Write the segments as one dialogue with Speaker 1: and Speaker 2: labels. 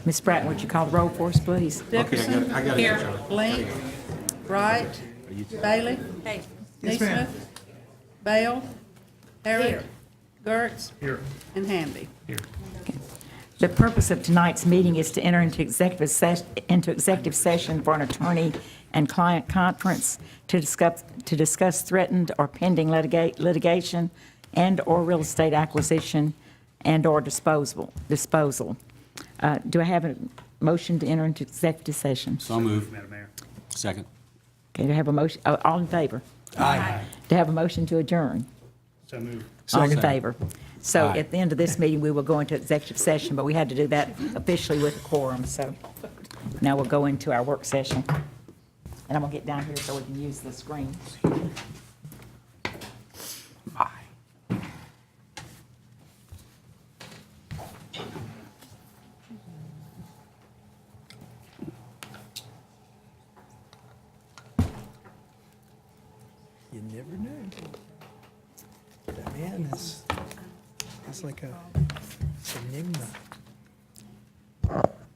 Speaker 1: Ms. Bratton, would you call the roll for us, please?
Speaker 2: Dickerson.
Speaker 3: I got it.
Speaker 2: Here. Link. Wright. Bailey.
Speaker 4: Hey.
Speaker 2: Neesmith. Bale. Harry. Gertz.
Speaker 3: Here.
Speaker 2: And Hamby.
Speaker 1: The purpose of tonight's meeting is to enter into executive session for an attorney and client conference to discuss threatened or pending litigation and/or real estate acquisition and/or disposal. Do I have a motion to enter into executive session?
Speaker 5: So moved. Madam Mayor. Second.
Speaker 1: Okay, do I have a motion? All in favor?
Speaker 5: Aye.
Speaker 1: Do I have a motion to adjourn?
Speaker 3: So moved.
Speaker 1: All in
Speaker 5: Second.
Speaker 1: favor? So
Speaker 5: Aye.
Speaker 1: at the end of this meeting, we will go into executive session, but we had to do that officially with a quorum, so now we'll go into our work session. And I'm going to get down here so we can use the screen.
Speaker 5: Aye.
Speaker 6: You never know. That man is, it's like a enigma.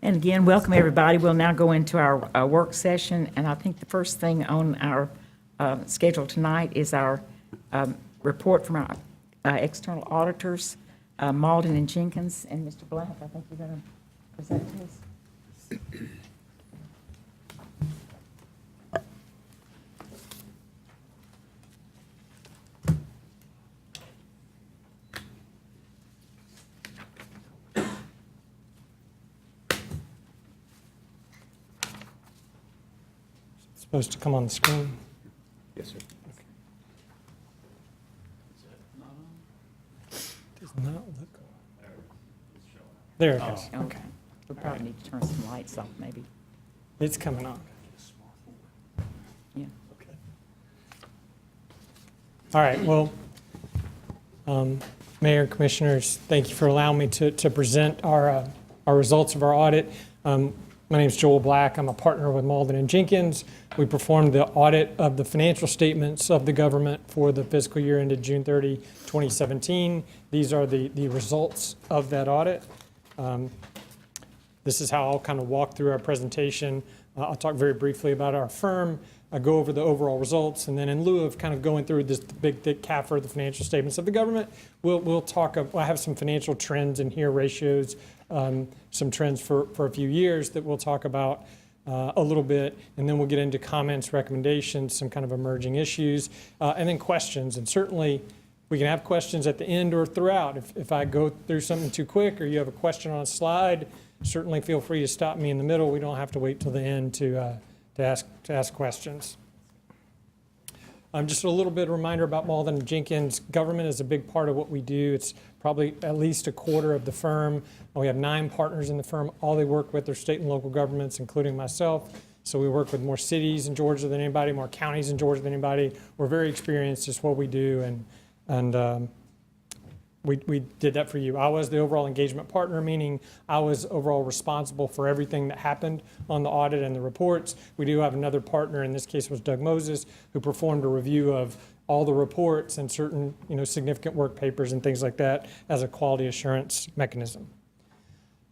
Speaker 1: And again, welcome, everybody. We'll now go into our work session, and I think the first thing on our schedule tonight is our report from our external auditors, Mauldin and Jenkins. And Mr. Black, I think you're going to present to us.
Speaker 6: Supposed to come on the screen.
Speaker 3: Yes, sir.
Speaker 6: Does not look. There it goes.
Speaker 1: Okay. We probably need to turn some lights off, maybe.
Speaker 6: It's coming on.
Speaker 1: Yeah.
Speaker 6: All right, well, Mayor and Commissioners, thank you for allowing me to present our results of our audit. My name is Joel Black. I'm a partner with Mauldin and Jenkins. We performed the audit of the financial statements of the government for the fiscal year ended June 30, 2017. These are the results of that audit. This is how I'll kind of walk through our presentation. I'll talk very briefly about our firm. I'll go over the overall results, and then in lieu of kind of going through this big, thick CAFR, the financial statements of the government, we'll have some financial trends in here, ratios, some trends for a few years that we'll talk about a little bit, and then we'll get into comments, recommendations, some kind of emerging issues, and then questions. And certainly, we can have questions at the end or throughout. If I go through something too quick or you have a question on a slide, certainly feel free to stop me in the middle. We don't have to wait till the end to ask questions. Just a little bit of reminder about Mauldin and Jenkins. Government is a big part of what we do. It's probably at least a quarter of the firm. We have 9 partners in the firm. All they work with are state and local governments, including myself. So we work with more cities in Georgia than anybody, more counties in Georgia than anybody. We're very experienced. It's what we do, and we did that for you. I was the overall engagement partner, meaning I was overall responsible for everything that happened on the audit and the reports. We do have another partner, in this case was Doug Moses, who performed a review of all the reports and certain significant work papers and things like that as a quality assurance mechanism.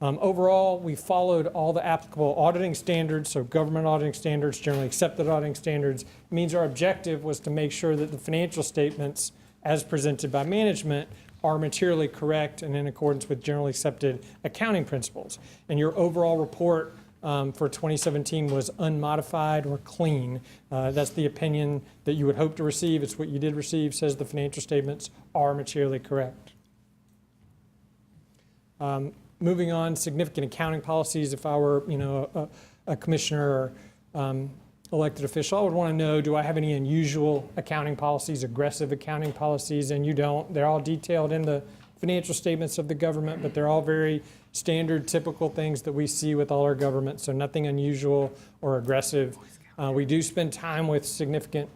Speaker 6: Overall, we followed all the applicable auditing standards, so government auditing standards, generally accepted auditing standards. It means our objective was to make sure that the financial statements as presented by management are materially correct and in accordance with generally accepted accounting principles. And your overall report for 2017 was unmodified or clean. That's the opinion that you would hope to receive. It's what you did receive, says the financial statements are materially correct. Moving on, significant accounting policies. If I were a commissioner or elected official, I would want to know, do I have any unusual accounting policies, aggressive accounting policies? And you don't. They're all detailed in the financial statements of the government, but they're all very standard, typical things that we see with all our government, so nothing unusual or aggressive. We do spend time with significant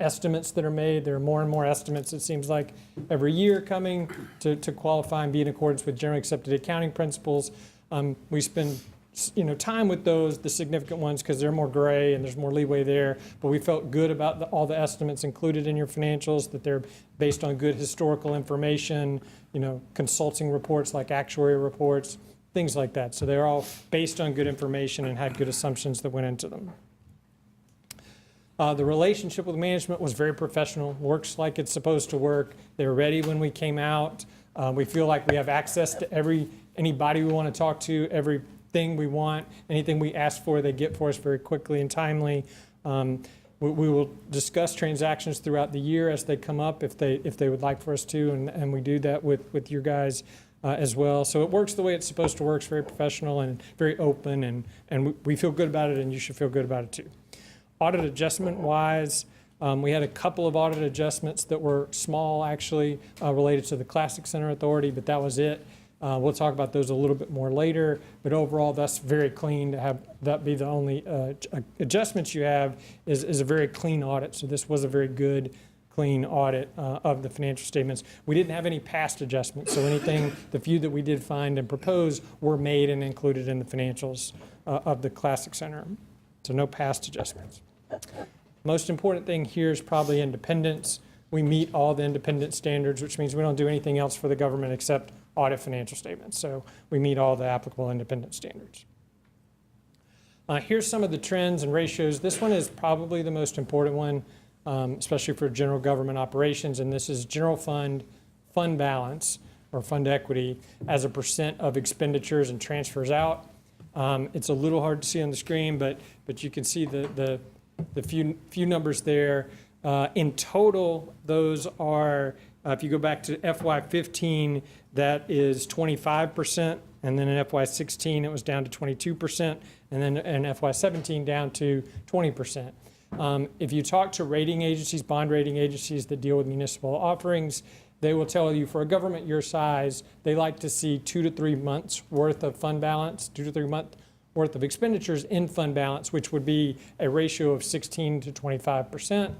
Speaker 6: estimates that are made. There are more and more estimates, it seems like, every year coming to qualify and be in accordance with generally accepted accounting principles. We spend time with those, the significant ones, because they're more gray and there's more leeway there. But we felt good about all the estimates included in your financials, that they're based on good historical information, consulting reports like actuary reports, things like that. So they're all based on good information and had good assumptions that went into them. The relationship with management was very professional, works like it's supposed to work. They were ready when we came out. We feel like we have access to anybody we want to talk to, everything we want, anything we ask for, they get for us very quickly and timely. We will discuss transactions throughout the year as they come up if they would like for us to, and we do that with your guys as well. So it works the way it's supposed to work. It's very professional and very open, and we feel good about it, and you should feel good about it too. Audit adjustment wise, we had a couple of audit adjustments that were small, actually, related to the Classic Center Authority, but that was it. We'll talk about those a little bit more later, but overall, that's very clean to have that be the only adjustments you have is a very clean audit. So this was a very good, clean audit of the financial statements. We didn't have any past adjustments, so the few that we did find and propose were made and included in the financials of the Classic Center. So no past adjustments. Most important thing here is probably independence. We meet all the independence standards, which means we don't do anything else for the government except audit financial statements. So we meet all the applicable independence standards. Here's some of the trends and ratios. This one is probably the most important one, especially for general government operations, and this is general fund balance or fund equity as a % of expenditures and transfers out. It's a little hard to see on the screen, but you can see the few numbers there. In total, those are, if you go back to FY15, that is 25%, and then in FY16 it was down to 22%, and then in FY17 down to 20%. If you talk to rating agencies, bond rating agencies that deal with municipal offerings, they will tell you for a government your size, they like to see 2 to 3 months worth of fund balance, 2 to 3 months worth of expenditures in fund balance, which would be a ratio of 16 to 25%.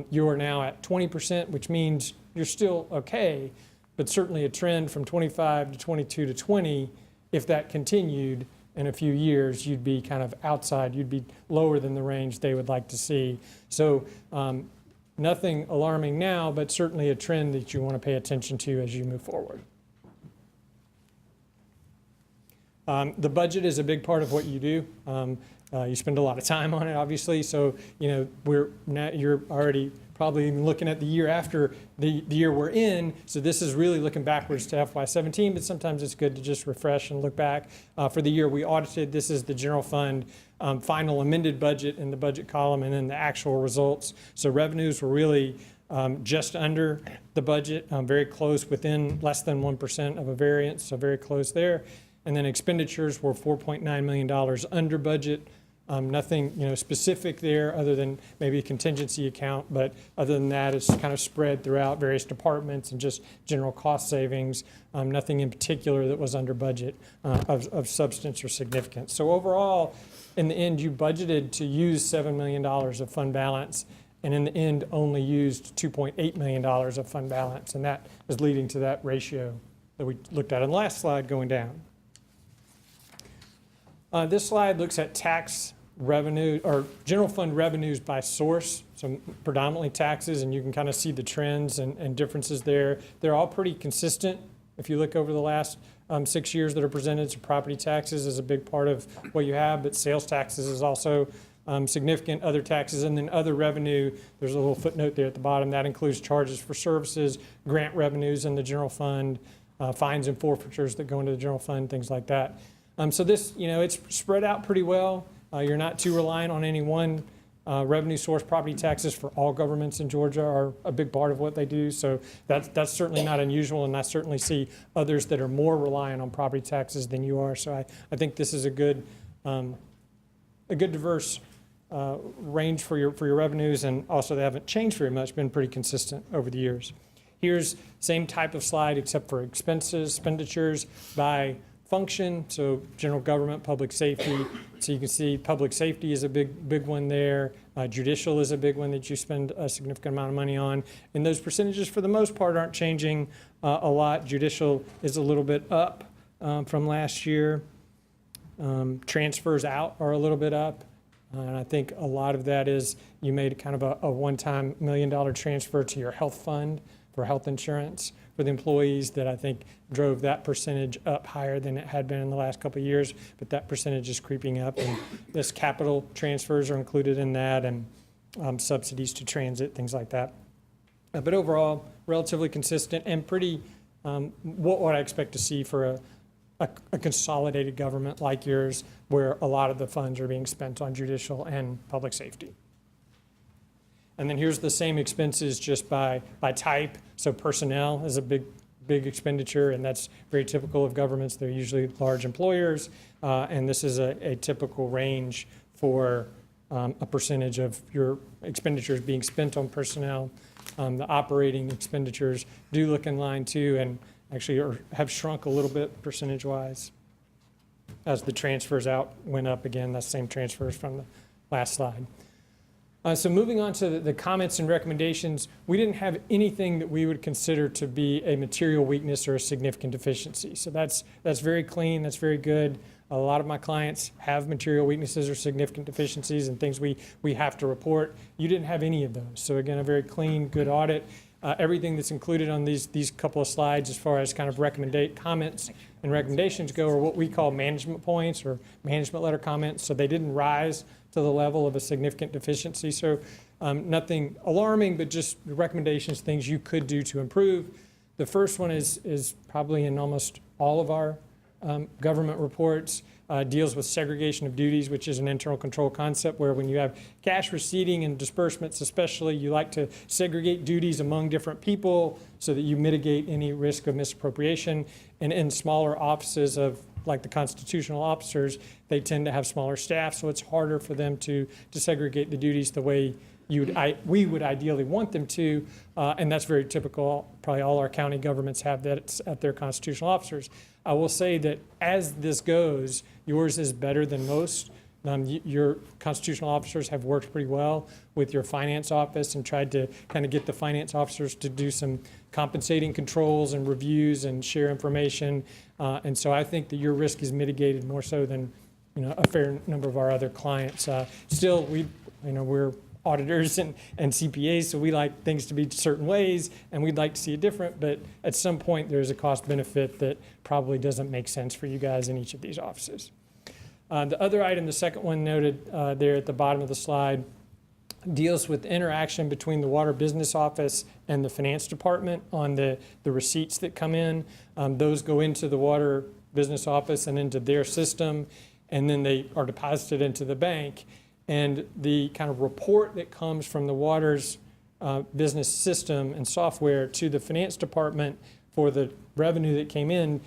Speaker 6: You are now at 20%, which means you're still okay, but certainly a trend from 25 to 22 to 20, if that continued in a few years, you'd be kind of outside, you'd be lower than the range they would like to see. So nothing alarming now, but certainly a trend that you want to pay attention to as you move forward. The budget is a big part of what you do. You spend a lot of time on it, obviously. So, you're already probably even looking at the year after the year we're in. So this is really looking backwards to FY17, but sometimes it's good to just refresh and look back. For the year we audited, this is the general fund final amended budget in the budget column, and then the actual results. So revenues were really just under the budget, very close, within less than 1% of a variance, so very close there. And then expenditures were $4.9 million under budget. Nothing specific there other than maybe a contingency account, but other than that, it's kind of spread throughout various departments and just general cost savings. Nothing in particular that was under budget of substance or significance. So overall, in the end, you budgeted to use $7 million of fund balance, and in the end only used $2.8 million of fund balance, and that is leading to that ratio that we looked at on the last slide going down. This slide looks at tax revenue or general fund revenues by source, so predominantly taxes, and you can kind of see the trends and differences there. They're all pretty consistent. If you look over the last 6 years that are presented, so property taxes is a big part of what you have, but sales taxes is also significant, other taxes, and then other revenue. There's a little footnote there at the bottom. That includes charges for services, grant revenues in the general fund, fines and forfeitures that go into the general fund, things like that. So this, it's spread out pretty well. You're not too reliant on any one revenue source. Property taxes for all governments in Georgia are a big part of what they do. So that's certainly not unusual, and I certainly see others that are more reliant on property taxes than you are. So I think this is a good diverse range for your revenues, and also they haven't changed very much, been pretty consistent over the years. Here's same type of slide except for expenditures by function, so general government, public safety. So you can see public safety is a big one there. Judicial is a big one that you spend a significant amount of money on. And those percentages, for the most part, aren't changing a lot. Judicial is a little bit up from last year. Transfers out are a little bit up. And I think a lot of that is you made kind of a one-time $1 million transfer to your health fund for health insurance for the employees that I think drove that percentage up higher than it had been in the last couple of years, but that percentage is creeping up, and this capital transfers are included in that, and subsidies to transit, things like that. But overall, relatively consistent and pretty what I expect to see for a consolidated government like yours, where a lot of the funds are being spent on judicial and public safety. And then here's the same expenses just by type. So personnel is a big expenditure, and that's very typical of governments. They're usually large employers, and this is a typical range for a percentage of your expenditures being spent on personnel. The operating expenditures do look in line too, and actually have shrunk a little bit percentage-wise as the transfers out went up again. That's the same transfers from the last slide. So moving on to the comments and recommendations, we didn't have anything that we would consider to be a material weakness or a significant deficiency. So that's very clean, that's very good. A lot of my clients have material weaknesses or significant deficiencies and things we have to report. You didn't have any of those. So again, a very clean, good audit. Everything that's included on these couple of slides as far as kind of comments and recommendations go are what we call management points or management letter comments. So they didn't rise to the level of a significant deficiency. So nothing alarming, but just recommendations, things you could do to improve. The first one is probably in almost all of our government reports, deals with segregation of duties, which is an internal control concept where when you have cash receipting and disbursements especially, you like to segregate duties among different people so that you mitigate any risk of misappropriation. And in smaller offices of like the constitutional officers, they tend to have smaller staff, so it's harder for them to segregate the duties the way we would ideally want them to, and that's very typical. Probably all our county governments have that at their constitutional officers. I will say that as this goes, yours is better than most. Your constitutional officers have worked pretty well with your finance office and tried to kind of get the finance officers to do some compensating controls and reviews and share information. And so I think that your risk is mitigated more so than a fair number of our other clients. Still, we're auditors and CPAs, so we like things to be certain ways, and we'd like to see it different, but at some point there's a cost benefit that probably doesn't make sense for you guys in each of these offices. The other item, the second one noted there at the bottom of the slide, deals with the interaction between the Water Business Office and the Finance Department on the receipts that come in. Those go into the Water Business Office and into their system, and then they are deposited into the bank. And the kind of report that comes from the water's business system and software to the finance department for the revenue that came in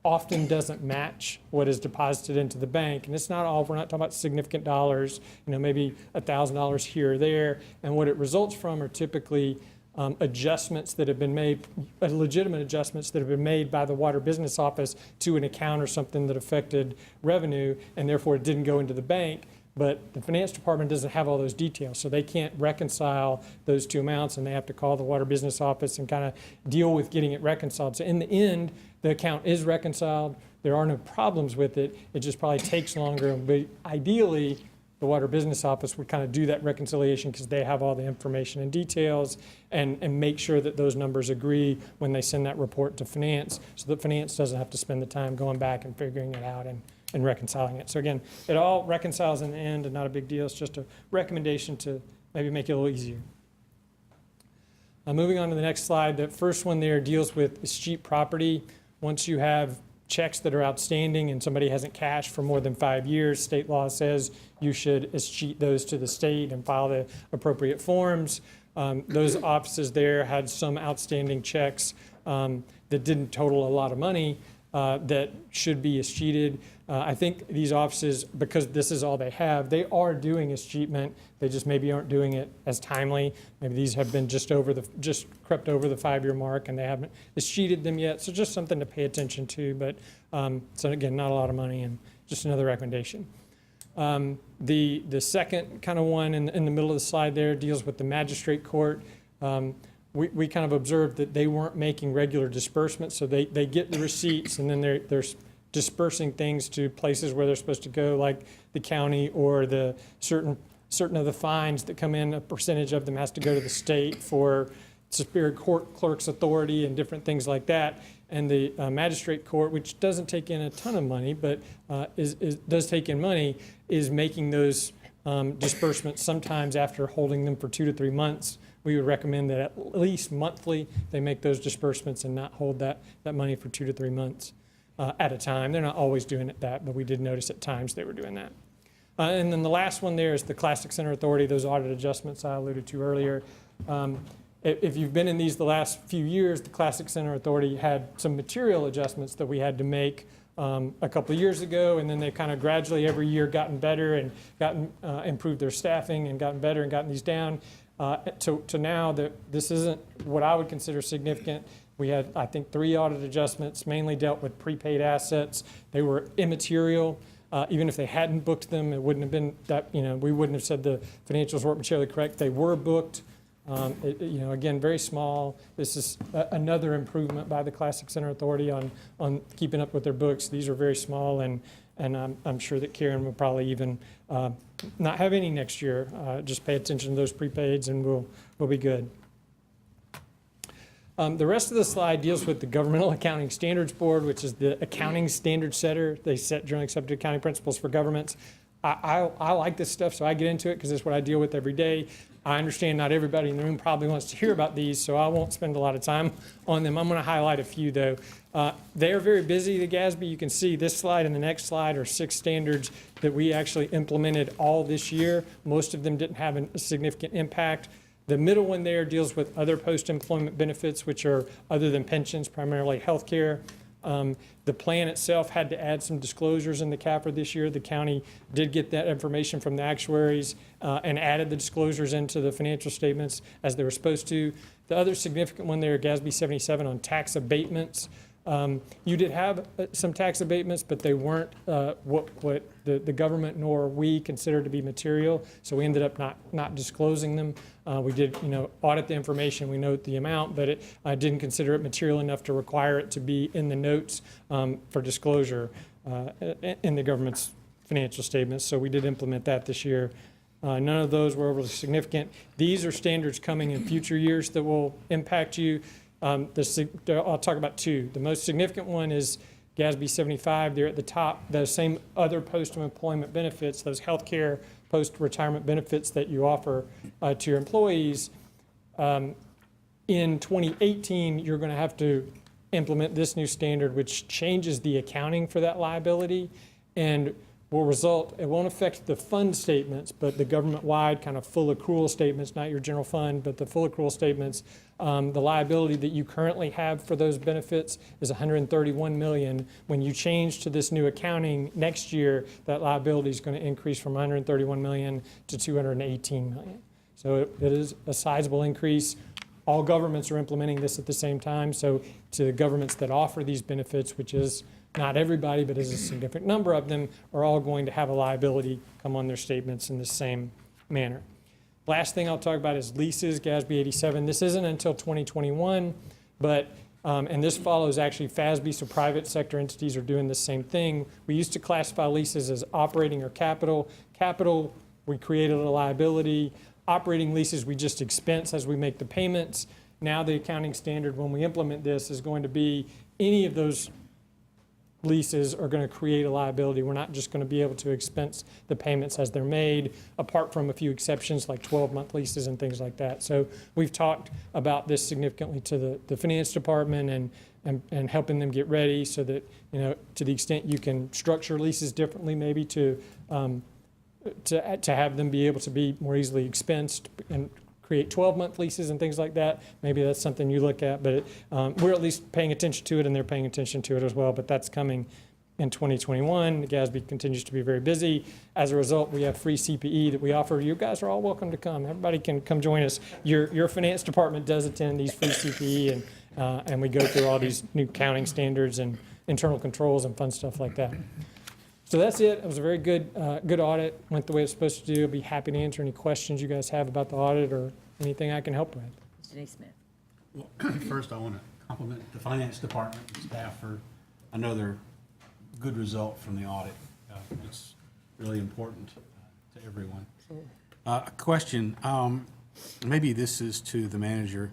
Speaker 6: often doesn't match what is deposited into the bank. And it's not all, we're not talking about significant dollars, maybe $1,000 here or there. And what it results from are typically adjustments that have been made, legitimate adjustments that have been made by the Water Business Office to an account or something that affected revenue, and therefore it didn't go into the bank. But the finance department doesn't have all those details, so they can't reconcile those two amounts, and they have to call the Water Business Office and kind of deal with getting it reconciled. So in the end, the account is reconciled. There are no problems with it. It just probably takes longer. But ideally, the Water Business Office would kind of do that reconciliation because they have all the information and details and make sure that those numbers agree when they send that report to finance, so that finance doesn't have to spend the time going back and figuring it out and reconciling it. So again, it all reconciles in the end and not a big deal. It's just a recommendation to maybe make it a little easier. Moving on to the next slide, the first one there deals with escheat property. Once you have checks that are outstanding and somebody hasn't cashed for more than 5 years, state law says you should escheat those to the state and file the appropriate forms. Those offices there had some outstanding checks that didn't total a lot of money that should be escheated. I think these offices, because this is all they have, they are doing escheatment. They just maybe aren't doing it as timely. Maybe these have been just crept over the 5-year mark and they haven't escheated them yet. So just something to pay attention to. But so again, not a lot of money and just another recommendation. The second kind of one in the middle of the slide there deals with the magistrate court. We kind of observed that they weren't making regular disbursements, so they get the receipts and then they're dispersing things to places where they're supposed to go, like the county, or the certain of the fines that come in, a percentage of them has to go to the state Superior Court Clerk's authority and different things like that. And the Magistrate Court, which doesn't take in a ton of money, but does take in money, is making those disbursements sometimes after holding them for 2 to 3 months. We would recommend that at least monthly they make those disbursements and not hold that money for 2 to 3 months at a time. They're not always doing it that, but we did notice at times they were doing that. And then the last one there is the Classic Center Authority, those audit adjustments I alluded to earlier. If you've been in these the last few years, the Classic Center Authority had some material adjustments that we had to make a couple of years ago, and then they've kind of gradually every year gotten better and gotten improved their staffing and gotten better and gotten these down to now that this isn't what I would consider significant. We had, I think, 3 audit adjustments, mainly dealt with prepaid assets. They were immaterial. Even if they hadn't booked them, it wouldn't have been that, we wouldn't have said the financials weren't materially correct. They were booked. Again, very small. This is another improvement by the Classic Center Authority on keeping up with their books. These are very small, and I'm sure that Karen will probably even not have any next year. Just pay attention to those prepaids, and we'll be good. The rest of the slide deals with the Governmental Accounting Standards Board, which is the accounting standard setter. They set generally accepted accounting principles for governments. I like this stuff, so I get into it because it's what I deal with every day. I understand not everybody in the room probably wants to hear about these, so I won't spend a lot of time on them. I'm going to highlight a few, though. They are very busy, the GASB. You can see this slide and the next slide are 6 standards that we actually implemented all this year. Most of them didn't have a significant impact. The middle one there deals with other post-employment benefits, which are other than pensions, primarily health care. The plan itself had to add some disclosures in the CAPR this year. The county did get that information from the actuaries and added the disclosures into the financial statements as they were supposed to. The other significant one there, GASB 77 on tax abatements. You did have some tax abatements, but they weren't what the government nor we considered to be material, so we ended up not disclosing them. We did, audit the information, we note the amount, but I didn't consider it material enough to require it to be in the notes for disclosure in the government's financial statements, so we did implement that this year. None of those were overly significant. These are standards coming in future years that will impact you. I'll talk about 2. The most significant one is GASB 75. They're at the top. Those same other post-employment benefits, those health care post-retirement benefits that you offer to your employees. In 2018, you're going to have to implement this new standard, which changes the accounting for that liability and will result, it won't affect the fund statements, but the government-wide kind of full accrual statements, not your general fund, but the full accrual statements. The liability that you currently have for those benefits is $131 million. When you change to this new accounting next year, that liability is going to increase from $131 million to $218 million. So it is a sizable increase. All governments are implementing this at the same time. So to the governments that offer these benefits, which is not everybody, but is a significant number of them, are all going to have a liability come on their statements in the same manner. Last thing I'll talk about is leases, GASB 87. This isn't until 2021, but, and this follows actually FASB, so private sector entities are doing the same thing. We used to classify leases as operating or capital. Capital, we created a liability. Operating leases, we just expense as we make the payments. Now the accounting standard, when we implement this, is going to be any of those leases are going to create a liability. We're not just going to be able to expense the payments as they're made, apart from a few exceptions like 12-month leases and things like that. So we've talked about this significantly to the finance department and helping them get ready so that, to the extent you can structure leases differently, maybe to have them be able to be more easily expensed and create 12-month leases and things like that. Maybe that's something you look at, but we're at least paying attention to it, and they're paying attention to it as well, but that's coming in 2021. The GASB continues to be very busy. As a result, we have free CPE that we offer. You guys are all welcome to come. Everybody can come join us. Your finance department does attend these free CPE, and we go through all these new accounting standards and internal controls and fun stuff like that. So that's it. It was a very good audit. Went the way it's supposed to do. I'll be happy to answer any questions you guys have about the audit or anything I can help with.
Speaker 1: Mr. Naismith.
Speaker 5: Well, first, I want to compliment the finance department and staff for, I know they're a good result from the audit. It's really important to everyone. A question, maybe this is to the manager.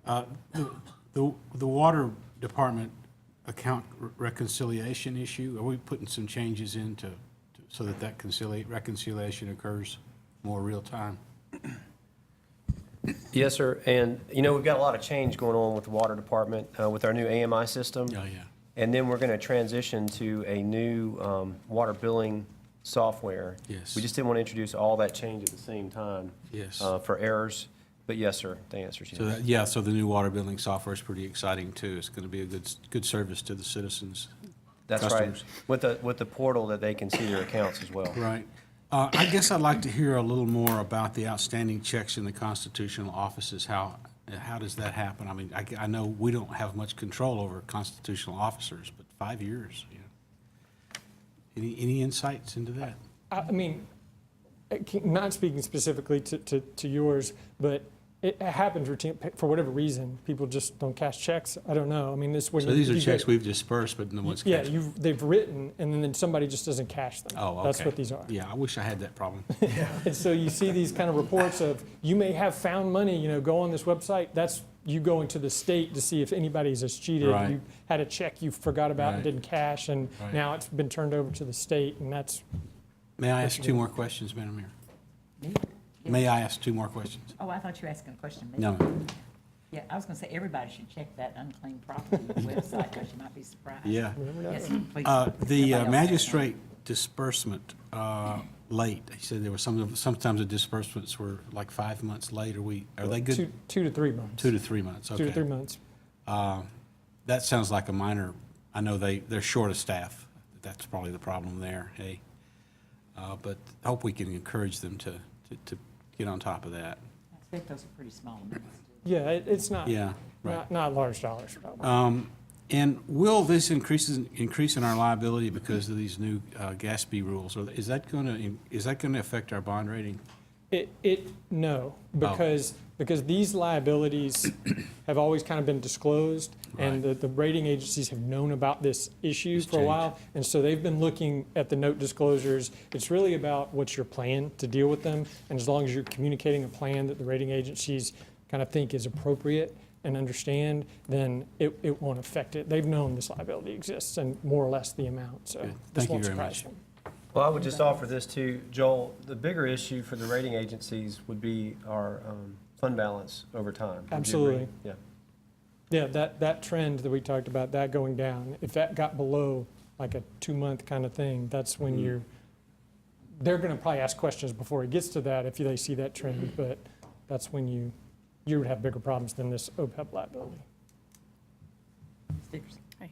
Speaker 5: The water department account reconciliation issue, are we putting some changes in so that reconciliation occurs more real time?
Speaker 4: Yes, sir. And, we've got a lot of change going on with the water department with our new AMI system.
Speaker 5: Oh, yeah.
Speaker 4: And then we're going to transition to a new water billing software.
Speaker 5: Yes.
Speaker 4: We just didn't want to introduce all that change at the same time.
Speaker 5: Yes.
Speaker 4: For errors. But yes, sir, the answer is yes.
Speaker 5: So the new water billing software is pretty exciting too. It's going to be a good service to the citizens.
Speaker 4: That's
Speaker 5: customers.
Speaker 4: right. With the portal that they can see their accounts as well.
Speaker 5: Right. I guess I'd like to hear a little more about the outstanding checks in the constitutional offices. How does that happen? I mean, I know we don't have much control over constitutional officers, but 5 years, Any insights into that?
Speaker 6: I mean, not speaking specifically to yours, but it happens routine, for whatever reason, people just don't cash checks. I don't know. I mean, this when
Speaker 5: So these are checks we've dispersed, but no one's
Speaker 6: Yeah,
Speaker 5: cashed.
Speaker 6: they've written, and then somebody just doesn't cash them.
Speaker 5: Oh, okay.
Speaker 6: That's what these are.
Speaker 5: Yeah, I wish I had that problem.
Speaker 6: And so you see these kind of reports of, you may have found money, go on this website. That's you going to the state to see if anybody's has cheated.
Speaker 5: Right.
Speaker 6: You had a check you forgot about and
Speaker 5: Right.
Speaker 6: didn't cash, and
Speaker 5: Right.
Speaker 6: now it's been turned over to the state, and that's,
Speaker 5: May I ask two more questions, Madam Mayor? May I ask two more questions?
Speaker 1: Oh, I thought you were asking a question.
Speaker 5: No.
Speaker 1: Yeah, I was going to say, everybody should check that unclaimed property website, because you might be surprised.
Speaker 5: Yeah.
Speaker 1: Yes, please.
Speaker 5: The
Speaker 1: Everybody else has
Speaker 5: magistrate disbursement late, he said there were sometimes the disbursements were like 5 months late. Are they good?
Speaker 6: 2 to 3 months.
Speaker 5: 2 to 3 months, okay.
Speaker 6: 2 to 3 months.
Speaker 5: That sounds like a minor, I know they're short of staff. That's probably the problem there, hey? But I hope we can encourage them to get on top of that.
Speaker 1: I expect those are pretty small amounts.
Speaker 6: Yeah, it's not,
Speaker 5: Yeah, right.
Speaker 6: not large dollars. Probably.
Speaker 5: And will this increase in our liability because of these new GASB rules? Or is that going to affect our bond rating?
Speaker 6: No, because these liabilities have always kind of been disclosed, and
Speaker 5: Right.
Speaker 6: the rating agencies have known about this issue
Speaker 5: This
Speaker 6: for a
Speaker 5: change.
Speaker 6: while, and so they've been looking at the note disclosures. It's really about what's your plan to deal with them, and as long as you're communicating a plan that the rating agencies kind of think is appropriate and understand, then it won't affect it. They've known this liability exists and more or less the amount, so
Speaker 5: Good.
Speaker 6: this
Speaker 5: Thank you
Speaker 6: won't
Speaker 5: very
Speaker 6: surprise
Speaker 5: much.
Speaker 6: you.
Speaker 4: Well, I would just offer this too, Joel. The bigger issue for the rating agencies would be our fund balance over time. Would you agree?
Speaker 6: Absolutely.
Speaker 4: Yeah.
Speaker 6: Yeah, that trend that we talked about, that going down, if that got below like a 2-month kind of thing, that's when they're going to probably ask questions before it gets to that if they see that trend, but that's when you would have bigger problems than this OPEB liability.
Speaker 1: Stickers.
Speaker 7: Okay.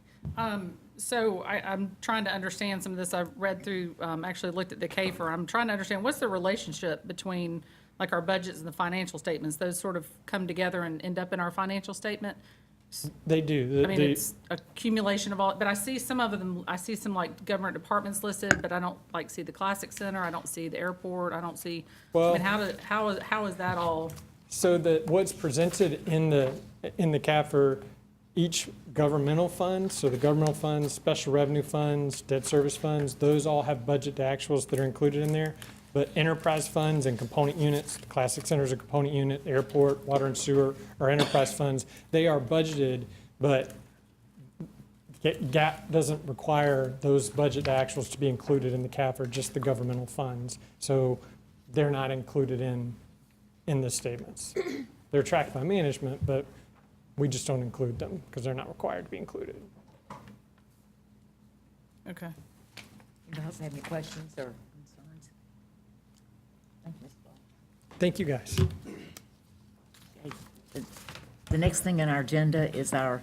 Speaker 7: So I'm trying to understand some of this. I read through, actually looked at the CAFR. I'm trying to understand, what's the relationship between like our budgets and the financial statements? Those sort of come together and end up in our financial statement?
Speaker 6: They do.
Speaker 7: I mean, it's accumulation of all, but I see some of them, I see some like government departments listed, but I don't like see the Classic Center, I don't see the airport, I don't see, I
Speaker 6: Well-
Speaker 7: mean, how is that all?
Speaker 6: So that what's presented in the CAFR, each governmental fund, so the governmental funds, special revenue funds, debt service funds, those all have budget to actuals that are included in there. But enterprise funds and component units, the Classic Center is a component unit, airport, water and sewer are enterprise funds. They are budgeted, but GAAP doesn't require those budget to actuals to be included in the CAFR, just the governmental funds. So they're not included in the statements. They're tracked by management, but we just don't include them because they're not required to be included.
Speaker 7: Okay.
Speaker 1: Anybody else have any questions or concerns? Thank you, Ms. Ball.
Speaker 6: Thank you, guys.
Speaker 1: Okay. The next thing on our agenda is our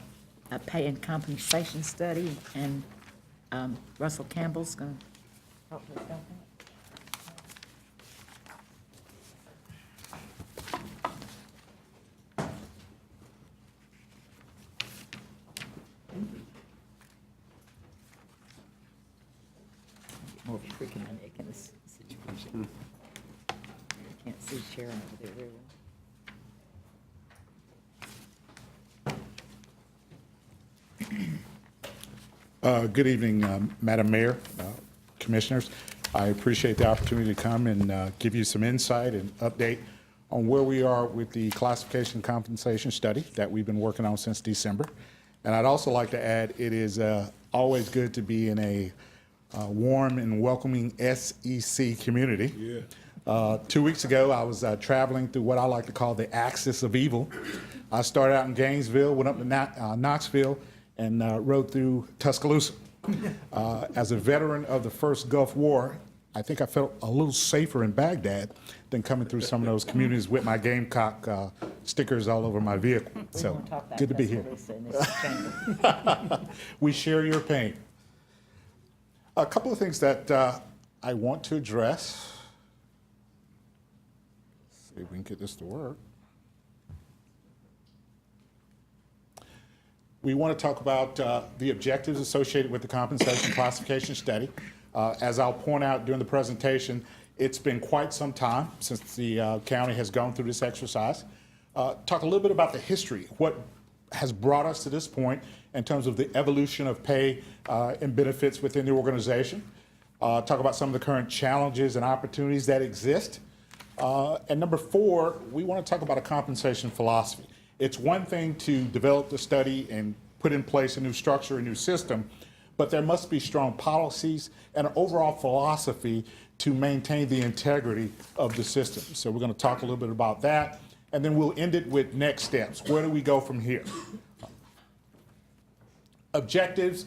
Speaker 1: pay and compensation study, and Russell Campbell's going to talk to us about that. More of a creak in my neck in this situation. I can't see Sharon over there very well.
Speaker 8: Good evening, Madam Mayor, Commissioners. I appreciate the opportunity to come and give you some insight and update on where we are with the classification compensation study that we've been working on since December. And I'd also like to add, it is always good to be in a warm and welcoming SEC community. 2 weeks ago, I was traveling through what I like to call the axis of evil. I started out in Gainesville, went up to Knoxville, and rode through Tuscaloosa. As a veteran of the first Gulf War, I think I felt a little safer in Baghdad than coming through some of those communities with my Gamecock stickers all over my vehicle. So, good to be here. We share your pain. A couple of things that I want to address. Let's see if we can get this to work. We want to talk about the objectives associated with the compensation classification study. As I'll point out during the presentation, it's been quite some time since the county has gone through this exercise. Talk a little bit about the history, what has brought us to this point in terms of the evolution of pay and benefits within the organization. Talk about some of the current challenges and opportunities that exist. And number 4, we want to talk about a compensation philosophy. It's one thing to develop the study and put in place a new structure, a new system, but there must be strong policies and an overall philosophy to maintain the integrity of the system. So we're going to talk a little bit about that, and then we'll end it with next steps. Where do we go from here? Objectives,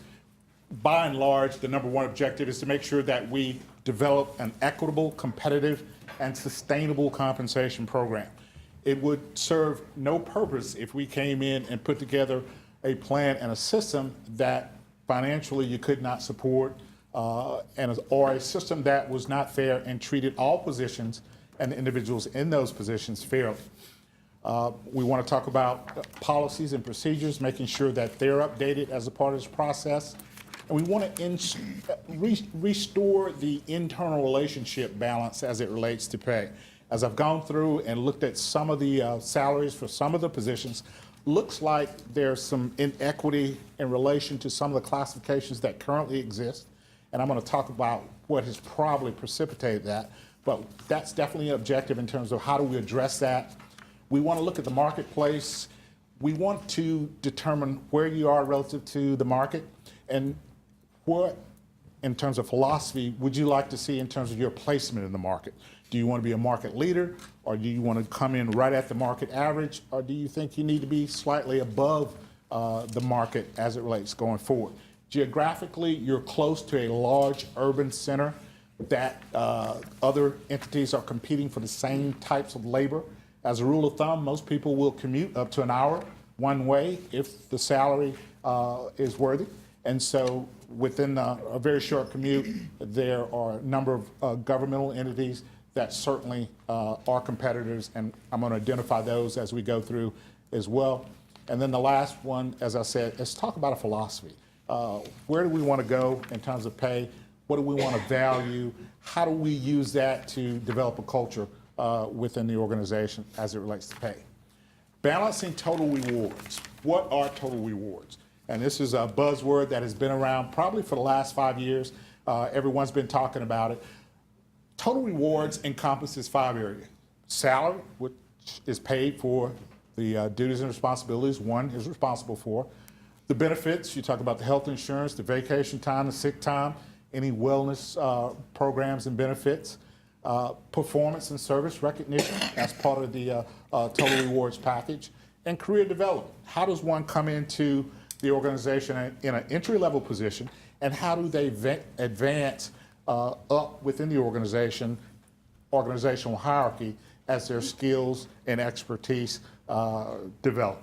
Speaker 8: by and large, the number 1 objective is to make sure that we develop an equitable, competitive, and sustainable compensation program. It would serve no purpose if we came in and put together a plan and a system that financially you could not support, or a system that was not fair and treated all positions and the individuals in those positions fairly. We want to talk about policies and procedures, making sure that they're updated as a part of this process. And we want to restore the internal relationship balance as it relates to pay. As I've gone through and looked at some of the salaries for some of the positions, looks like there's some inequity in relation to some of the classifications that currently exist. And I'm going to talk about what has probably precipitated that. But that's definitely an objective in terms of how do we address that. We want to look at the marketplace. We want to determine where you are relative to the market and what, in terms of philosophy, would you like to see in terms of your placement in the market? Do you want to be a market leader, or do you want to come in right at the market average, or do you think you need to be slightly above the market as it relates going forward? Geographically, you're close to a large urban center that other entities are competing for the same types of labor. As a rule of thumb, most people will commute up to an hour one way if the salary is worthy. And so within a very short commute, there are a number of governmental entities that certainly are competitors, and I'm going to identify those as we go through as well. And then the last one, as I said, let's talk about a philosophy. Where do we want to go in terms of pay? What do we want to value? How do we use that to develop a culture within the organization as it relates to pay? Balancing total rewards. What are total rewards? And this is a buzzword that has been around probably for the last 5 years. Everyone's been talking about it. Total rewards encompasses 5 areas. Salary, which is paid for the duties and responsibilities one is responsible for. The benefits, you talk about the health insurance, the vacation time, the sick time, any wellness programs and benefits. Performance and service recognition as part of the total rewards package. And career development. How does one come into the organization in an entry-level position, and how do they advance up within the organizational hierarchy as their skills and expertise develop?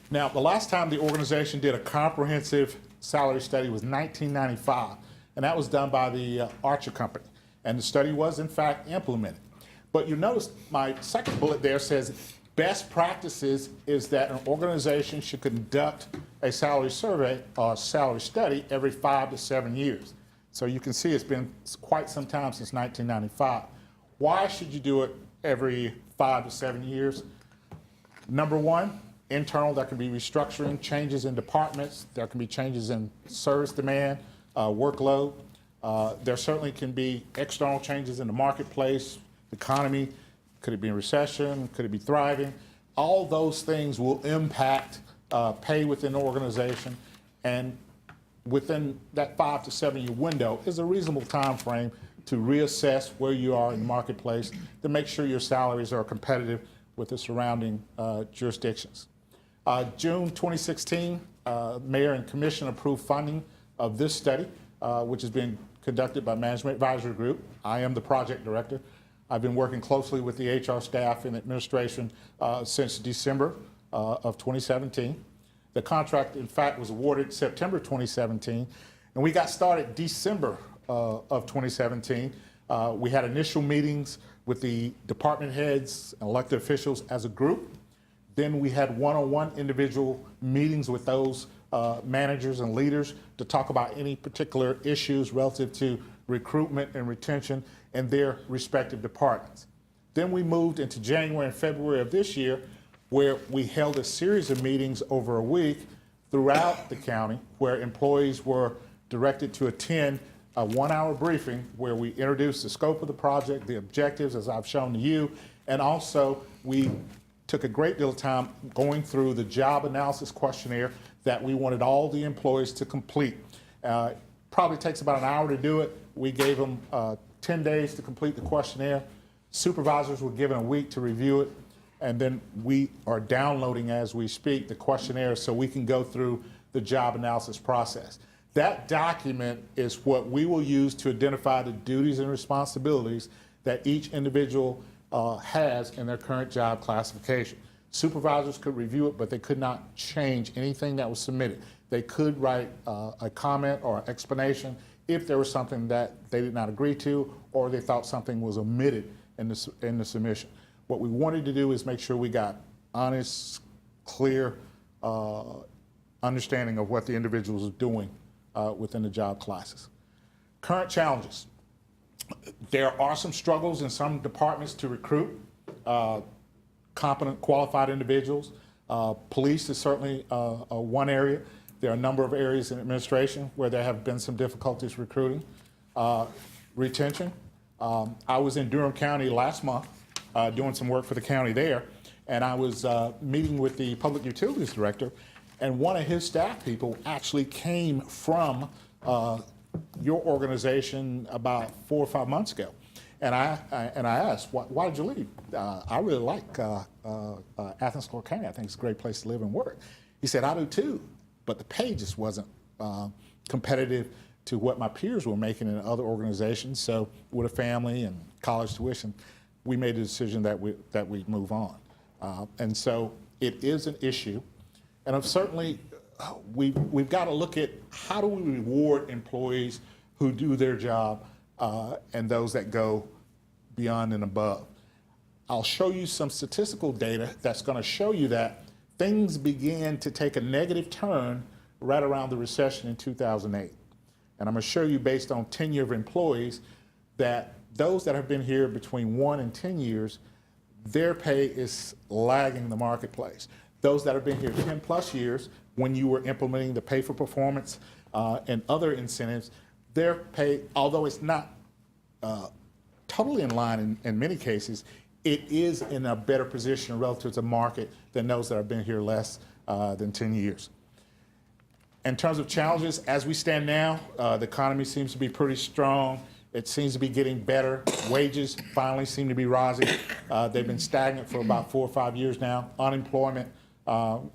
Speaker 8: Now, the last time the organization did a comprehensive salary study was 1995, and that was done by the Archer Company, and the study was, in fact, implemented. But you notice my second bullet there says best practices is that an organization should conduct a salary survey or salary study every 5 to 7 years. So you can see it's been quite some time since 1995. Why should you do it every 5 to 7 years? Number 1, internal, there can be restructuring, changes in departments, there can be changes in service demand, workload. There certainly can be external changes in the marketplace, economy, could it be in recession, could it be thriving? All those things will impact pay within the organization, and within that 5 to 7 year window is a reasonable time frame to reassess where you are in the marketplace to make sure your salaries are competitive with the surrounding jurisdictions. June 2016, Mayor and Commission approved funding of this study, which is being conducted by Management Advisory Group. I am the project director. I've been working closely with the HR staff and administration since December of 2017. The contract, in fact, was awarded September 2017, and we got started December of 2017. We had initial meetings with the department heads and elected officials as a group. Then we had one-on-one individual meetings with those managers and leaders to talk about any particular issues relative to recruitment and retention in their respective departments. Then we moved into January and February of this year, where we held a series of meetings over a week throughout the county where employees were directed to attend a 1-hour briefing where we introduced the scope of the project, the objectives as I've shown to you, and also we took a great deal of time going through the job analysis questionnaire that we wanted all the employees to complete. Probably takes about an hour to do it. We gave them 10 days to complete the questionnaire. Supervisors were given a week to review it. And then we are downloading as we speak the questionnaire so we can go through the job analysis process. That document is what we will use to identify the duties and responsibilities that each individual has in their current job classification. Supervisors could review it, but they could not change anything that was submitted. They could write a comment or an explanation if there was something that they did not agree to or they thought something was omitted in the submission. What we wanted to do is make sure we got honest, clear understanding of what the individuals are doing within the job classes. Current challenges. There are some struggles in some departments to recruit competent, qualified individuals. Police is certainly one area. There are a number of areas in administration where there have been some difficulties recruiting. Retention. I was in Durham County last month doing some work for the county there, and I was meeting with the public utilities director, and one of his staff people actually came from your organization about 4 or 5 months ago. And I asked, why did you leave? I really like Athens-Clarke County. I think it's a great place to live and work. He said, I do too, but the pay just wasn't competitive to what my peers were making in other organizations. So with a family and college tuition, we made a decision that we move on. And so it is an issue. And certainly we've got to look at how do we reward employees who do their job and those that go beyond and above. I'll show you some statistical data that's going to show you that things began to take a negative turn right around the recession in 2008. And I'm going to show you based on tenure of employees that those that have been here between 1 and 10 years, their pay is lagging the marketplace. Those that have been here 10 plus years, when you were implementing the pay for performance and other incentives, their pay, although it's not totally in line in many cases, it is in a better position relative to market than those that have been here less than 10 years. In terms of challenges, as we stand now, the economy seems to be pretty strong. It seems to be getting better. Wages finally seem to be rising. They've been stagnant for about 4 or 5 years now. Unemployment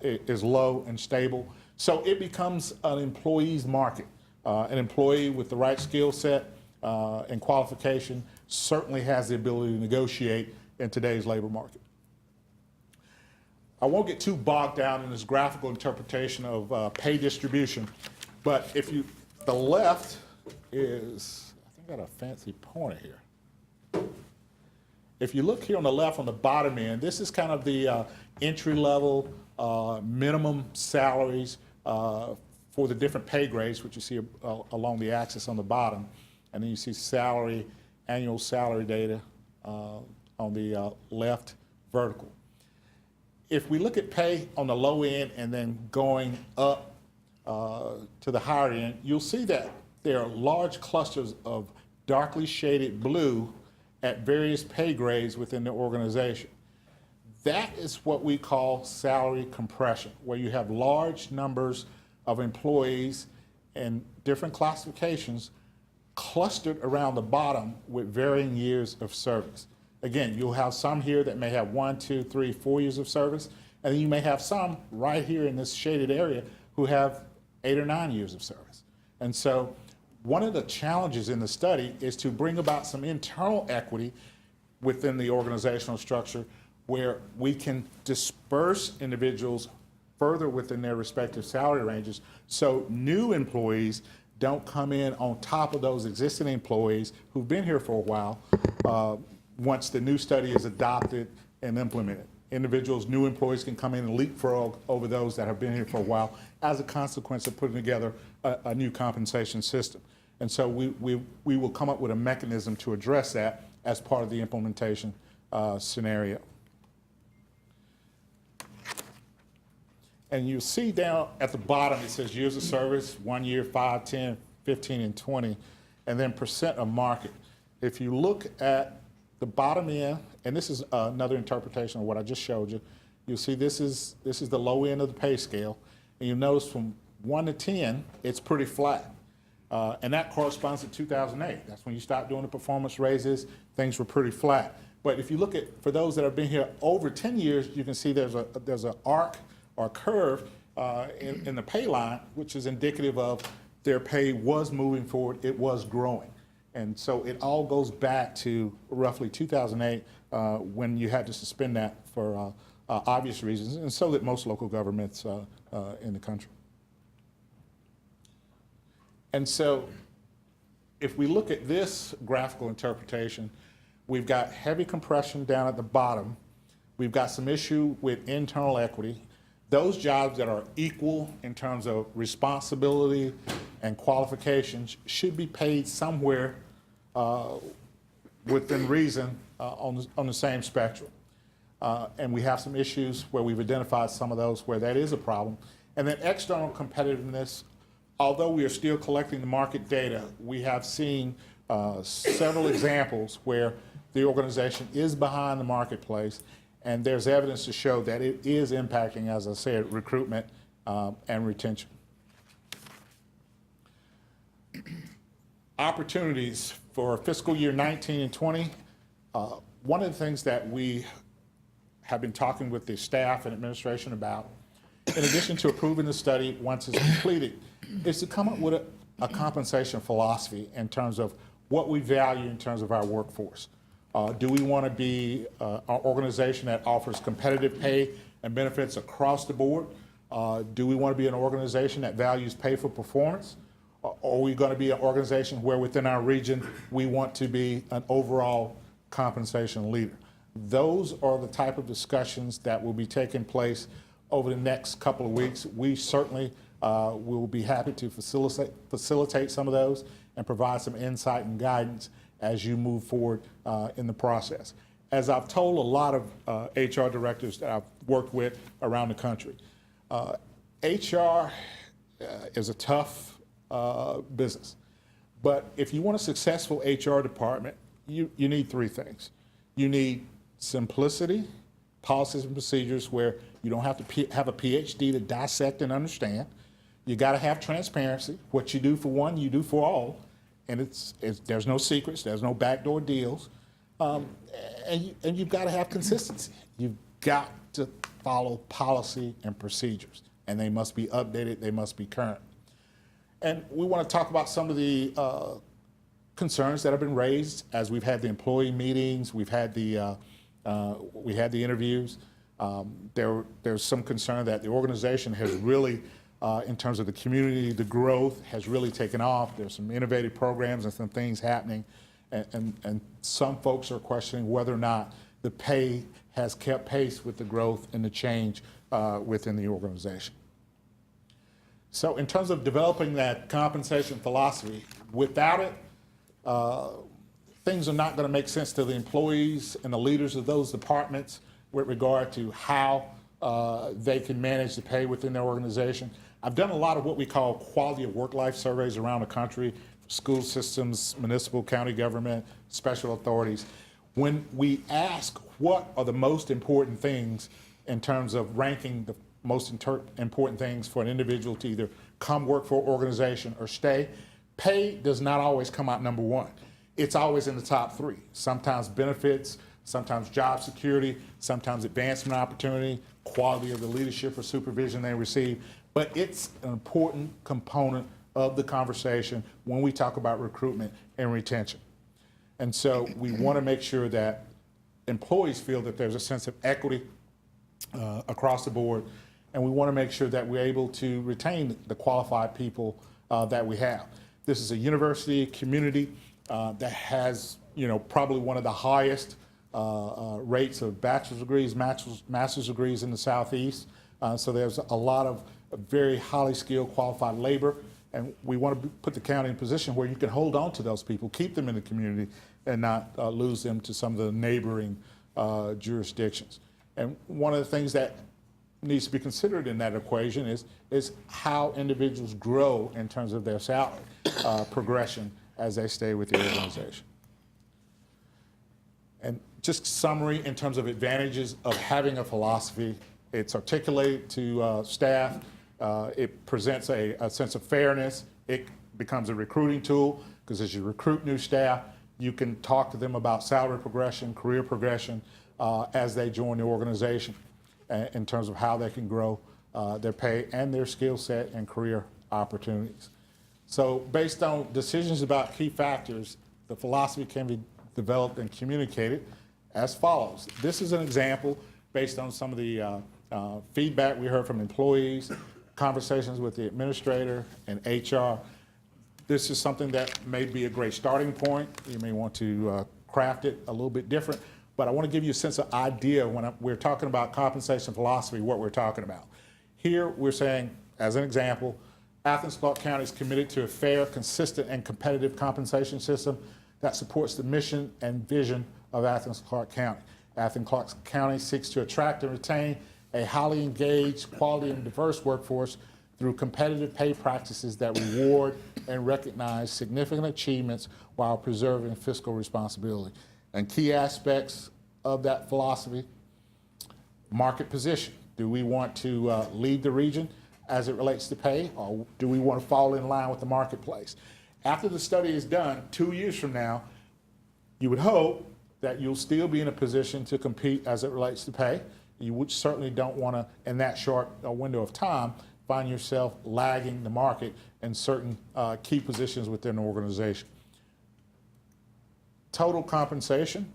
Speaker 8: is low and stable. So it becomes an employee's market. An employee with the right skill set and qualification certainly has the ability to negotiate in today's labor market. I won't get too bogged down in this graphical interpretation of pay distribution, but the left is, I think I got a fancy pointer here. If you look here on the left on the bottom end, this is kind of the entry level minimum salaries for the different pay grades, which you see along the axis on the bottom. And then you see salary, annual salary data on the left vertical. If we look at pay on the low end and then going up to the higher end, you'll see that there are large clusters of darkly shaded blue at various pay grades within the organization. That is what we call salary compression, where you have large numbers of employees in different classifications clustered around the bottom with varying years of service. Again, you'll have some here that may have 1, 2, 3, 4 years of service, and then you may have some right here in this shaded area who have 8 or 9 years of service. And so one of the challenges in the study is to bring about some internal equity within the organizational structure where we can disperse individuals further within their respective salary ranges so new employees don't come in on top of those existing employees who've been here for a while once the new study is adopted and implemented. Individuals, new employees can come in and leapfrog over those that have been here for a while as a consequence of putting together a new compensation system. And so we will come up with a mechanism to address that as part of the implementation scenario. And you see down at the bottom, it says years of service, 1 year, 5, 10, 15, and 20, and then percent of market. If you look at the bottom end, and this is another interpretation of what I just showed you, you'll see this is the low end of the pay scale, and you'll notice from 1 to 10, it's pretty flat. And that corresponds to 2008. That's when you stopped doing the performance raises, things were pretty flat. But if you look at, for those that have been here over 10 years, you can see there's an arc or curve in the pay line, which is indicative of their pay was moving forward, it was growing. And so it all goes back to roughly 2008 when you had to suspend that for obvious reasons, and so did most local governments in the country. And so if we look at this graphical interpretation, we've got heavy compression down at the bottom. We've got some issue with internal equity. Those jobs that are equal in terms of responsibility and qualifications should be paid somewhere within reason on the same spectrum. And we have some issues where we've identified some of those where that is a problem. And then external competitiveness, although we are still collecting the market data, we have seen several examples where the organization is behind the marketplace, and there's evidence to show that it is impacting, as I said, recruitment and retention. Opportunities for fiscal year 19 and 20. One of the things that we have been talking with the staff and administration about, in addition to approving the study once it's completed, is to come up with a compensation philosophy in terms of what we value in terms of our workforce. Do we want to be an organization that offers competitive pay and benefits across the board? Do we want to be an organization that values pay for performance? Or are we going to be an organization where within our region we want to be an overall compensation leader? Those are the type of discussions that will be taking place over the next couple of weeks. We certainly will be happy to facilitate some of those and provide some insight and guidance as you move forward in the process. As I've told a lot of HR directors that I've worked with around the country, HR is a tough business. But if you want a successful HR department, you need three things. You need simplicity, policies and procedures where you don't have to have a PhD to dissect and understand. You got to have transparency. What you do for one, you do for all. And there's no secrets, there's no backdoor deals. And you've got to have consistency. You've got to follow policy and procedures. And they must be updated, they must be current. And we want to talk about some of the concerns that have been raised as we've had the employee meetings, we've had the interviews. There's some concern that the organization has really, in terms of the community, the growth has really taken off. There's some innovative programs and some things happening. And some folks are questioning whether or not the pay has kept pace with the growth and the change within the organization. So in terms of developing that compensation philosophy, without it, things are not going to make sense to the employees and the leaders of those departments with regard to how they can manage the pay within their organization. I've done a lot of what we call quality of work-life surveys around the country, school systems, municipal, county government, special authorities. When we ask what are the most important things in terms of ranking the most important things for an individual to either come work for an organization or stay, pay does not always come out number one. It's always in the top three. Sometimes benefits, sometimes job security, sometimes advancement opportunity, quality of the leadership or supervision they receive. But it's an important component of the conversation when we talk about recruitment and retention. And so we want to make sure that employees feel that there's a sense of equity across the board, and we want to make sure that we're able to retain the qualified people that we have. This is a university community that has, probably one of the highest rates of bachelor's degrees, master's degrees in the Southeast. So there's a lot of very highly skilled, qualified labor, and we want to put the county in a position where you can hold on to those people, keep them in the community, and not lose them to some of the neighboring jurisdictions. And one of the things that needs to be considered in that equation is how individuals grow in terms of their salary progression as they stay with the organization. And just summary in terms of advantages of having a philosophy: it's articulated to staff, it presents a sense of fairness, it becomes a recruiting tool, because as you recruit new staff, you can talk to them about salary progression, career progression as they join the organization, in terms of how they can grow their pay and their skill set and career opportunities. So based on decisions about key factors, the philosophy can be developed and communicated as follows. This is an example based on some of the feedback we heard from employees, conversations with the administrator and HR. This is something that may be a great starting point. You may want to craft it a little bit different, but I want to give you a sense of idea when we're talking about compensation philosophy, what we're talking about. Here we're saying, as an example, Athens-Clarke County is committed to a fair, consistent, and competitive compensation system that supports the mission and vision of Athens-Clarke County. Athens-Clarke County seeks to attract and retain a highly engaged, quality, and diverse workforce through competitive pay practices that reward and recognize significant achievements while preserving fiscal responsibility. And key aspects of that philosophy: market position. Do we want to lead the region as it relates to pay, or do we want to fall in line with the marketplace? After the study is done, 2 years from now, you would hope that you'll still be in a position to compete as it relates to pay. You would certainly don't want to, in that short window of time, find yourself lagging the market in certain key positions within the organization. Total compensation,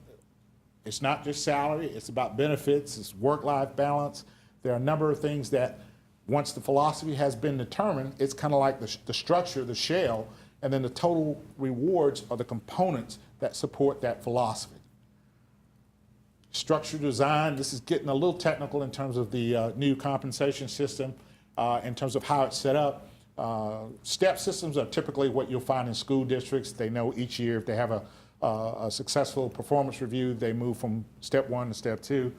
Speaker 8: it's not just salary, it's about benefits, it's work-life balance. There are a number of things that, once the philosophy has been determined, it's kind of like the structure, the shell, and then the total rewards are the components that support that philosophy. Structure design, this is getting a little technical in terms of the new compensation system, in terms of how it's set up. Step systems are typically what you'll find in school districts. They know each year if they have a successful performance review, they move from step 1 to step 2.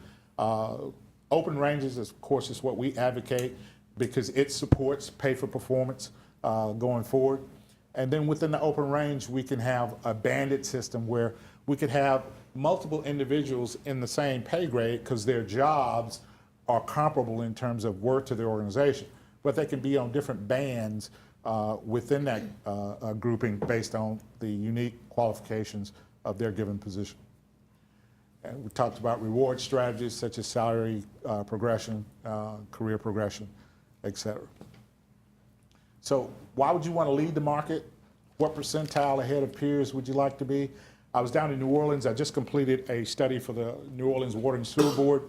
Speaker 8: Open ranges, of course, is what we advocate because it supports pay for performance going forward. And then within the open range, we can have a banded system where we could have multiple individuals in the same pay grade because their jobs are comparable in terms of worth to the organization, but they can be on different bands within that grouping based on the unique qualifications of their given position. And we talked about reward strategies such as salary progression, career progression, et cetera. So why would you want to lead the market? What percentile ahead of peers would you like to be? I was down in New Orleans. I just completed a study for the New Orleans Water and Sewer Board.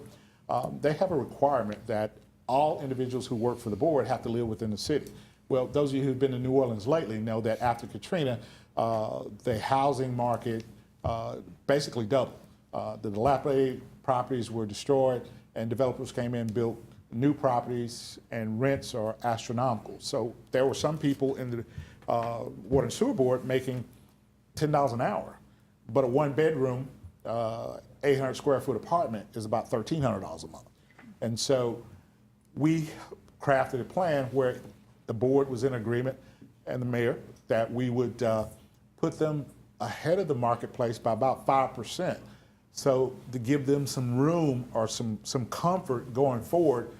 Speaker 8: They have a requirement that all individuals who work for the board have to live within the city. Well, those of you who've been to New Orleans lately know that after Katrina, the housing market basically doubled. The dilapidated properties were destroyed, and developers came in and built new properties, and rents are astronomical. So there were some people in the Water and Sewer Board making $10 an hour, but a one-bedroom, 800 square foot apartment is about $1,300 a month. And so we crafted a plan where the board was in agreement, and the mayor, that we would put them ahead of the marketplace by about 5%, So to give them some room or some comfort going forward,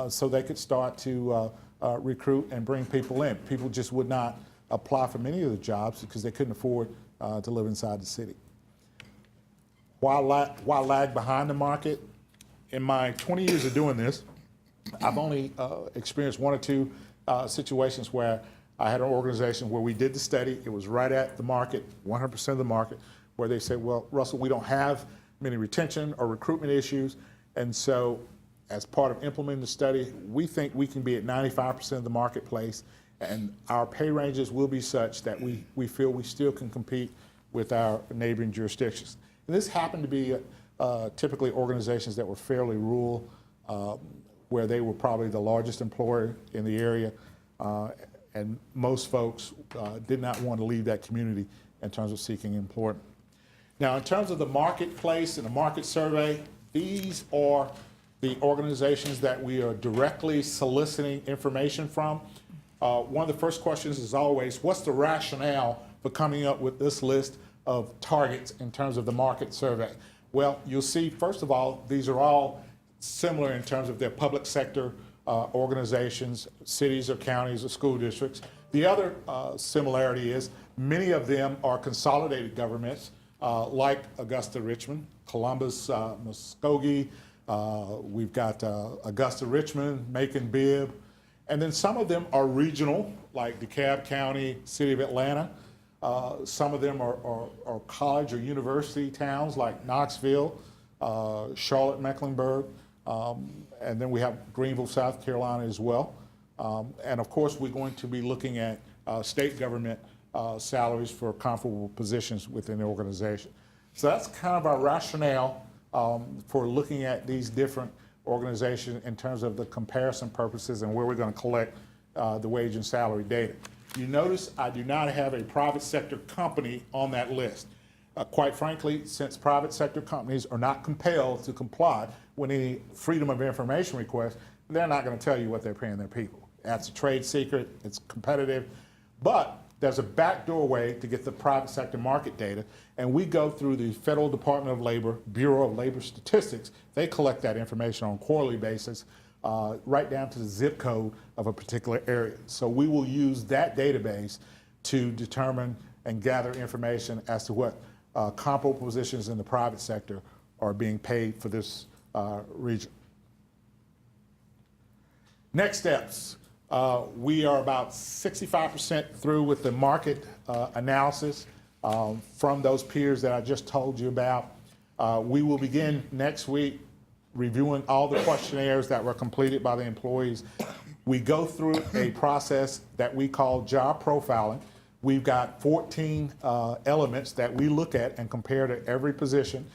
Speaker 8: so they could start to recruit and bring people in. People just would not apply for many of the jobs because they couldn't afford to live inside the city. Why lag behind the market? In my 20 years of doing this, I've only experienced one or two situations where I had an organization where we did the study. It was right at the market, 100% of the market, where they said, well, Russell, we don't have many retention or recruitment issues. And so as part of implementing the study, we think we can be at 95% of the marketplace, and our pay ranges will be such that we feel we still can compete with our neighboring jurisdictions. And this happened to be typically organizations that were fairly rural, where they were probably the largest employer in the area, and most folks did not want to leave that community in terms of seeking employment. Now, in terms of the marketplace and the market survey, these are the organizations that we are directly soliciting information from. One of the first questions is always, what's the rationale for coming up with this list of targets in terms of the market survey? Well, you'll see, first of all, these are all similar in terms of their public sector organizations, cities or counties or school districts. The other similarity is many of them are consolidated governments, like Augusta Richmond, Columbus, Muskogee, we've got Augusta Richmond, Macon Bibb, and then some of them are regional, like DeKalb County, City of Atlanta. Some of them are college or university towns like Knoxville, Charlotte, Mecklenburg, and then we have Greenville, South Carolina as well. And of course, we're going to be looking at state government salaries for comparable positions within the organization. So that's kind of our rationale for looking at these different organizations in terms of the comparison purposes and where we're going to collect the wage and salary data. You notice I do not have a private sector company on that list. Quite frankly, since private sector companies are not compelled to comply with any freedom of information request, they're not going to tell you what they're paying their people. That's a trade secret, it's competitive, but there's a backdoor way to get the private sector market data, and we go through the Federal Department of Labor, Bureau of Labor Statistics. They collect that information on a quarterly basis, right down to the zip code of a particular area. So we will use that database to determine and gather information as to what comparable positions in the private sector are being paid for this region. Next steps. We are about 65% through with the market analysis from those peers that I just told you about. We will begin next week reviewing all the questionnaires that were completed by the employees. We go through a process that we call job profiling. We've got 14 elements that we look at and compare to every position.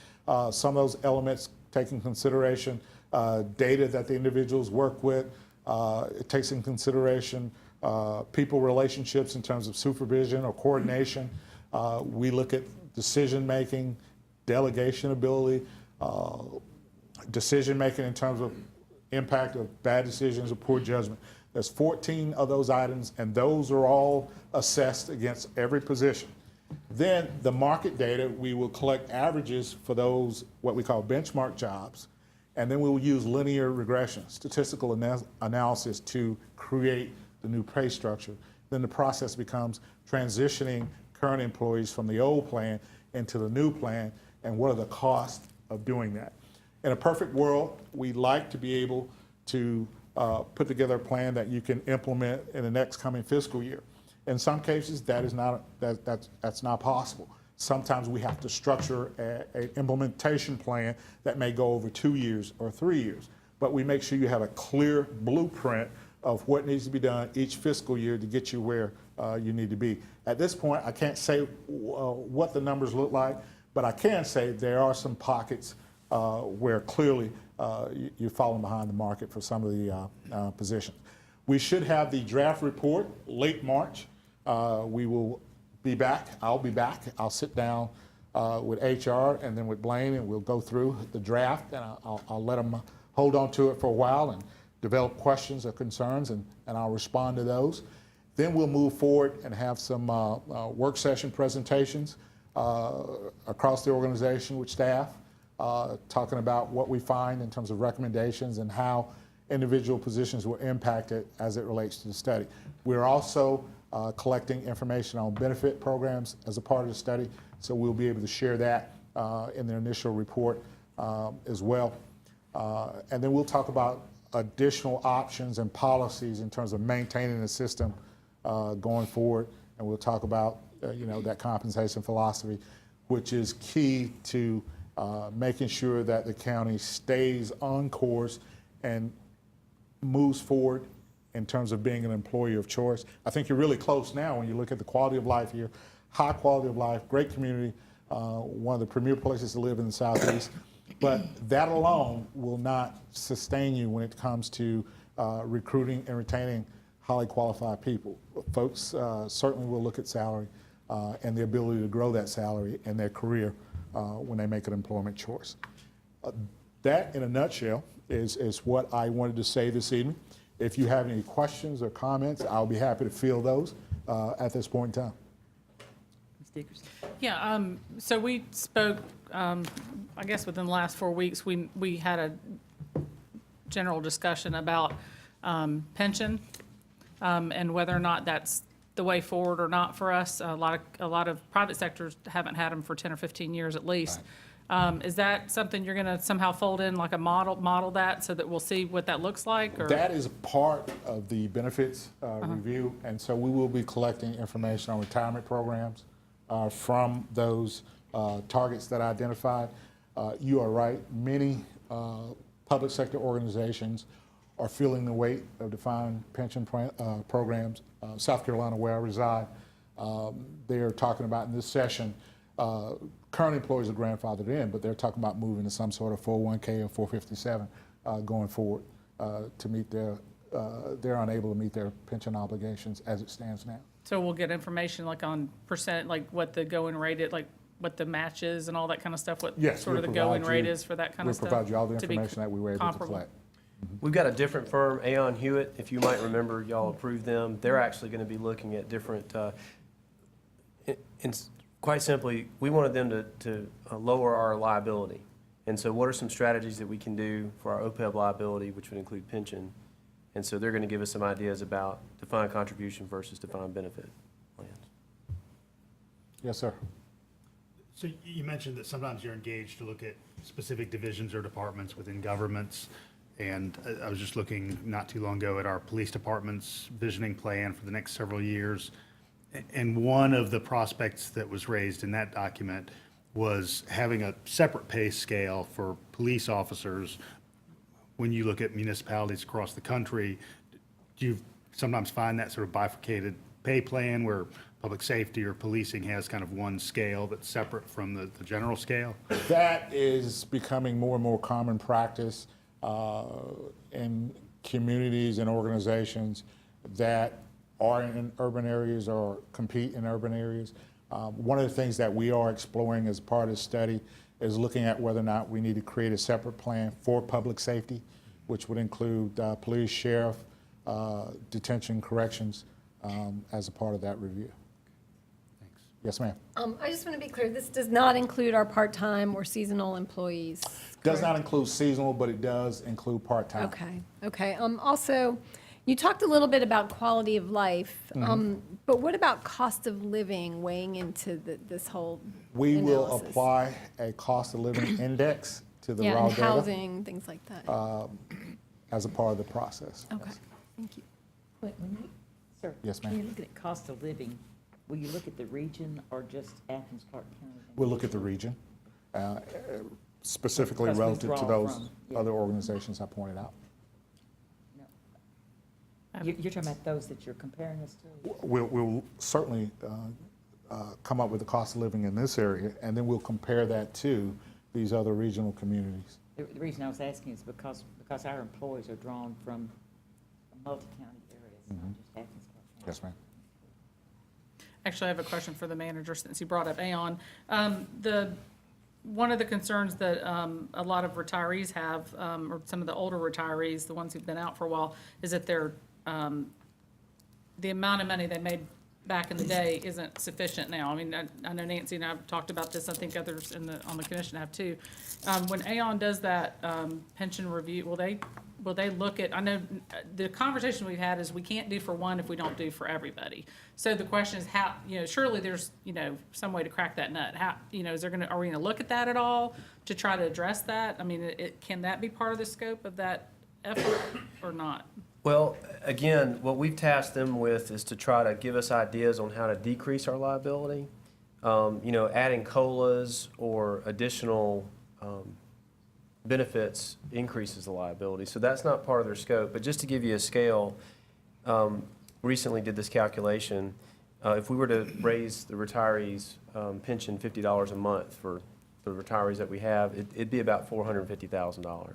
Speaker 8: Some of those elements take in consideration data that the individuals work with. It takes in consideration people relationships in terms of supervision or coordination. We look at decision making, delegation ability, decision making in terms of impact of bad decisions or poor judgment. There's 14 of those items, and those are all assessed against every position. Then the market data, we will collect averages for those, what we call benchmark jobs, and then we will use linear regression, statistical analysis to create the new pay structure. Then the process becomes transitioning current employees from the old plan into the new plan, and what are the costs of doing that. In a perfect world, we'd like to be able to put together a plan that you can implement in the next coming fiscal year. In some cases, that's not possible. Sometimes we have to structure an implementation plan that may go over 2 years or 3 years. But we make sure you have a clear blueprint of what needs to be done each fiscal year to get you where you need to be. At this point, I can't say what the numbers look like, but I can say there are some pockets where clearly you're falling behind the market for some of the positions. We should have the draft report late March. We will be back. I'll be back. I'll sit down with HR and then with Blaine, and we'll go through the draft, and I'll let them hold on to it for a while and develop questions or concerns, and I'll respond to those. Then we'll move forward and have some work session presentations across the organization with staff. talking about what we find in terms of recommendations and how individual positions were impacted as it relates to the study. We're also collecting information on benefit programs as a part of the study, so we'll be able to share that in the initial report as well. And then we'll talk about additional options and policies in terms of maintaining the system going forward. And we'll talk about, that compensation philosophy, which is key to making sure that the county stays on course and moves forward in terms of being an employer of choice. I think you're really close now when you look at the quality of life here. High quality of life, great community, one of the premier places to live in the Southeast. But that alone will not sustain you when it comes to recruiting and retaining highly qualified people. Folks certainly will look at salary and the ability to grow that salary in their career when they make an employment choice. That, in a nutshell, is what I wanted to say this evening. If you have any questions or comments, I'll be happy to field those at this point in time.
Speaker 1: Ms. Dickerson?
Speaker 7: Yeah, so we spoke, I guess within the last 4 weeks, we had a general discussion about pension and whether or not that's the way forward or not for us. A lot of private sectors haven't had them for 10 or 15 years at least. Is that something you're going to somehow fold in, like a model that, so that we'll see what that looks like? Or?
Speaker 8: That is part of the benefits review, and so we will be collecting information on retirement programs from those targets that I identified. You are right, many public sector organizations are feeling the weight of defined pension programs. South Carolina, where I reside, they're talking about in this session, current employees are grandfathered in, but they're talking about moving to some sort of 401k or 457 going forward to meet they're unable to meet their pension obligations as it stands now.
Speaker 7: So we'll get information like on percent, like what the going rate is, like what the match is and all that kind of stuff, what
Speaker 8: Yes,
Speaker 7: sort of the
Speaker 8: we'll
Speaker 7: going
Speaker 8: provide
Speaker 7: rate
Speaker 8: you-
Speaker 7: is for that kind
Speaker 8: We'll
Speaker 7: of stuff?
Speaker 8: provide you all the
Speaker 7: to be
Speaker 8: information that we were able to
Speaker 7: comparable.
Speaker 8: collect.
Speaker 4: We've got a different firm, Aon Hewitt, if you might remember, y'all approved them. They're actually going to be looking at different, quite simply, we wanted them to lower our liability. And so what are some strategies that we can do for our OPEB liability, which would include pension? And so they're going to give us some ideas about defined contribution versus defined benefit plans.
Speaker 8: Yes, sir.
Speaker 3: So you mentioned that sometimes you're engaged to look at specific divisions or departments within governments. And I was just looking not too long ago at our police department's visioning plan for the next several years. And one of the prospects that was raised in that document was having a separate pay scale for police officers. When you look at municipalities across the country, do you sometimes find that sort of bifurcated pay plan where public safety or policing has kind of one scale that's separate from the general scale?
Speaker 8: That is becoming more and more common practice in communities and organizations that are in urban areas or compete in urban areas. One of the things that we are exploring as part of the study is looking at whether or not we need to create a separate plan for public safety, which would include police, sheriff, detention, corrections as a part of that review.
Speaker 3: Thanks.
Speaker 8: Yes, ma'am.
Speaker 9: I just want to be clear, this does not include our part-time or seasonal employees.
Speaker 8: Does not include seasonal, but it does include part-time.
Speaker 9: Okay, okay. Also, you talked a little bit about quality of life, but what about cost of living weighing into this whole
Speaker 8: We will
Speaker 9: analysis?
Speaker 8: apply a cost of living index to the
Speaker 9: Yeah,
Speaker 8: raw
Speaker 9: and
Speaker 8: data
Speaker 9: housing, things like that.
Speaker 8: as a part of the process.
Speaker 9: Okay, thank you.
Speaker 1: Sir?
Speaker 8: Yes, ma'am.
Speaker 1: When you're looking at cost of living, will you look at the region or just Athens-Clarke County?
Speaker 8: We'll look at the region, specifically
Speaker 1: Because we
Speaker 8: relative to
Speaker 1: draw
Speaker 8: those
Speaker 1: from, yeah.
Speaker 8: other organizations I pointed out.
Speaker 1: You're talking about those that you're comparing us to?
Speaker 8: We'll certainly come up with the cost of living in this area, and then we'll compare that to these other regional communities.
Speaker 1: The reason I was asking is because our employees are drawn from multi-county areas, not just Athens-Clarke County.
Speaker 8: Yes, ma'am.
Speaker 7: Actually, I have a question for the manager since he brought up Aon. One of the concerns that a lot of retirees have, or some of the older retirees, the ones who've been out for a while, is that they're, the amount of money they made back in the day isn't sufficient now. I mean, I know Nancy and I have talked about this, I think others on the commission have too. When Aon does that pension review, will they look at, I know the conversation we've had is we can't do for one if we don't do for everybody. So the question is how, surely there's, some way to crack that nut. How, is there are we gonna look at that at all to try to address that? I mean, can that be part of the scope of that effort or not?
Speaker 4: Well, again, what we've tasked them with is to try to give us ideas on how to decrease our liability. Adding COLAs or additional benefits increases the liability. So that's not part of their scope. But just to give you a scale, recently did this calculation. If we were to raise the retirees' pension $50 a month for the retirees that we have, it'd be about $450,000.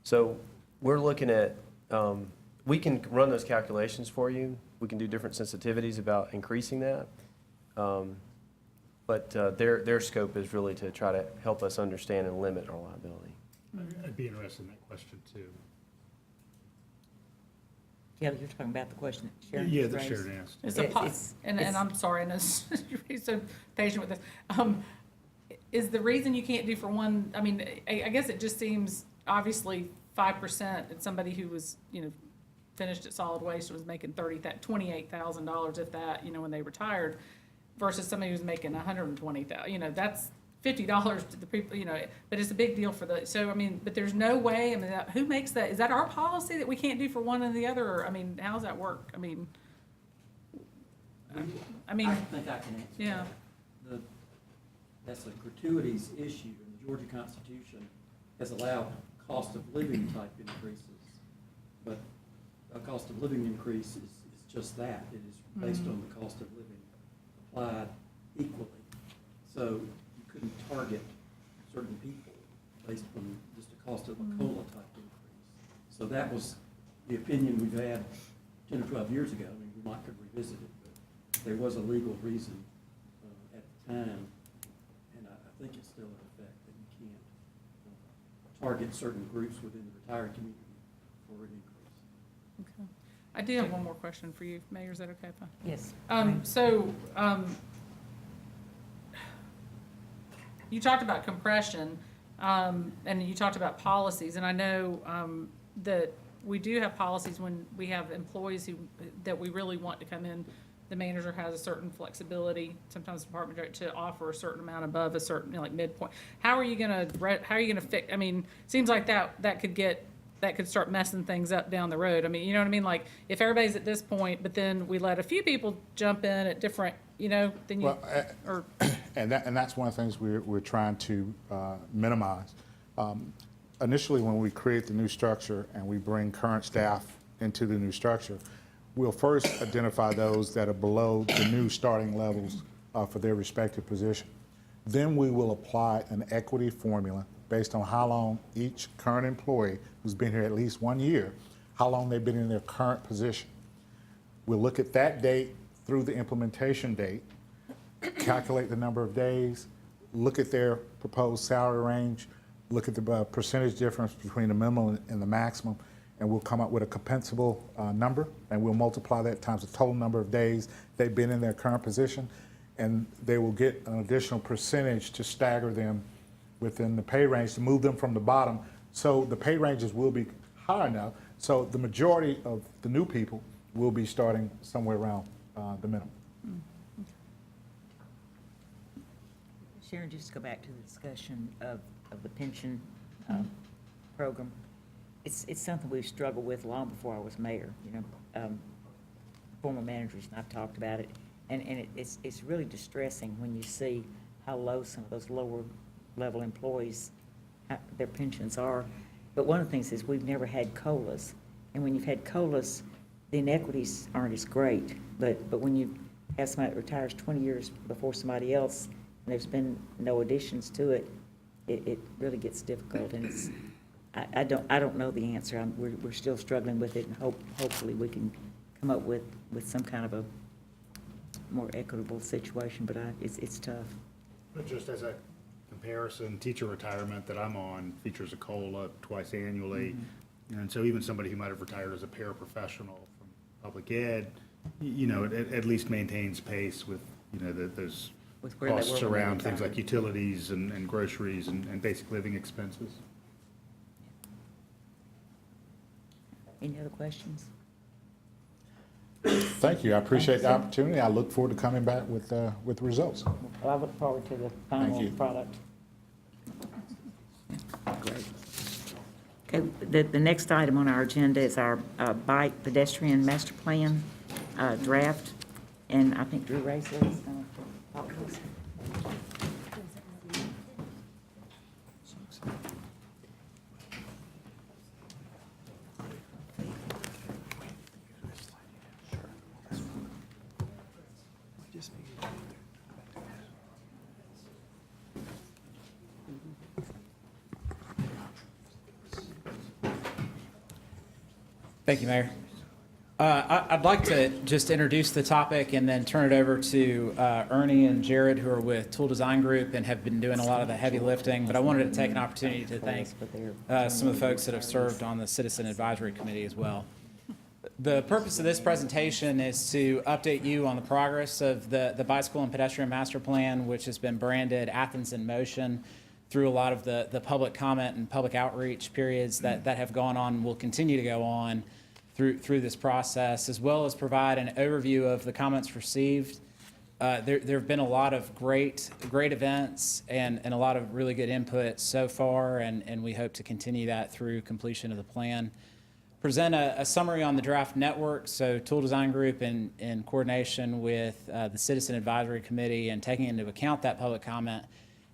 Speaker 4: So we're looking at, we can run those calculations for you. We can do different sensitivities about increasing that. But their scope is really to try to help us understand and limit our liability.
Speaker 3: I'd be interested in that question too.
Speaker 1: Kelly, you're talking about the question that Sharon
Speaker 3: Yeah,
Speaker 1: just
Speaker 3: that
Speaker 1: raised?
Speaker 3: Sharon asked.
Speaker 7: Is a
Speaker 1: It's-
Speaker 7: and I'm sorry, and you're so patient with this. Is the reason you can't do for one, I mean, I guess it just seems obviously 5%, and somebody who was, finished at solid waste and was making $28,000, if that, when they retired, versus somebody who's making $120,000, that's $50 to the people, but it's a big deal for so, I mean, but there's no way, I mean, who makes that? Is that our policy that we can't do for one and the other, or, I mean, how does that work? I mean,
Speaker 10: I think I can answer
Speaker 7: yeah.
Speaker 10: that. That's a gratuities issue, and the Georgia Constitution has allowed cost of living type increases. But a cost of living increase is just that. It is based on the cost of living applied equally. So you couldn't target certain people based on just a cost of a COLA type increase. So that was the opinion we've had 10 or 12 years ago. I mean, we might could revisit it, but there was a legal reason at the time, and I think it's still in effect, that you can't target certain groups within the retired community for an increase.
Speaker 7: Okay. I do have one more question for you, Mayor, is that okay? Fine.
Speaker 1: Yes.
Speaker 7: You talked about compression, and you talked about policies, and I know that we do have policies when we have employees that we really want to come in. The manager has a certain flexibility, sometimes the department director, to offer a certain amount above a certain, like midpoint. How are you gonna fix, I mean, seems like that could start messing things up down the road. I mean, you know what I mean? Like, if everybody's at this point, but then we let a few people jump in at different, then you,
Speaker 8: Well,
Speaker 7: or,
Speaker 8: And that's one of the things we're trying to minimize. Initially, when we create the new structure and we bring current staff into the new structure, we'll first identify those that are below the new starting levels for their respective position. Then we will apply an equity formula based on how long each current employee who's been here at least 1 year, how long they've been in their current position. We'll look at that date through the implementation date, calculate the number of days, look at their proposed salary range, look at the percentage difference between the minimum and the maximum, and we'll come up with a compensable number, and we'll multiply that times the total number of days they've been in their current position, and they will get an additional percentage to stagger them within the pay range to move them from the bottom. So the pay ranges will be high enough, so the majority of the new people will be starting somewhere around the minimum.
Speaker 1: Sharon, just to go back to the discussion of the pension program. It's something we've struggled with long before I was mayor, former managers and I've talked about it. And it's really distressing when you see how low some of those lower level employees, their pensions are. But one of the things is we've never had COLAs. And when you've had COLAs, the inequities aren't as great. But when you have somebody that retires 20 years before somebody else, and there's been no additions to it, it really gets difficult. And I don't know the answer. We're still struggling with it, and hopefully we can come up with some kind of a more equitable situation, but it's tough.
Speaker 3: But just as a comparison, teacher retirement that I'm on features a COLA twice annually. And so even somebody who might have retired as a paraprofessional from public ed it at least maintains pace with, those
Speaker 1: With where they were
Speaker 3: costs
Speaker 1: when they
Speaker 3: around things
Speaker 1: retired.
Speaker 3: like utilities and groceries and basic living expenses.
Speaker 1: Any other questions?
Speaker 8: Thank you. I appreciate the opportunity. I look forward to coming back with results.
Speaker 1: Well, I look forward to the
Speaker 8: Thank
Speaker 1: final
Speaker 8: you.
Speaker 1: product. Great. Okay, the next item on our agenda is our bike pedestrian master plan draft, and I think Drew Raessler is going to talk to us.
Speaker 11: Thank you, Mayor. I'd like to just introduce the topic and then turn it over to Ernie and Jared, who are with Tool Design Group and have been doing a lot of the heavy lifting. But I wanted to take an opportunity to thank some of the folks that have served on the Citizen Advisory Committee as well. The purpose of this presentation is to update you on the progress of the Bicycle and Pedestrian Master Plan, which has been branded Athens in Motion, through a lot of the public comment and public outreach periods that have gone on and will continue to go on through this process, as well as provide an overview of the comments received. There have been a lot of great events and a lot of really good input so far, and we hope to continue that through completion of the plan. Present a summary on the draft network. So Tool Design Group, in coordination with the Citizen Advisory Committee and taking into account that public comment,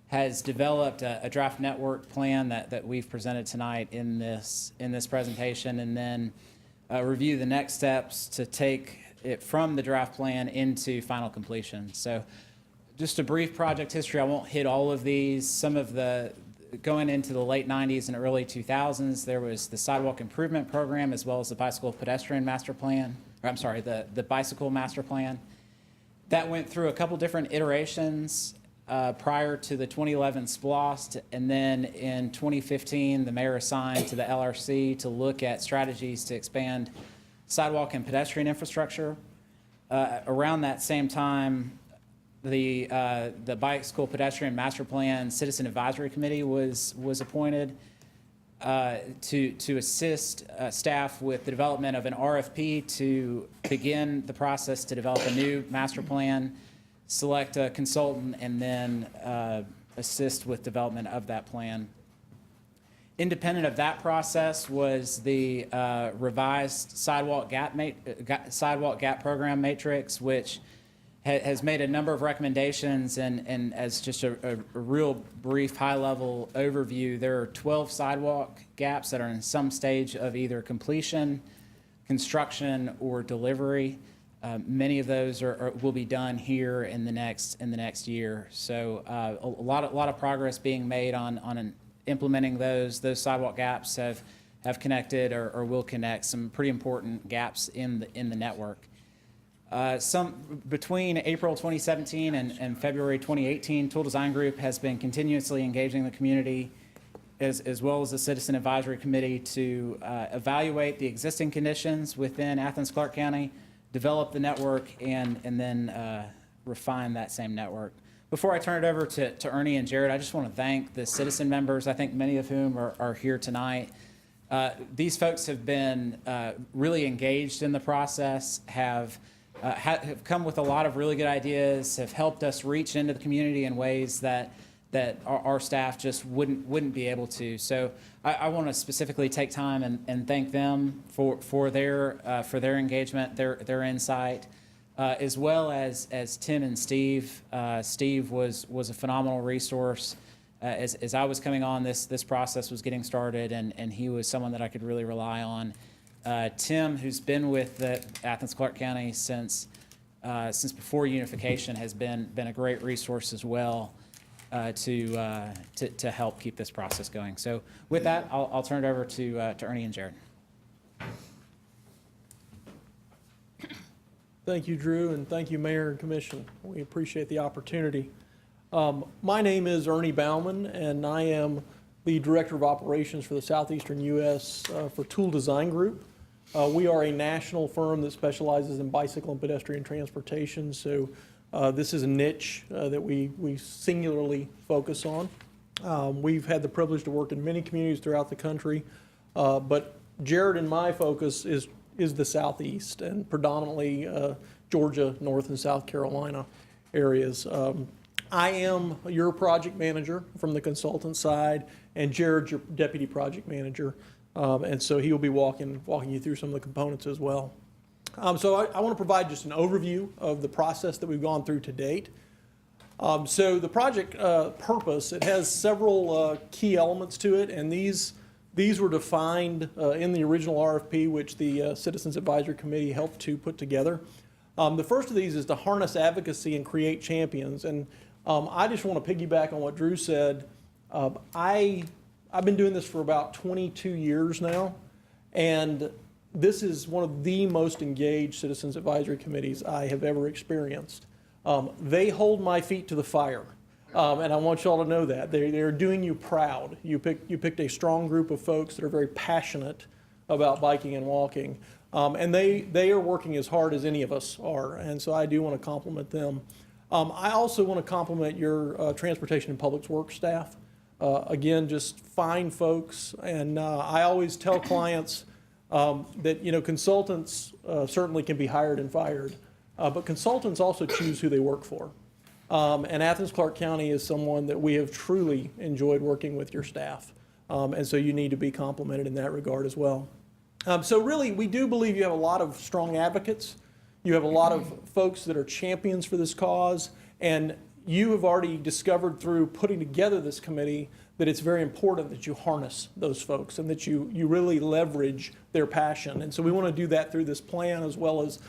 Speaker 11: has developed a draft network plan that we've presented tonight in this presentation, and then review the next steps to take it from the draft plan into final completion. So just a brief project history. I won't hit all of these. Some of going into the late 90s and early 2000s, there was the Sidewalk Improvement Program as well as the Bicycle Pedestrian Master Plan, or I'm sorry, the Bicycle Master Plan. That went through a couple different iterations prior to the 2011 SPLOST, and then in 2015, the mayor assigned to the LRC to look at strategies to expand sidewalk and pedestrian infrastructure. Around that same time, the Bicycle Pedestrian Master Plan Citizen Advisory Committee was appointed to assist staff with the development of an RFP to begin the process to develop a new master plan, select a consultant, and then assist with development of that plan. Independent of that process was the revised sidewalk gap program matrix, which has made a number of recommendations, and as just a real brief high-level overview, there are 12 sidewalk gaps that are in some stage of either completion, construction, or delivery. Many of those will be done here in the next year. So a lot of progress being made on implementing those. Those sidewalk gaps have connected or will connect some pretty important gaps in the network. Between April 2017 and February 2018, Tool Design Group has been continuously engaging the community as well as the Citizen Advisory Committee to evaluate the existing conditions within Athens-Clarke County, develop the network, and then refine that same network. Before I turn it over to Ernie and Jared, I just want to thank the citizen members, I think many of whom are here tonight. These folks have been really engaged in the process, have come with a lot of really good ideas, have helped us reach into the community in ways that our staff just wouldn't be able to. So I want to specifically take time and thank them for their engagement, their insight, as well as Tim and Steve. Steve was a phenomenal resource as I was coming on. This process was getting started, and he was someone that I could really rely on. Tim, who's been with the Athens-Clarke County since before unification, has been a great resource as well. To help keep this process going. So with that, I'll turn it over to Ernie and Jared.
Speaker 12: Thank you, Drew, and thank you, Mayor and Commission. We appreciate the opportunity. My name is Ernie Bauman, and I am the Director of Operations for the Southeastern U.S. for Tool Design Group. We are a national firm that specializes in bicycle and pedestrian transportation, so this is a niche that we singularly focus on. We've had the privilege to work in many communities throughout the country, but Jared and my focus is the Southeast and predominantly Georgia, North and South Carolina areas. I am your project manager from the consultant side, and Jared's your deputy project manager. And so he will be walking you through some of the components as well. So I want to provide just an overview of the process that we've gone through to date. So the project purpose, it has several key elements to it, and these were defined in the original RFP, which the Citizens Advisory Committee helped to put together. The first of these is to harness advocacy and create champions. And I just want to piggyback on what Drew said. I've been doing this for about 22 years now, and this is one of the most engaged Citizens Advisory Committees I have ever experienced. They hold my feet to the fire, and I want you all to know that. They're doing you proud. You picked a strong group of folks that are very passionate about biking and walking, and they are working as hard as any of us are, and so I do want to compliment them. I also want to compliment your Transportation and Public Works staff. Again, just fine folks, and I always tell clients that consultants certainly can be hired and fired, but consultants also choose who they work for. And Athens-Clarke County is someone that we have truly enjoyed working with your staff, and so you need to be complimented in that regard as well. So really, we do believe you have a lot of strong advocates. You have a lot of folks that are champions for this cause, and you have already discovered through putting together this committee that it's very important that you harness those folks and that you really leverage their passion. And so we want to do that through this plan as well as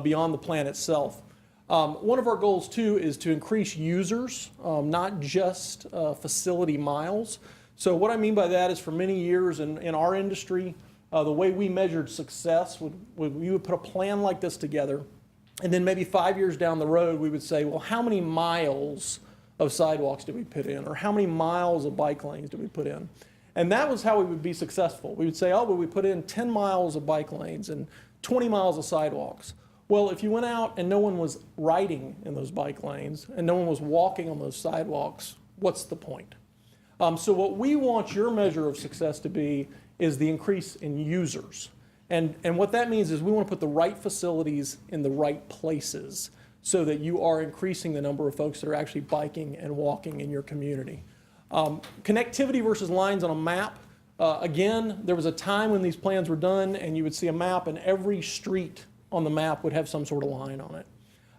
Speaker 12: beyond the plan itself. One of our goals too is to increase users, not just facility miles. So what I mean by that is for many years in our industry, the way we measured success we would put a plan like this together, and then maybe 5 years down the road, we would say, well, how many miles of sidewalks did we put in? Or how many miles of bike lanes did we put in? And that was how we would be successful. We would say, oh, well, we put in 10 miles of bike lanes and 20 miles of sidewalks. Well, if you went out and no one was riding in those bike lanes and no one was walking on those sidewalks, what's the point? So what we want your measure of success to be is the increase in users. And what that means is we want to put the right facilities in the right places so that you are increasing the number of folks that are actually biking and walking in your community. Connectivity versus lines on a map. Again, there was a time when these plans were done and you would see a map and every street on the map would have some sort of line on it.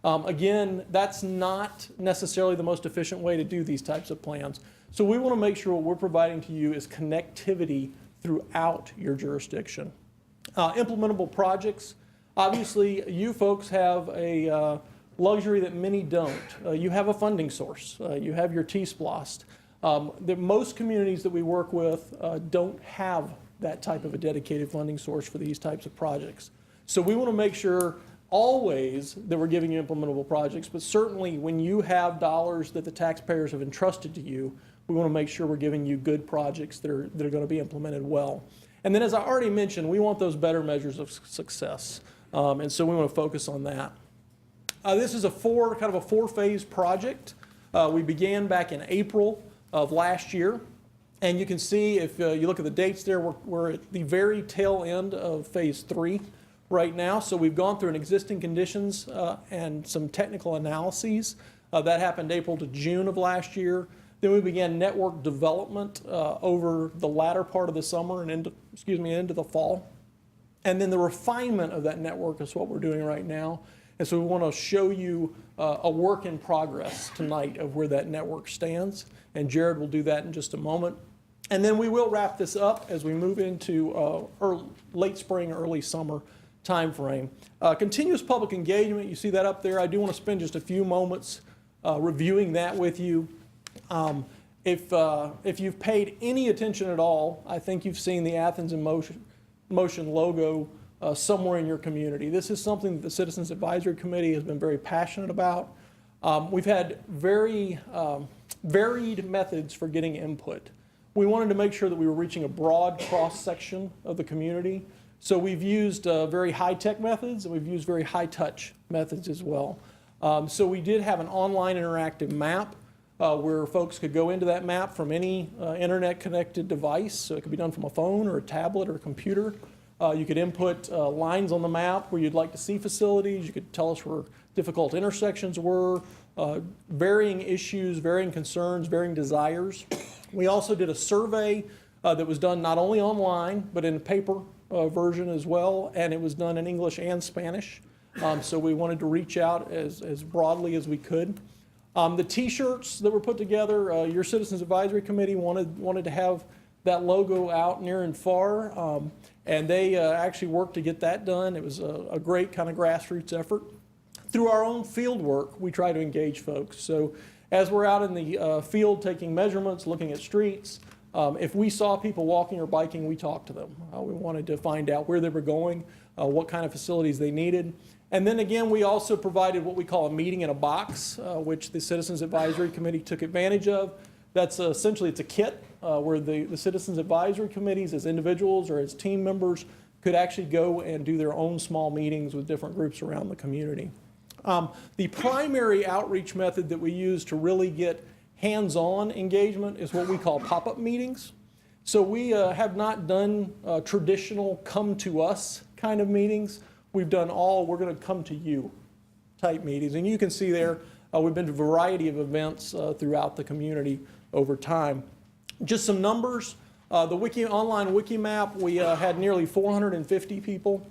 Speaker 12: Again, that's not necessarily the most efficient way to do these types of plans. So we want to make sure what we're providing to you is connectivity throughout your jurisdiction. Implementable projects. Obviously, you folks have a luxury that many don't. You have a funding source. You have your T-SPLOST. Most communities that we work with don't have that type of a dedicated funding source for these types of projects. So we want to make sure always that we're giving you implementable projects, but certainly when you have dollars that the taxpayers have entrusted to you, we want to make sure we're giving you good projects that are going to be implemented well. And then as I already mentioned, we want those better measures of success. And so we want to focus on that. This is a kind of a four-phase project. We began back in April of last year. And you can see if you look at the dates there, we're at the very tail end of phase 3 right now. So we've gone through an existing conditions and some technical analyses. That happened April to June of last year. Then we began network development over the latter part of the summer and into the fall. And then the refinement of that network is what we're doing right now. And so we want to show you a work in progress tonight of where that network stands. And Jared will do that in just a moment. And then we will wrap this up as we move into late spring, early summer timeframe. Continuous public engagement, you see that up there. I do want to spend just a few moments reviewing that with you. If you've paid any attention at all, I think you've seen the Athens in Motion logo somewhere in your community. This is something that the Citizens Advisory Committee has been very passionate about. We've had very varied methods for getting input. We wanted to make sure that we were reaching a broad cross-section of the community. So we've used very high-tech methods, and we've used very high-touch methods as well. So we did have an online interactive map where folks could go into that map from any internet-connected device. So it could be done from a phone or a tablet or a computer. You could input lines on the map where you'd like to see facilities. You could tell us where difficult intersections were, varying issues, varying concerns, varying desires. We also did a survey that was done not only online, but in a paper version as well, and it was done in English and Spanish. So we wanted to reach out as broadly as we could. The T-shirts that were put together, your Citizens Advisory Committee wanted to have that logo out near and far, and they actually worked to get that done. It was a great kind of grassroots effort. Through our own field work, we try to engage folks. So as we're out in the field taking measurements, looking at streets, if we saw people walking or biking, we talked to them. We wanted to find out where they were going, what kind of facilities they needed. And then again, we also provided what we call a meeting in a box, which the Citizens Advisory Committee took advantage of. That's essentially, it's a kit where the Citizens Advisory Committees as individuals or as team members could actually go and do their own small meetings with different groups around the community. The primary outreach method that we use to really get hands-on engagement is what we call pop-up meetings. So we have not done traditional come-to-us kind of meetings. We've done we're going to come to you type meetings. And you can see there, we've been to a variety of events throughout the community over time. Just some numbers. The online wiki map, we had nearly 450 people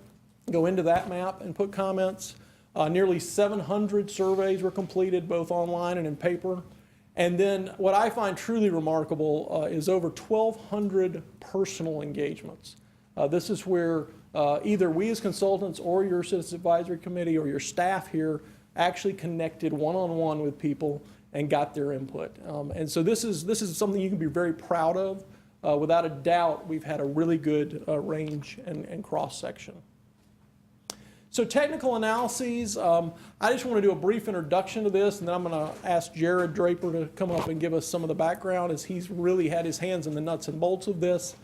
Speaker 12: go into that map and put comments. Nearly 700 surveys were completed, both online and in paper. And then what I find truly remarkable is over 1,200 personal engagements. This is where either we as consultants or your Citizens Advisory Committee or your staff here actually connected one-on-one with people and got their input. And so this is something you can be very proud of. Without a doubt, we've had a really good range and cross-section. So technical analyses, I just want to do a brief introduction to this, and then I'm going to ask Jared Draper to come up and give us some of the background, as he's really had his hands in the nuts and bolts of this.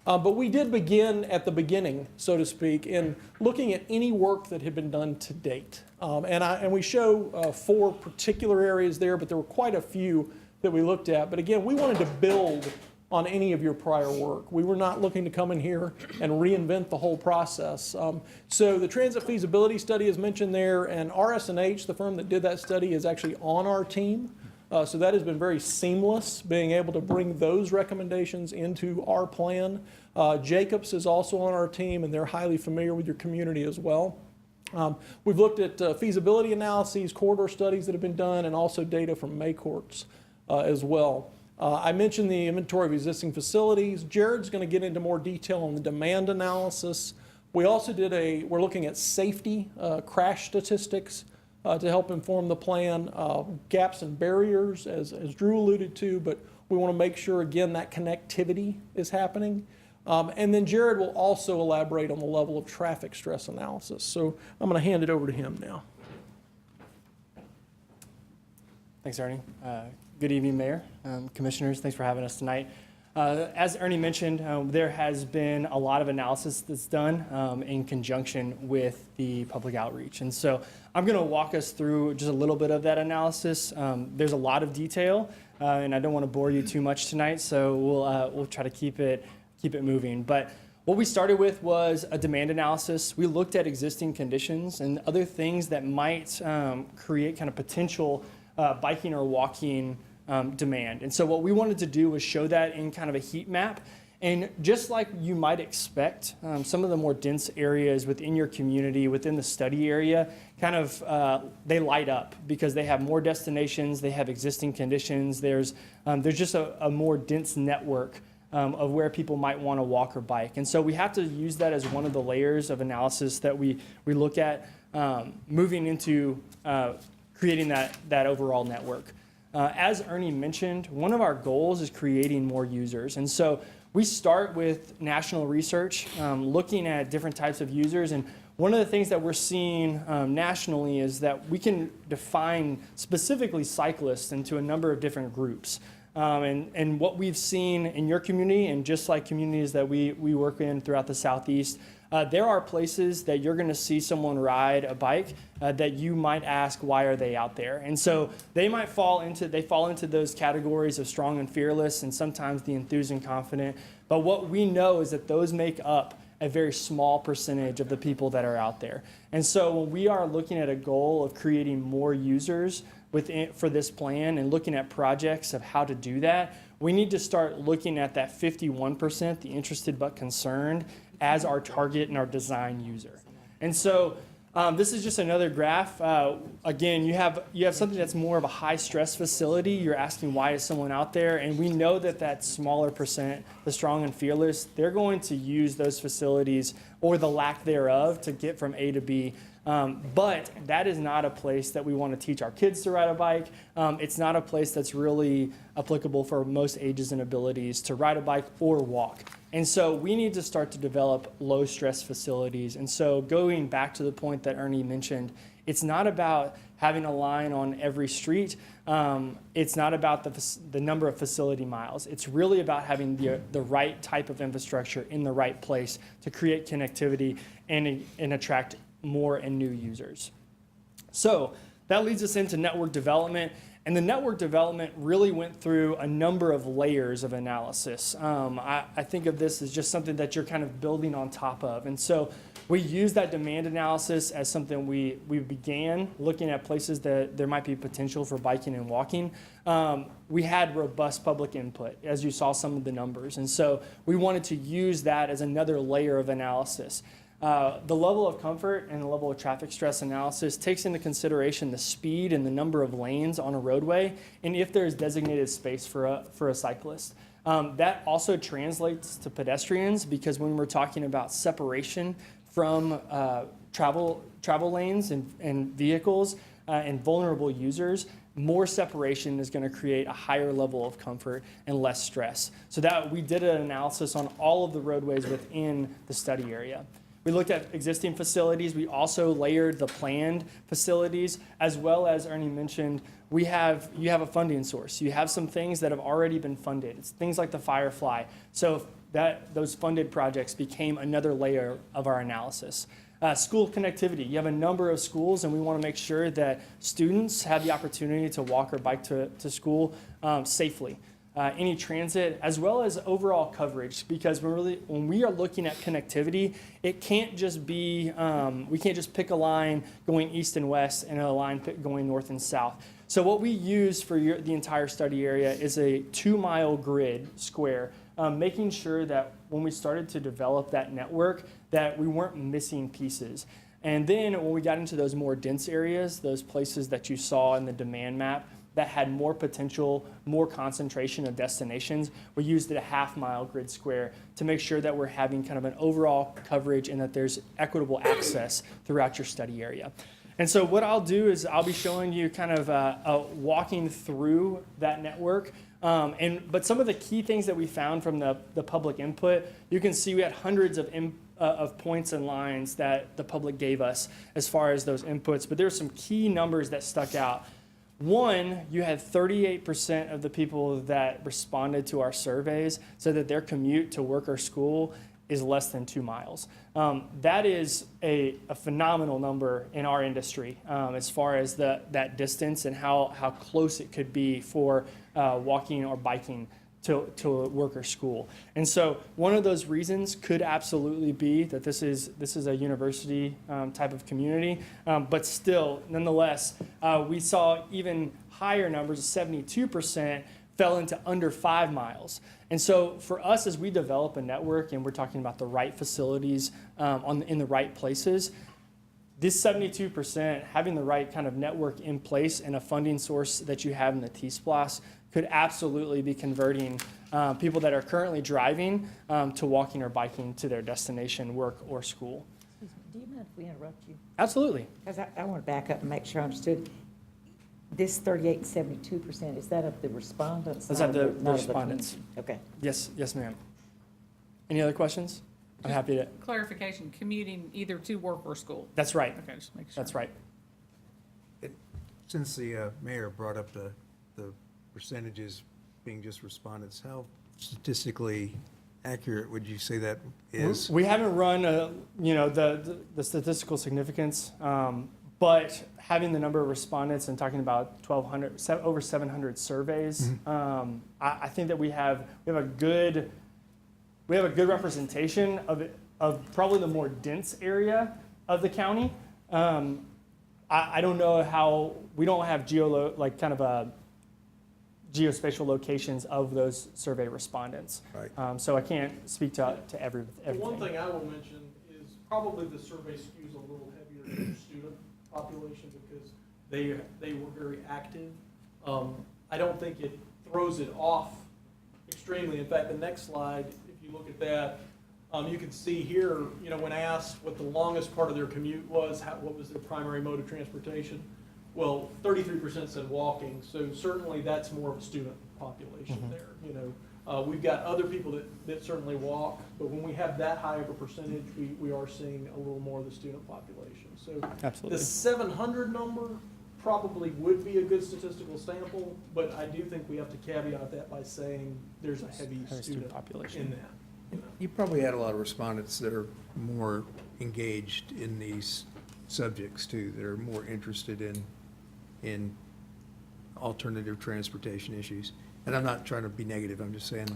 Speaker 12: But we did begin at the beginning, so to speak, in looking at any work that had been done to date. And we show 4 particular areas there, but there were quite a few that we looked at. But again, we wanted to build on any of your prior work. We were not looking to come in here and reinvent the whole process. So the transit feasibility study is mentioned there, and RS&H, the firm that did that study, is actually on our team. So that has been very seamless, being able to bring those recommendations into our plan. Jacobs is also on our team, and they're highly familiar with your community as well. We've looked at feasibility analyses, corridor studies that have been done, and also data from May courts as well. I mentioned the inventory of existing facilities. Jared's going to get into more detail on the demand analysis. We also we're looking at safety, crash statistics to help inform the plan, gaps and barriers, as Drew alluded to, but we want to make sure, again, that connectivity is happening. And then Jared will also elaborate on the level of traffic stress analysis. So I'm going to hand it over to him now.
Speaker 13: Thanks, Ernie. Good evening, Mayor, Commissioners. Thanks for having us tonight. As Ernie mentioned, there has been a lot of analysis that's done in conjunction with the public outreach. And so I'm going to walk us through just a little bit of that analysis. There's a lot of detail, and I don't want to bore you too much tonight, so we'll try to keep it moving. But what we started with was a demand analysis. We looked at existing conditions and other things that might create kind of potential biking or walking demand. And so what we wanted to do was show that in kind of a heat map. And just like you might expect, some of the more dense areas within your community, within the study area, kind of they light up because they have more destinations, they have existing conditions. There's just a more dense network of where people might want to walk or bike. And so we have to use that as one of the layers of analysis that we look at moving into creating that overall network. As Ernie mentioned, one of our goals is creating more users. And so we start with national research, looking at different types of users. And one of the things that we're seeing nationally is that we can define specifically cyclists into a number of different groups. And what we've seen in your community, and just like communities that we work in throughout the Southeast, there are places that you're going to see someone ride a bike that you might ask, why are they out there? And so they fall into those categories of strong and fearless, and sometimes the enthused and confident. But what we know is that those make up a very small percentage of the people that are out there. And so when we are looking at a goal of creating more users for this plan and looking at projects of how to do that, we need to start looking at that 51%, the interested but concerned, as our target and our design user. And so this is just another graph. Again, you have something that's more of a high stress facility. You're asking why is someone out there, and we know that smaller percent, the strong and fearless, they're going to use those facilities or the lack thereof to get from A to B. But that is not a place that we want to teach our kids to ride a bike. It's not a place that's really applicable for most ages and abilities to ride a bike or walk. And so we need to start to develop low stress facilities. And so going back to the point that Ernie mentioned, it's not about having a line on every street. It's not about the number of facility miles. It's really about having the right type of infrastructure in the right place to create connectivity and attract more and new users. So that leads us into network development. And the network development really went through a number of layers of analysis. I think of this as just something that you're kind of building on top of. And so we use that demand analysis as something we began looking at places that there might be potential for biking and walking. We had robust public input, as you saw some of the numbers. And so we wanted to use that as another layer of analysis. The level of comfort and the level of traffic stress analysis takes into consideration the speed and the number of lanes on a roadway, and if there is designated space for a cyclist. That also translates to pedestrians, because when we're talking about separation from travel lanes and vehicles and vulnerable users, more separation is going to create a higher level of comfort and less stress. So that we did an analysis on all of the roadways within the study area. We looked at existing facilities. We also layered the planned facilities, as well as Ernie mentioned, you have a funding source. You have some things that have already been funded. It's things like the Firefly. So those funded projects became another layer of our analysis. School connectivity. You have a number of schools, and we want to make sure that students have the opportunity to walk or bike to school safely. Any transit, as well as overall coverage, because when we are looking at connectivity, it can't just be, we can't just pick a line going east and west and a line going north and south. So what we use for the entire study area is a 2-mile grid square, making sure that when we started to develop that network, that we weren't missing pieces. And then when we got into those more dense areas, those places that you saw in the demand map, that had more potential, more concentration of destinations, we used a 1/2-mile grid square to make sure that we're having kind of an overall coverage and that there's equitable access throughout your study area. And so what I'll do is I'll be showing you kind of walking through that network. But some of the key things that we found from the public input, you can see we had hundreds of points and lines that the public gave us as far as those inputs. But there are some key numbers that stuck out. One, you had 38% of the people that responded to our surveys said that their commute to work or school is less than 2 miles. That is a phenomenal number in our industry as far as that distance and how close it could be for walking or biking to work or school. And so one of those reasons could absolutely be that this is a university type of community, but still, nonetheless, we saw even higher numbers, 72% fell into under 5 miles. And so for us, as we develop a network and we're talking about the right facilities in the right places, this 72%, having the right kind of network in place and a funding source that you have in the T-SPLOS could absolutely be converting people that are currently driving to walking or biking to their destination, work, or school.
Speaker 1: Do you mind if we interrupt you?
Speaker 13: Absolutely.
Speaker 1: Because I want to back up and make sure I understood. This 38 and 72%, is that of the respondents?
Speaker 13: Is
Speaker 1: not
Speaker 13: that
Speaker 1: of
Speaker 13: the
Speaker 1: not of
Speaker 13: respondents?
Speaker 1: Okay.
Speaker 13: Yes, ma'am. Any other questions? I'm happy to.
Speaker 7: Clarification, commuting either to work or school.
Speaker 13: That's right.
Speaker 7: Okay, just make sure.
Speaker 13: That's right.
Speaker 14: Since the mayor brought up the percentages being just respondents, how statistically accurate would you say that is?
Speaker 13: We haven't run, the statistical significance, but having the number of respondents and talking about 1,200, over 700 surveys, I think that we have a good representation of probably the more dense area of the county. I don't know how, we don't have geospatial locations of those survey respondents.
Speaker 14: Right.
Speaker 13: So I can't speak to everything.
Speaker 12: One thing I will mention is probably the survey skews a little heavier to the student population because they were very active. I don't think it throws it off extremely. In fact, the next slide, if you look at that, you can see here, when asked what the longest part of their commute was, what was their primary mode of transportation, well, 33% said walking, so certainly that's more of a student population there. We've got other people that certainly walk, but when we have that high of a percentage, we are seeing a little more of the student population. So
Speaker 13: Absolutely.
Speaker 12: the 700 number probably would be a good statistical sample, but I do think we have to caveat that by saying there's a heavy student population in that.
Speaker 14: You probably had a lot of respondents that are more engaged in these subjects too, that are more interested in alternative transportation issues. And I'm not trying to be negative, I'm just saying.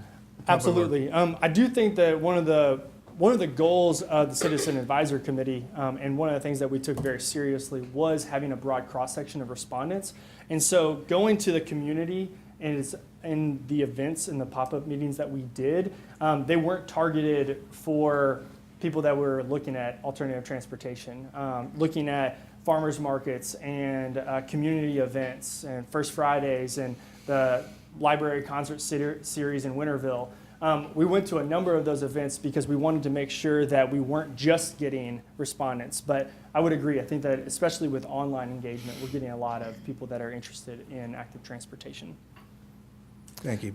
Speaker 13: Absolutely. I do think that one of the goals of the Citizen Advisor Committee, and one of the things that we took very seriously, was having a broad cross-section of respondents. And so going to the community and the events and the pop-up meetings that we did, they weren't targeted for people that were looking at alternative transportation, looking at farmers markets and community events and First Fridays and the library concert series in Winterville. We went to a number of those events because we wanted to make sure that we weren't just getting respondents. But I would agree, I think that especially with online engagement, we're getting a lot of people that are interested in active transportation.
Speaker 14: Thank you.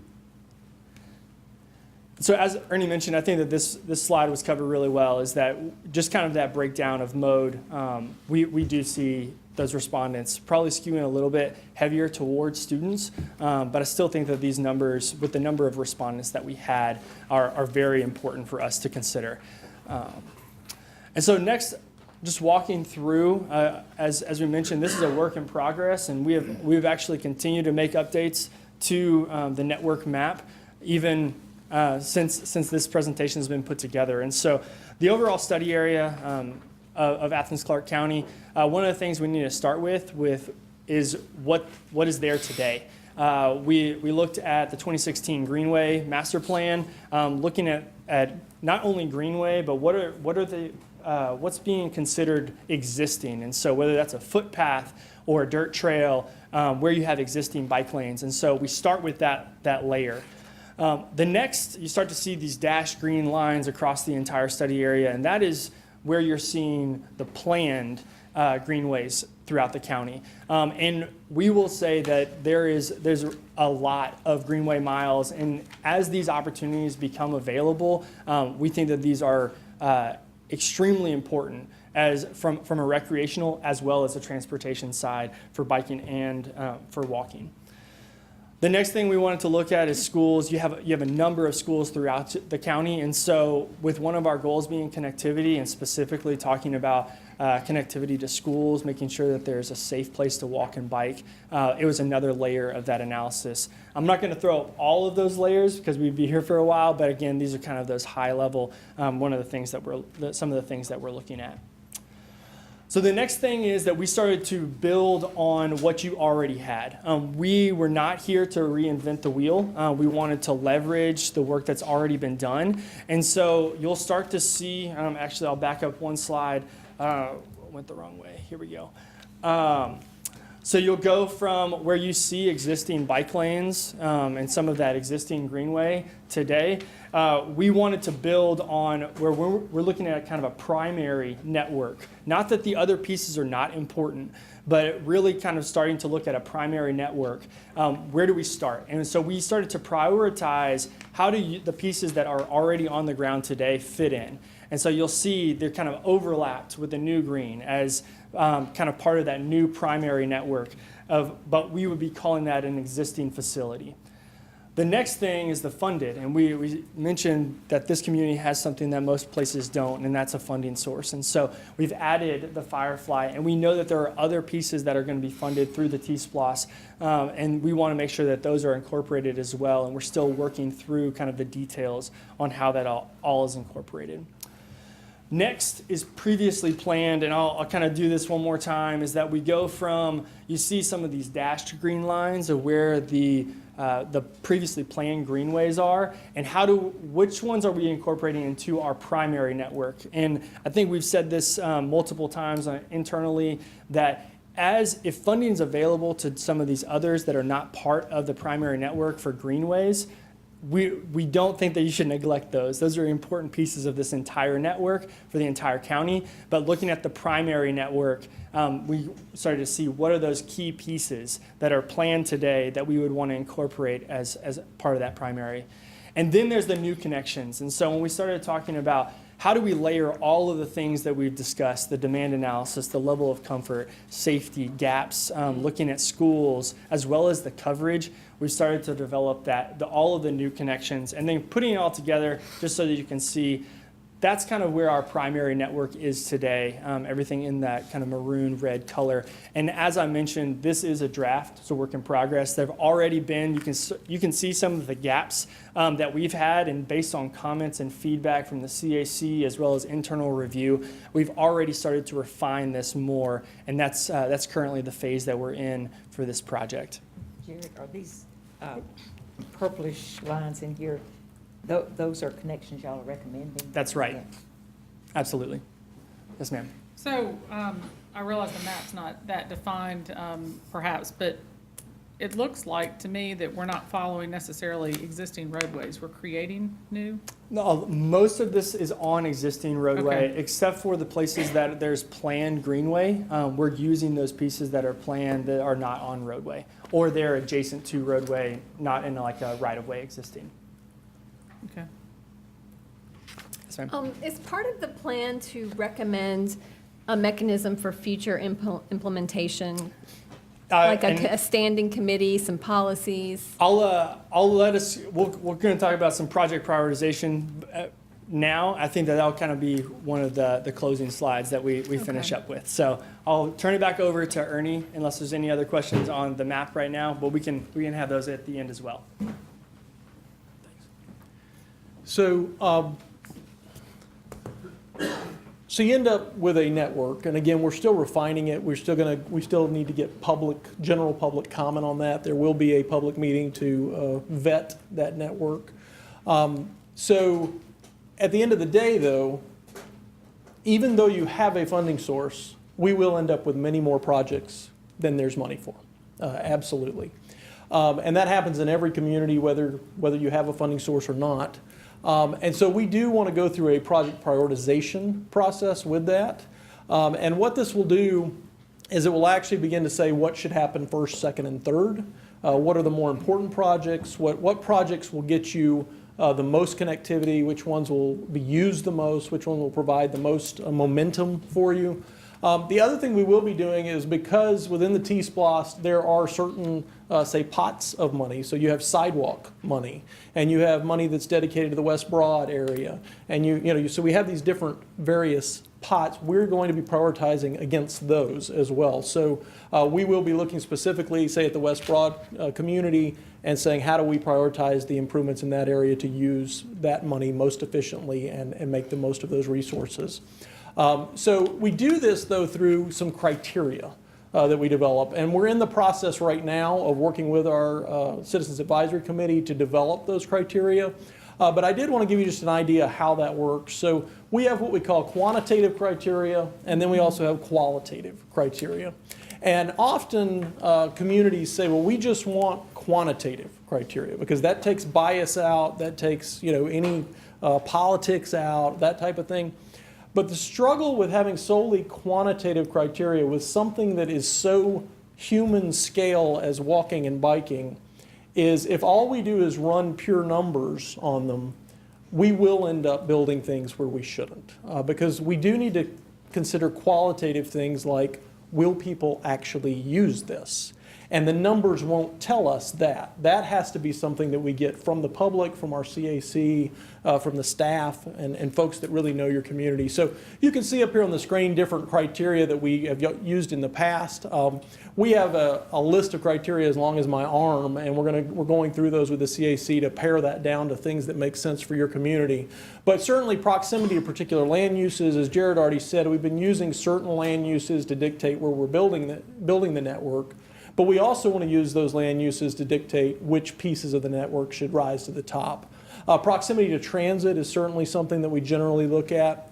Speaker 13: So as Ernie mentioned, I think that this slide was covered really well, is that just kind of that breakdown of mode. We do see those respondents probably skewing a little bit heavier towards students, but I still think that these numbers, with the number of respondents that we had, are very important for us to consider. And so next, just walking through, as we mentioned, this is a work in progress, and we've actually continued to make updates to the network map, even since this presentation has been put together. And so the overall study area of Athens-Clarke County, one of the things we need to start with is what is there today. We looked at the 2016 Greenway Master Plan, looking at not only Greenway, but what's being considered existing. And so whether that's a footpath or a dirt trail, where you have existing bike lanes. And so we start with that layer. The next, you start to see these dashed green lines across the entire study area, and that is where you're seeing the planned greenways throughout the county. And we will say that there's a lot of greenway miles, and as these opportunities become available, we think that these are extremely important from a recreational as well as a transportation side for biking and for walking. The next thing we wanted to look at is schools. You have a number of schools throughout the county, and so with one of our goals being connectivity, and specifically talking about connectivity to schools, making sure that there's a safe place to walk and bike, it was another layer of that analysis. I'm not going to throw up all of those layers because we'd be here for a while, but again, these are kind of those high level, some of the things that we're looking at. So the next thing is that we started to build on what you already had. We were not here to reinvent the wheel. We wanted to leverage the work that's already been done. And so you'll start to see, actually I'll back up one slide. Went the wrong way. Here we go. So you'll go from where you see existing bike lanes and some of that existing greenway today. We wanted to build on where we're looking at kind of a primary network. Not that the other pieces are not important, but really kind of starting to look at a primary network. Where do we start? And so we started to prioritize how do the pieces that are already on the ground today fit in. And so you'll see they're kind of overlapped with the new green as kind of part of that new primary network but we would be calling that an existing facility. The next thing is the funded, and we mentioned that this community has something that most places don't, and that's a funding source. And so we've added the Firefly, and we know that there are other pieces that are going to be funded through the T-SPLOS, and we want to make sure that those are incorporated as well, and we're still working through kind of the details on how that all is incorporated. Next is previously planned, and I'll kind of do this one more time, is that we go from, you see some of these dashed green lines of where the previously planned greenways are, and which ones are we incorporating into our primary network? And I think we've said this multiple times internally, that if funding is available to some of these others that are not part of the primary network for greenways, we don't think that you should neglect those. Those are important pieces of this entire network for the entire county. But looking at the primary network, we started to see what are those key pieces that are planned today that we would want to incorporate as part of that primary. And then there's the new connections. And so when we started talking about how do we layer all of the things that we've discussed, the demand analysis, the level of comfort, safety, gaps, looking at schools, as well as the coverage, we started to develop all of the new connections, and then putting it all together just so that you can see that's kind of where our primary network is today, everything in that kind of maroon red color. And as I mentioned, this is a draft, it's a work in progress. There have already been, you can see some of the gaps that we've had, and based on comments and feedback from the CAC as well as internal review, we've already started to refine this more, and that's currently the phase that we're in for this project.
Speaker 1: Jared, are these purplish lines in here, those are connections y'all are recommending?
Speaker 13: That's right.
Speaker 1: Yeah.
Speaker 13: Absolutely. Yes, ma'am.
Speaker 7: So I realize the map's not that defined, perhaps, but it looks like to me that we're not following necessarily existing roadways. We're creating new?
Speaker 13: No, most of this is on existing roadway,
Speaker 7: Okay.
Speaker 13: except for the places that there's planned greenway. We're using those pieces that are planned that are not on roadway, or they're adjacent to roadway, not in like a right-of-way existing.
Speaker 7: Okay.
Speaker 13: Yes, ma'am.
Speaker 9: Is part of the plan to recommend a mechanism for future implementation? Like a standing committee, some policies?
Speaker 13: We're going to talk about some project prioritization now. I think that'll kind of be one of the closing slides that we finish up with. So I'll turn it back over to Ernie unless there's any other questions on the map right now, but we can have those at the end as well.
Speaker 12: So you end up with a network, and again, we're still refining it. We still need to get general public comment on that. There will be a public meeting to vet that network. So at the end of the day, though, even though you have a funding source, we will end up with many more projects than there's money for. Absolutely. And that happens in every community, whether you have a funding source or not. And so we do want to go through a project prioritization process with that. And what this will do is it will actually begin to say what should happen first, second, and third. What are the more important projects? What projects will get you the most connectivity? Which ones will be used the most? Which one will provide the most momentum for you? The other thing we will be doing is, because within the T-SPLOS there are certain, say, pots of money. So you have sidewalk money, and you have money that's dedicated to the West Broad area, and so we have these different various pots. We're going to be prioritizing against those as well. So we will be looking specifically, say, at the West Broad community and saying, how do we prioritize the improvements in that area to use that money most efficiently and make the most of those resources. So we do this, though, through some criteria that we develop. And we're in the process right now of working with our Citizens Advisory Committee to develop those criteria. But I did want to give you just an idea how that works. So we have what we call quantitative criteria, and then we also have qualitative criteria. And often communities say, well, we just want quantitative criteria because that takes bias out, that takes any politics out, that type of thing. But the struggle with having solely quantitative criteria with something that is so human scale as walking and biking is, if all we do is run pure numbers on them, we will end up building things where we shouldn't. Because we do need to consider qualitative things like, will people actually use this? And the numbers won't tell us that. That has to be something that we get from the public, from our CAC, from the staff, and folks that really know your community. So you can see up here on the screen different criteria that we have used in the past. We have a list of criteria as long as my arm, and we're going through those with the CAC to pare that down to things that make sense for your community. But certainly proximity to particular land uses, as Jared already said, we've been using certain land uses to dictate where we're building the network. But we also want to use those land uses to dictate which pieces of the network should rise to the top. Proximity to transit is certainly something that we generally look at.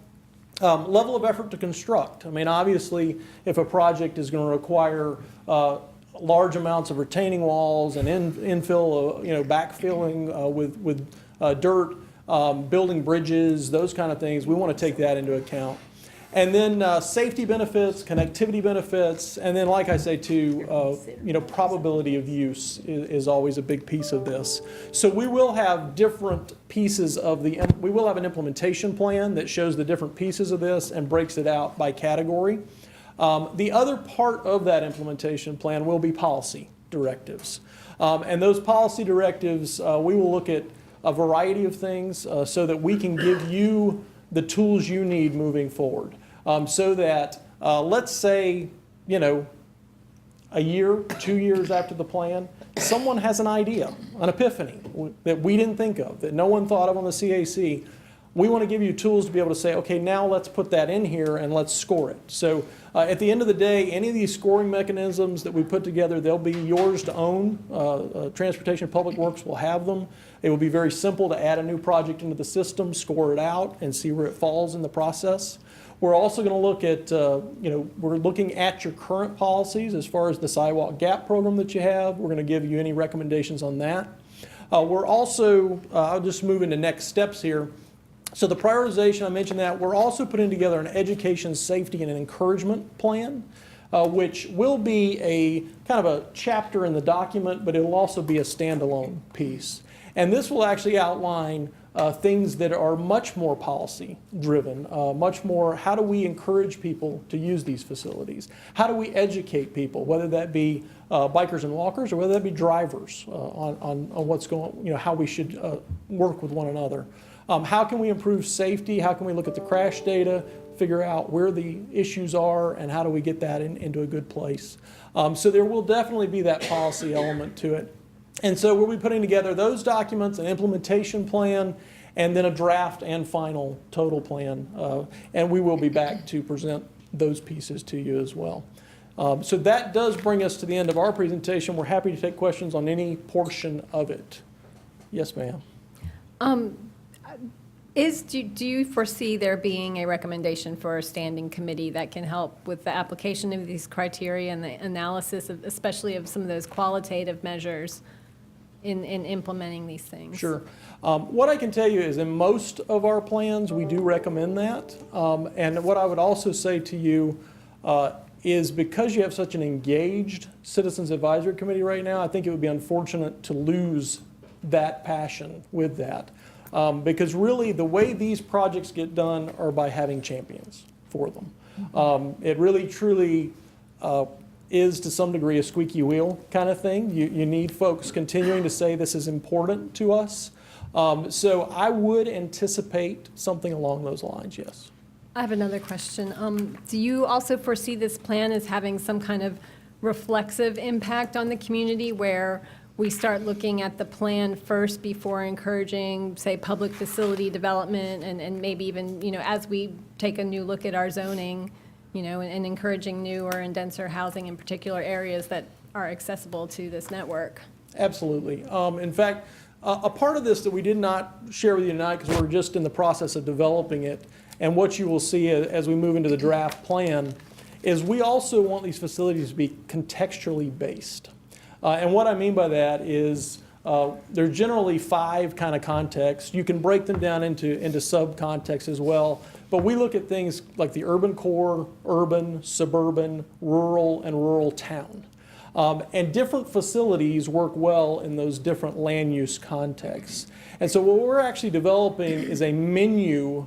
Speaker 12: Level of effort to construct. I mean, obviously, if a project is going to require large amounts of retaining walls and infill, backfilling with dirt, building bridges, those kind of things, we want to take that into account. And then safety benefits, connectivity benefits, and then, like I say, too, probability of use is always a big piece of this. So we will have different pieces of we will have an implementation plan that shows the different pieces of this and breaks it out by category. The other part of that implementation plan will be policy directives. And those policy directives, we will look at a variety of things so that we can give you the tools you need moving forward. So that, let's say, a year, 2 years after the plan, someone has an idea, an epiphany that we didn't think of, that no one thought of on the CAC. We want to give you tools to be able to say, okay, now let's put that in here and let's score it. So at the end of the day, any of these scoring mechanisms that we put together, they'll be yours to own. Transportation and Public Works will have them. It will be very simple to add a new project into the system, score it out, and see where it falls in the process. We're also going to look at, we're looking at your current policies as far as the sidewalk gap program that you have. We're going to give you any recommendations on that. We're also, I'll just move into next steps here. So the prioritization, I mentioned that. We're also putting together an education, safety, and an encouragement plan, which will be a kind of a chapter in the document, but it will also be a standalone piece. And this will actually outline things that are much more policy driven, much more how do we encourage people to use these facilities? How do we educate people, whether that be bikers and walkers or whether that be drivers on what's going, how we should work with one another. How can we improve safety? How can we look at the crash data, figure out where the issues are, and how do we get that into a good place? So there will definitely be that policy element to it. And so we'll be putting together those documents, an implementation plan, and then a draft and final total plan. And we will be back to present those pieces to you as well. So that does bring us to the end of our presentation. We're happy to take questions on any portion of it. Yes, ma'am.
Speaker 9: Do you foresee there being a recommendation for a standing committee that can help with the application of these criteria and the analysis, especially of some of those qualitative measures in implementing these things?
Speaker 12: Sure. What I can tell you is in most of our plans, we do recommend that. And what I would also say to you is because you have such an engaged Citizens Advisory Committee right now, I think it would be unfortunate to lose that passion with that. Because really the way these projects get done are by having champions for them. It really truly is to some degree a squeaky wheel kind of thing. You need folks continuing to say this is important to us. So I would anticipate something along those lines, yes.
Speaker 9: I have another question. Do you also foresee this plan as having some kind of reflexive impact on the community where we start looking at the plan first before encouraging, say, public facility development and maybe even, as we take a new look at our zoning, and encouraging newer and denser housing in particular areas that are accessible to this network?
Speaker 12: Absolutely. In fact, a part of this that we did not share with you tonight because we're just in the process of developing it, and what you will see as we move into the draft plan is we also want these facilities to be contextually based. And what I mean by that is there's generally 5 kind of contexts. You can break them down into sub-contexts as well. But we look at things like the urban core, urban, suburban, rural, and rural town. And different facilities work well in those different land use contexts. And so what we're actually developing is a menu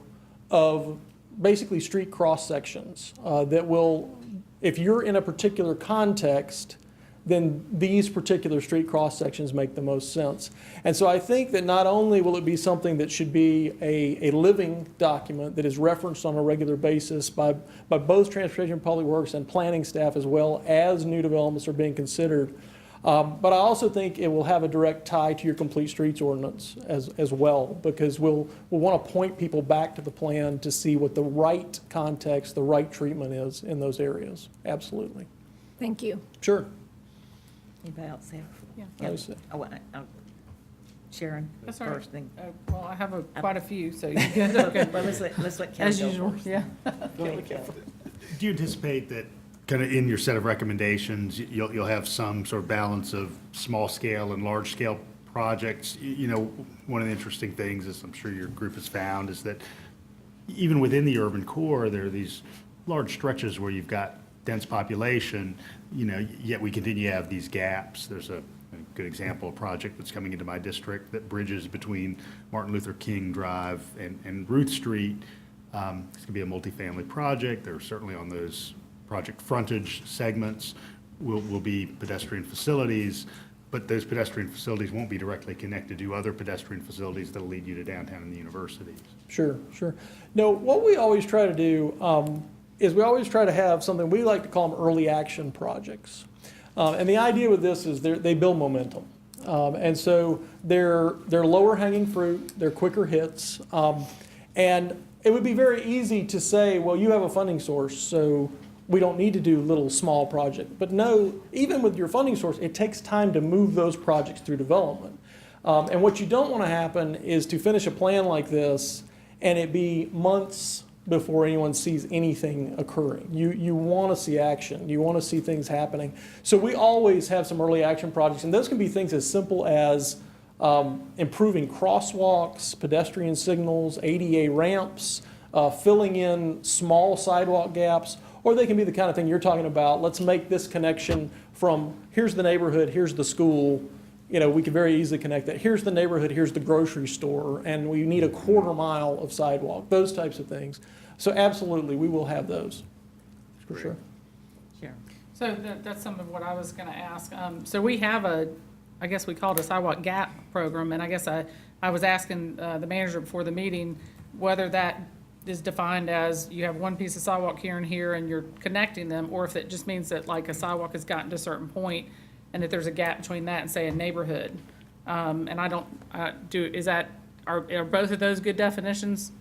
Speaker 12: of basically street cross sections that will, if you're in a particular context, then these particular street cross sections make the most sense. And so I think that not only will it be something that should be a living document that is referenced on a regular basis by both Transportation and Public Works and planning staff as well as new developments are being considered, but I also think it will have a direct tie to your complete streets ordinance as well, because we'll want to point people back to the plan to see what the right context, the right treatment is in those areas. Absolutely.
Speaker 9: Thank you.
Speaker 12: Sure.
Speaker 1: Anybody else have?
Speaker 7: Yeah.
Speaker 12: I was-
Speaker 1: Sharon
Speaker 7: That's all right.
Speaker 1: first thing.
Speaker 7: Well, I have quite a few, so you're good. Okay.
Speaker 1: Well, let's let Kelly
Speaker 7: As
Speaker 1: go
Speaker 7: usual,
Speaker 1: first.
Speaker 7: yeah.
Speaker 1: Go ahead, Kelly.
Speaker 3: Do you anticipate that kind of in your set of recommendations, you'll have some sort of balance of small scale and large scale projects? You know, one of the interesting things, as I'm sure your group has found, is that even within the urban core, there are these large stretches where you've got dense population, you know, yet we continue to have these gaps. There's a good example, a project that's coming into my district that bridges between Martin Luther King Drive and Ruth Street. It's going to be a multifamily project. There are certainly on those project frontage segments will be pedestrian facilities, but those pedestrian facilities won't be directly connected to other pedestrian facilities that'll lead you to downtown and the universities.
Speaker 12: Sure, sure. No, what we always try to do is we always try to have something, we like to call them early action projects. And the idea with this is they build momentum. And so they're lower hanging fruit, they're quicker hits. And it would be very easy to say, well, you have a funding source, so we don't need to do little small projects. But no, even with your funding source, it takes time to move those projects through development. And what you don't want to happen is to finish a plan like this and it be months before anyone sees anything occurring. You want to see action. You want to see things happening. So we always have some early action projects, and those can be things as simple as improving crosswalks, pedestrian signals, ADA ramps, filling in small sidewalk gaps, or they can be the kind of thing you're talking about. Let's make this connection from here's the neighborhood, here's the school. You know, we could very easily connect that. Here's the neighborhood, here's the grocery store, and we need a quarter mile of sidewalk, those types of things. So absolutely, we will have those, for sure.
Speaker 1: Sharon.
Speaker 7: So that's some of what I was going to ask. So we have I guess we call it a sidewalk gap program, and I guess I was asking the manager before the meeting whether that is defined as you have one piece of sidewalk here and here and you're connecting them, or if it just means that like a sidewalk has gotten to a certain point and that there's a gap between that and say a neighborhood. And I don't, are both of those good definitions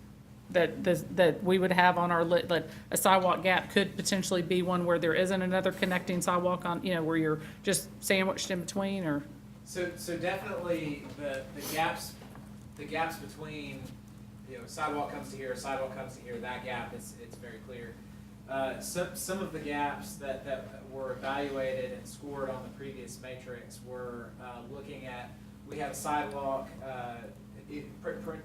Speaker 7: that we would have on our list? That a sidewalk gap could potentially be one where there isn't another connecting sidewalk on, you know, where you're just sandwiched in between, or?
Speaker 11: So definitely the gaps between, you know, sidewalk comes to here, sidewalk comes to here, that gap, it's very clear. Some of the gaps that were evaluated and scored on the previous matrix were looking at, we have a sidewalk,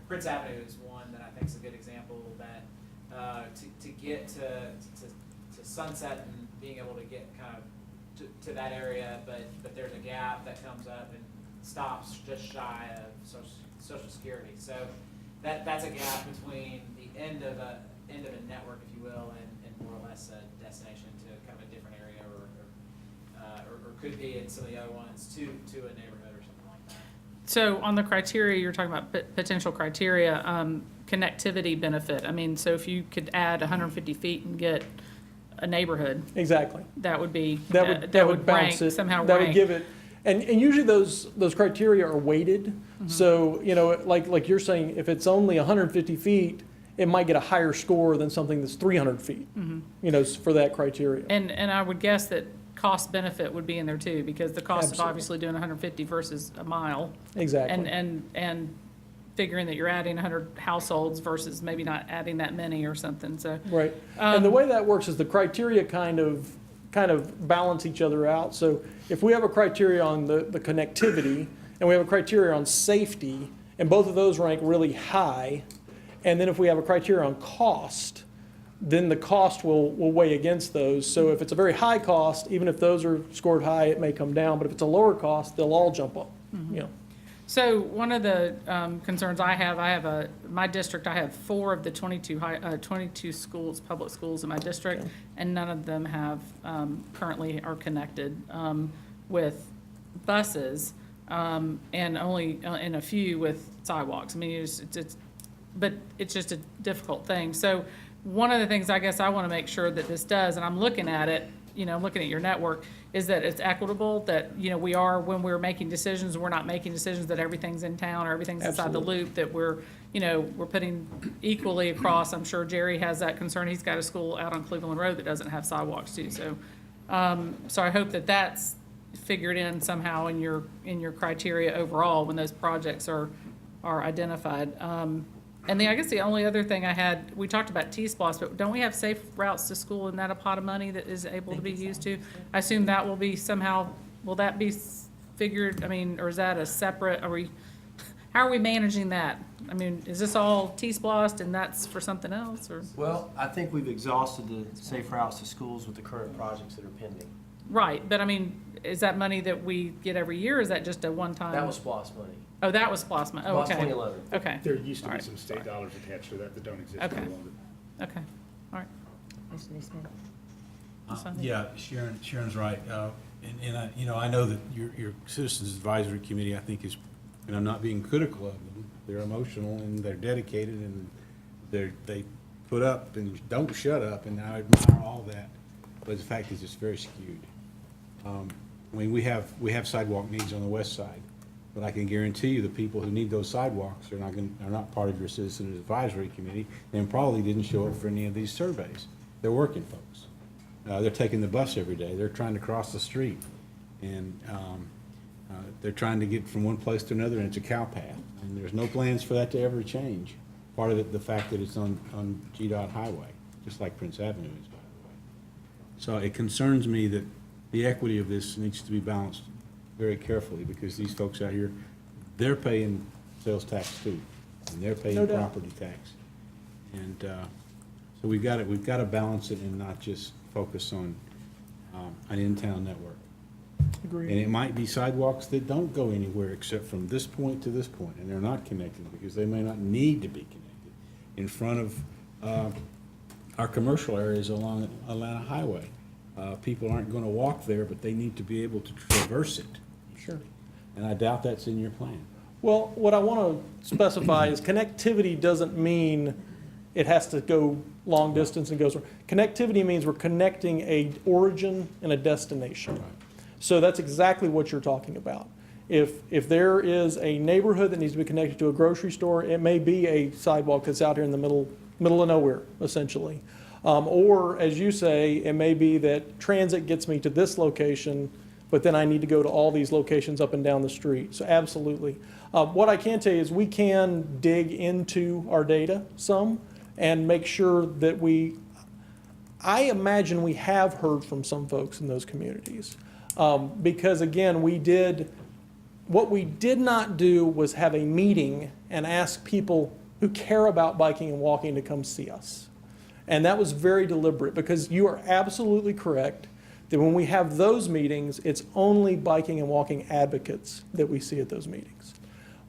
Speaker 11: Prince Avenue is one that I think is a good example that to get to Sunset and being able to get kind of to that area, but there's a gap that comes up and stops just shy of Social Security. So that's a gap between the end of a network, if you will, and more or less a destination to kind of a different area, or could be in some of the other ones to a neighborhood or something like that.
Speaker 7: So on the criteria, you're talking about potential criteria, connectivity benefit. I mean, so if you could add 150 feet and get a neighborhood,
Speaker 12: Exactly.
Speaker 7: that would be,
Speaker 12: That would
Speaker 7: rank,
Speaker 12: bounce it.
Speaker 7: somehow
Speaker 12: That would
Speaker 7: rank.
Speaker 12: give it, and usually those criteria are weighted. So, you know, like you're saying, if it's only 150 feet, it might get a higher score than something that's 300 feet, you know, for that criteria.
Speaker 7: And I would guess that cost benefit would be in there too, because the cost of
Speaker 12: Absolutely.
Speaker 7: obviously doing 150 versus a mile.
Speaker 12: Exactly.
Speaker 7: And figuring that you're adding 100 households versus maybe not adding that many or something, so.
Speaker 12: Right. And the way that works is the criteria kind of balance each other out. So if we have a criteria on the connectivity and we have a criteria on safety, and both of those rank really high, and then if we have a criteria on cost, then the cost will weigh against those. So if it's a very high cost, even if those are scored high, it may come down. But if it's a lower cost, they'll all jump up, you know.
Speaker 7: So one of the concerns I have my district, I have 4 of the 22 schools, public schools in my district, and none of them have, currently are connected. with buses, and only, and a few with sidewalks. I mean, but it's just a difficult thing. So one of the things I guess I want to make sure that this does, and I'm looking at it, you know, looking at your network, is that it's equitable, that, you know, we are, when we're making decisions, we're not making decisions that everything's in town or everything's inside the loop, that we're, you know, we're putting equally across. I'm sure Jerry has that concern. He's got a school out on Cleveland Road that doesn't have sidewalks too. So, so I hope that that's figured in somehow in your criteria overall when those projects are identified. And I guess the only other thing I had, we talked about T-Splosh, but don't we have safe routes to school? Isn't that a pot of money that is able to be used to? I assume that will be somehow, will that be figured, I mean, or is that a separate, how are we managing that? I mean, is this all T-Splosh and that's for something else, or?
Speaker 4: Well, I think we've exhausted the safe routes to schools with the current projects that are pending.
Speaker 7: Right, but I mean, is that money that we get every year, or is that just a one-time?
Speaker 4: That was SPOS money.
Speaker 7: Oh, that was SPOS money, oh,
Speaker 4: SPOS
Speaker 7: okay.
Speaker 4: 2011.
Speaker 7: Okay.
Speaker 3: There used to
Speaker 7: All
Speaker 3: be
Speaker 7: right.
Speaker 3: some state dollars attached to that don't exist
Speaker 7: Okay.
Speaker 3: any longer.
Speaker 7: Okay, all right.
Speaker 1: Mr. Neesmith?
Speaker 5: Yeah, Sharon's right. And I, you know, I know that your Citizens Advisory Committee, I think, is, and I'm not being critical of them, they're emotional and they're dedicated and they put up and don't shut up, and I admire all that. But the fact is, it's very skewed. I mean, we have sidewalk needs on the west side, but I can guarantee you the people who need those sidewalks are not part of your Citizens Advisory Committee, and probably didn't show up for any of these surveys. They're working folks. They're taking the bus every day. They're trying to cross the street, and they're trying to get from one place to another, and it's a cow path. And there's no plans for that to ever change. Part of it, the fact that it's on GDOT highway, just like Prince Avenue is, by the way. So it concerns me that the equity of this needs to be balanced very carefully, because these folks out here, they're paying sales tax too, and they're paying
Speaker 12: No doubt.
Speaker 5: property tax. And so we've got to balance it and not just focus on an in-town network.
Speaker 12: Agreed.
Speaker 5: And it might be sidewalks that don't go anywhere except from this point to this point, and they're not connected because they may not need to be connected. In front of our commercial areas along Atlanta Highway, people aren't going to walk there, but they need to be able to traverse it.
Speaker 12: Sure.
Speaker 5: And I doubt that's in your plan.
Speaker 12: Well, what I want to specify is connectivity doesn't mean it has to go long distance and goes. Connectivity means we're connecting a origin and a destination. So that's exactly what you're talking about. If there is a neighborhood that needs to be connected to a grocery store, it may be a sidewalk that's out here in the middle of nowhere, essentially. Or, as you say, it may be that transit gets me to this location, but then I need to go to all these locations up and down the street. So absolutely. What I can tell you is we can dig into our data some and make sure that I imagine we have heard from some folks in those communities. Because again, what we did not do was have a meeting and ask people who care about biking and walking to come see us. And that was very deliberate, because you are absolutely correct that when we have those meetings, it's only biking and walking advocates that we see at those meetings.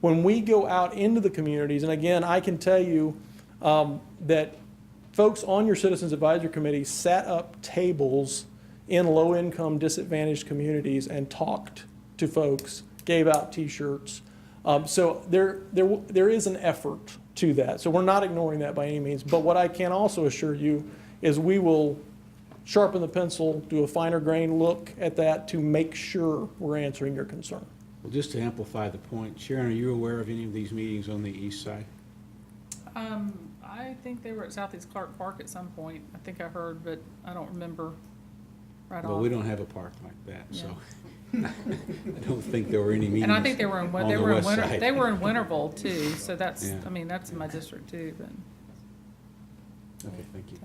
Speaker 12: When we go out into the communities, and again, I can tell you that folks on your Citizens Advisory Committee sat up tables in low-income, disadvantaged communities and talked to folks, gave out T-shirts. So there is an effort to that. So we're not ignoring that by any means. But what I can also assure you is we will sharpen the pencil, do a finer grain look at that to make sure we're answering your concern.
Speaker 5: Well, just to amplify the point, Sharon, are you aware of any of these meetings on the east side?
Speaker 7: I think they were at Southeast-Clarke Park at some point. I think I heard, but I don't remember right off.
Speaker 5: Well, we don't have a park like that, so I don't think there were any meetings
Speaker 7: And I think they were in,
Speaker 5: on the west side.
Speaker 7: they were in Winterville too, so that's,
Speaker 5: Yeah.
Speaker 7: I mean, that's in my district too, but.
Speaker 5: Okay, thank you.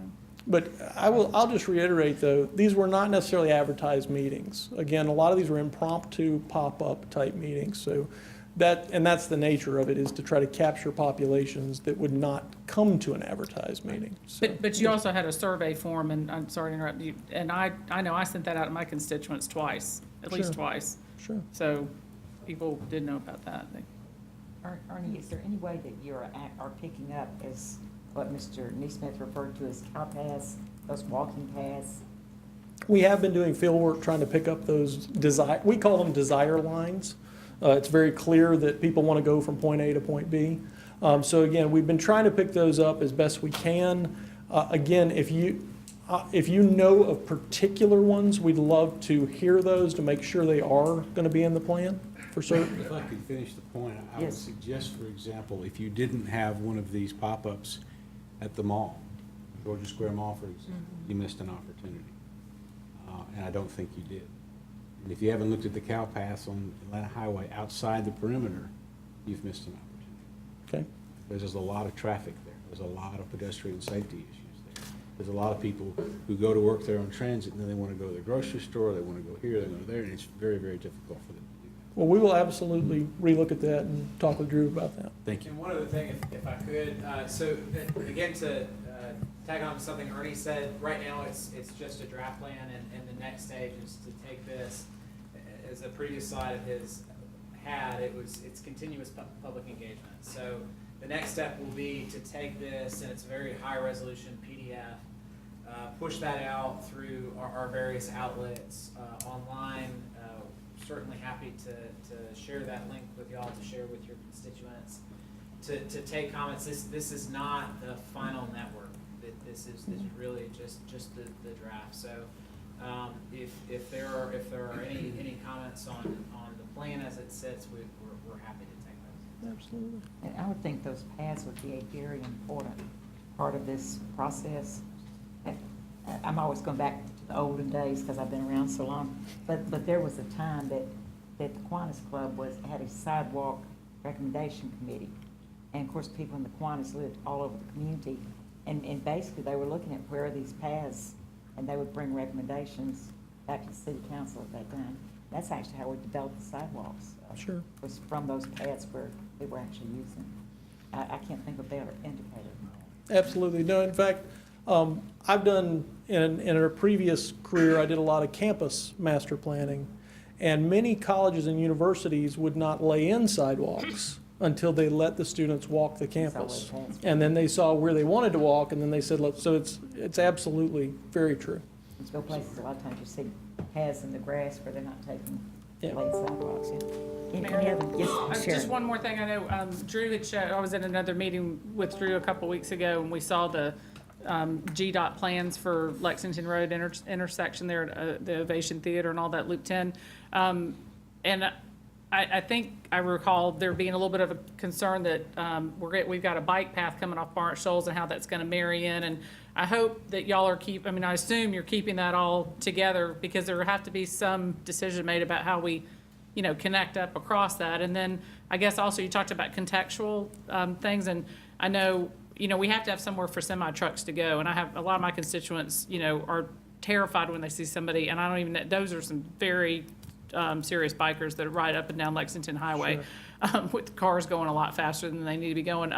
Speaker 12: But I'll just reiterate, though, these were not necessarily advertised meetings. Again, a lot of these were impromptu, pop-up type meetings. So that's the nature of it, is to try to capture populations that would not come to an advertised meeting. So,
Speaker 7: But you also had a survey form, and I'm sorry to interrupt you, and I know I sent that out to my constituents twice, at least
Speaker 12: Sure.
Speaker 7: twice.
Speaker 12: Sure.
Speaker 7: So people did know about that.
Speaker 1: Ernie, is there any way that you are picking up as what Mr. Neesmith referred to as cow paths, those walking paths?
Speaker 12: We have been doing field work trying to pick up those we call them desire lines. It's very clear that people want to go from point A to point B. So again, we've been trying to pick those up as best we can. Again, if you know of particular ones, we'd love to hear those to make sure they are going to be in the plan for certain.
Speaker 5: If I could finish the point, I would
Speaker 1: Yes.
Speaker 5: suggest, for example, if you didn't have one of these pop-ups at the mall, Georgia Square Mall, for example, you missed an opportunity. And I don't think you did. And if you haven't looked at the cow paths on Atlanta Highway outside the perimeter, you've missed an opportunity.
Speaker 12: Okay.
Speaker 5: There's just a lot of traffic there. There's a lot of pedestrian safety issues there. There's a lot of people who go to work there on transit, and then they want to go to the grocery store, they want to go here, they want to go there, and it's very, very difficult for them to do that.
Speaker 12: Well, we will absolutely relook at that and talk with Drew about that.
Speaker 5: Thank you.
Speaker 11: And one other thing, if I could, so again, to tag on to something Ernie said, right now it's just a draft plan, and the next stage is to take this, as the previous slide of his had, it's continuous public engagement. So the next step will be to take this, and it's a very high resolution PDF, push that out through our various outlets online. Certainly happy to share that link with y'all, to share with your constituents, to take comments. This is not the final network. This is really just the draft. So if there are any comments on the plan as it sits, we're happy to take those.
Speaker 12: Absolutely.
Speaker 1: And I would think those paths would be a very important part of this process. I'm always going back to the olden days because I've been around so long, but there was a time that the Kiwanis Club had a sidewalk recommendation committee. And of course, people in the Kiwanis lived all over the community. And basically, they were looking at where are these paths, and they would bring recommendations back to the city council at that time. That's actually how we developed the sidewalks.
Speaker 12: Sure.
Speaker 1: Was from those paths where they were actually using. I can't think of a better indicator.
Speaker 12: Absolutely. No, in fact, I've done, in a previous career, I did a lot of campus master planning, and many colleges and universities would not lay in sidewalks until they let the students walk the campus. And then they saw where they wanted to walk, and then they said, look, so it's absolutely very true.
Speaker 1: Let's go places, a lot of times you see paths in the grass where they're not taking
Speaker 12: Yeah.
Speaker 1: laid sidewalks. Any other, yes, Sharon?
Speaker 7: Just one more thing, I know Drew had showed, I was in another meeting with Drew a couple weeks ago, and we saw the GDOT plans for Lexington Road intersection there at the Ovation Theater and all that, Loop 10. And I think I recall there being a little bit of a concern that we've got a bike path coming off Barnett Shoals and how that's going to marry in. And I hope that y'all are I assume you're keeping that all together, because there will have to be some decision made about how we, connect up across that. And then I guess also you talked about contextual things, and I know, we have to have somewhere for semi trucks to go. And I have a lot of my constituents, are terrified when they see somebody, and I don't even know, those are some very serious bikers that ride up and down Lexington Highway with cars going a lot faster than they need to be going.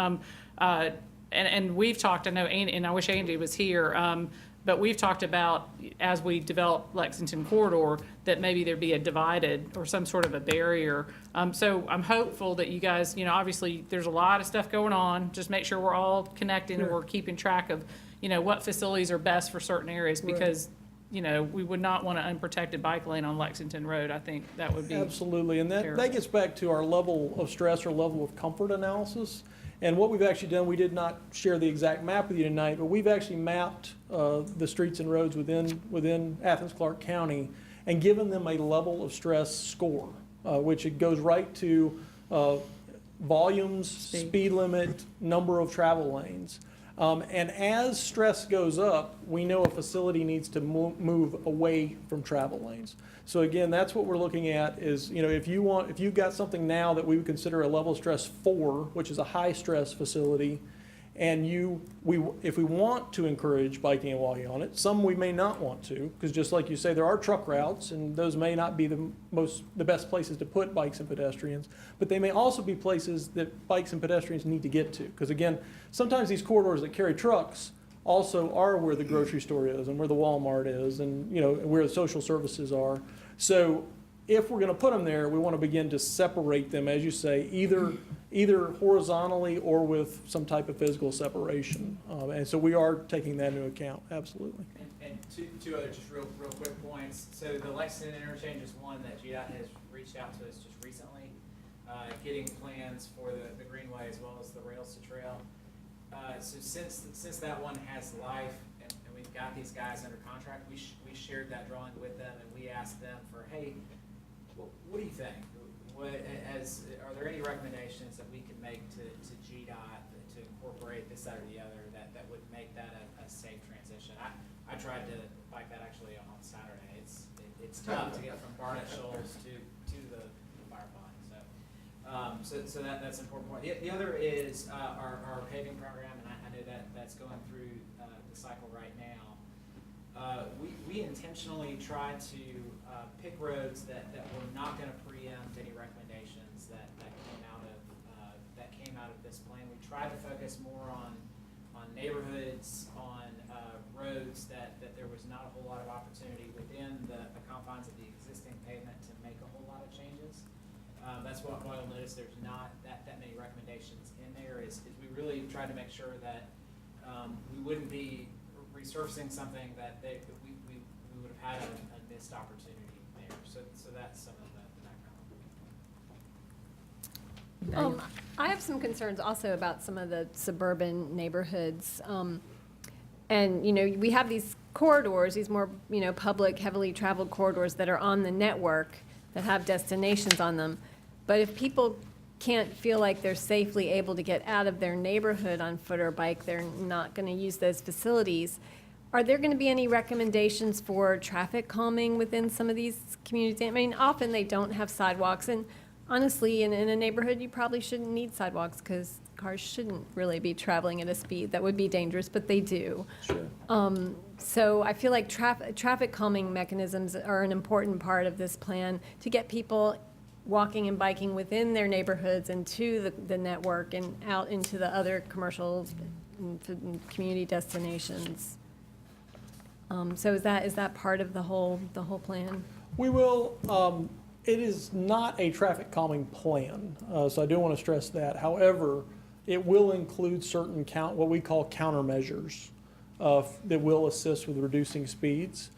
Speaker 7: And we've talked, I know, and I wish Andy was here, but we've talked about, as we develop Lexington corridor, that maybe there'd be a divided or some sort of a barrier. So I'm hopeful that you guys, obviously there's a lot of stuff going on. Just make sure we're all connecting and we're keeping track of, what facilities are best for certain areas, because we would not want an unprotected bike lane on Lexington Road. I think that would be
Speaker 12: Absolutely, and that
Speaker 7: terrible.
Speaker 12: gets back to our level of stress or level of comfort analysis. And what we've actually done, we did not share the exact map with you tonight, but we've actually mapped the streets and roads within Athens-Clarke County and given them a level of stress score, which it goes right to volumes, speed limit, number of travel lanes. And as stress goes up, we know a facility needs to move away from travel lanes. So again, that's what we're looking at is, if you've got something now that we would consider a level of stress 4, which is a high stress facility, and if we want to encourage biking and walking on it, some we may not want to, because just like you say, there are truck routes, and those may not be the best places to put bikes and pedestrians, but they may also be places that bikes and pedestrians need to get to. Because again, sometimes these corridors that carry trucks also are where the grocery store is and where the Walmart is and where the social services are. So if we're going to put them there, we want to begin to separate them, as you say, either horizontally or with some type of physical separation. And so we are taking that into account, absolutely.
Speaker 11: And Two other just real quick points. So the Lexington interchange is one that GDOT has reached out to us just recently, getting plans for the Greenway as well as the rails to trail. So since that one has life and we've got these guys under contract, we shared that drawing with them and we asked them for, hey, what do you think? Are there any recommendations that we can make to GDOT to incorporate this, that, or the other that would make that a safe transition? I tried to bike that actually on Saturday. It's tough to get from Barnett Shoals to the fire pond. So that's an important point. The other is our paving program, and I know that's going through the cycle right now. We intentionally try to pick roads that were not going to preempt any recommendations that came out of this plan. We tried to focus more on neighborhoods, on roads that there was not a whole lot of opportunity within the confines of the existing pavement to make a whole lot of changes. That's why you'll notice there's not that many recommendations in there. Is we really tried to make sure that we wouldn't be resurfacing something that we would have had a missed opportunity there. So that's some of the background.
Speaker 9: I have some concerns also about some of the suburban neighborhoods. And, we have these corridors, these more, public, heavily traveled corridors that are on the network that have destinations on them. But if people can't feel like they're safely able to get out of their neighborhood on foot or bike, they're not going to use those facilities. Are there going to be any recommendations for traffic calming within some of these communities? I mean, often they don't have sidewalks, and honestly, in a neighborhood, you probably shouldn't need sidewalks because cars shouldn't really be traveling at a speed that would be dangerous, but they do.
Speaker 12: Sure.
Speaker 9: So I feel like traffic calming mechanisms are an important part of this plan to get people walking and biking within their neighborhoods and to the network and out into the other commercial and community destinations. So is that part of the whole plan?
Speaker 12: We will, it is not a traffic calming plan, so I do want to stress that. However, it will include certain what we call countermeasures that will assist with reducing speeds.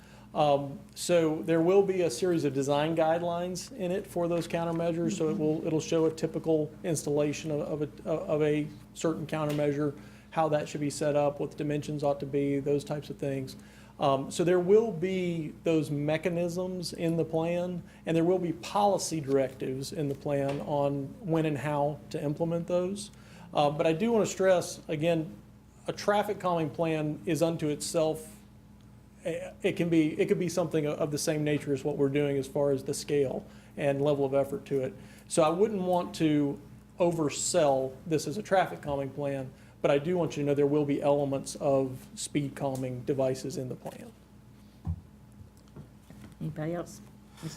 Speaker 12: So there will be a series of design guidelines in it for those countermeasures. So it'll show a typical installation of a certain countermeasure, how that should be set up, what the dimensions ought to be, those types of things. So there will be those mechanisms in the plan, and there will be policy directives in the plan on when and how to implement those. But I do want to stress, again, a traffic calming plan is unto itself. It could be something of the same nature as what we're doing as far as the scale and level of effort to it. So I wouldn't want to oversell this as a traffic calming plan, but I do want you to know there will be elements of speed calming devices in the plan.
Speaker 1: Anybody else?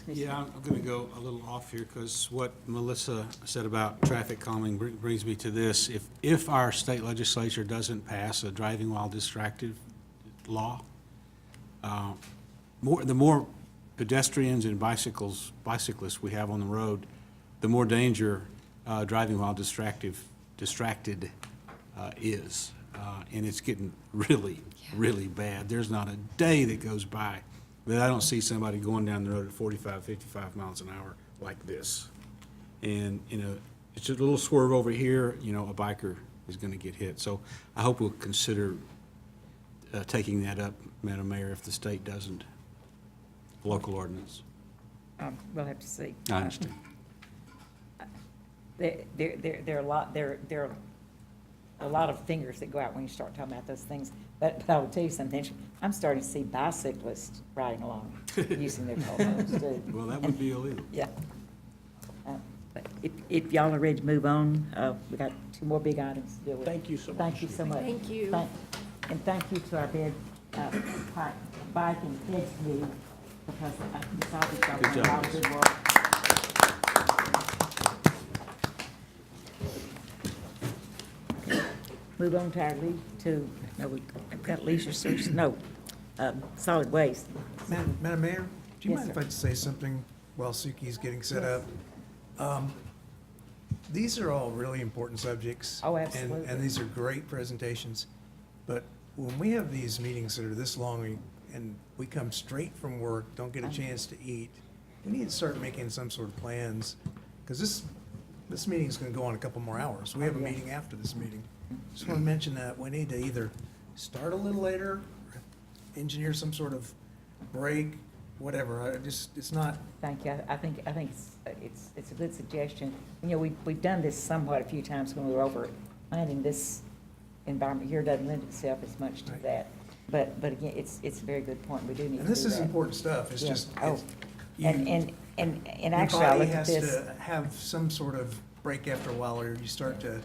Speaker 5: Yeah, I'm going to go a little off here because what Melissa said about traffic calming brings me to this. If our state legislature doesn't pass a driving while distracted law, the more pedestrians and bicyclists we have on the road, the more danger driving while distracted is. And it's getting really, really bad. There's not a day that goes by that I don't see somebody going down the road at 45, 55 miles an hour like this. And, it's just a little swerve over here, a biker is going to get hit. So I hope we'll consider taking that up, Madam Mayor, if the state doesn't. Local ordinance.
Speaker 1: We'll have to see.
Speaker 5: I understand.
Speaker 1: There are a lot of fingers that go out when you start talking about those things. But I will tell you something. I'm starting to see bicyclists riding along, using their telephones too.
Speaker 5: Well, that would be illegal.
Speaker 1: Yeah. But if y'all are ready to move on, we got two more big items to deal with.
Speaker 12: Thank you so much.
Speaker 1: Thank you so much.
Speaker 9: Thank you.
Speaker 1: And thank you to our bike and kids committee, because this obviously y'all done a lot of good work. Move on to our we've got leisure search, solid waste.
Speaker 14: Madam Mayor, do you
Speaker 1: Yes,
Speaker 14: mind if
Speaker 1: sir.
Speaker 14: I just say something while Suki's getting set up? These are all really important subjects.
Speaker 1: Oh, absolutely.
Speaker 14: And these are great presentations. But when we have these meetings that are this long and we come straight from work, don't get a chance to eat, we need to start making some sort of plans, because this meeting's gonna go on a couple more hours. We have a meeting after this meeting. Just wanna mention that we need to either start a little later, or engineer some sort of break, whatever. It's not,
Speaker 1: Thank you. I think it's a good suggestion. You know, we've done this somewhat a few times when we were over planning. This environment here doesn't lend itself as much to
Speaker 14: Right.
Speaker 1: that. But again, it's a very good point. We do need to do
Speaker 14: and
Speaker 1: that.
Speaker 14: this is important stuff. It's
Speaker 1: Yeah.
Speaker 14: just,
Speaker 1: Oh,
Speaker 14: it's- you-
Speaker 1: and actually, I
Speaker 14: your body
Speaker 1: looked at
Speaker 14: has
Speaker 1: this.
Speaker 14: to have some sort of break after a while, or you start to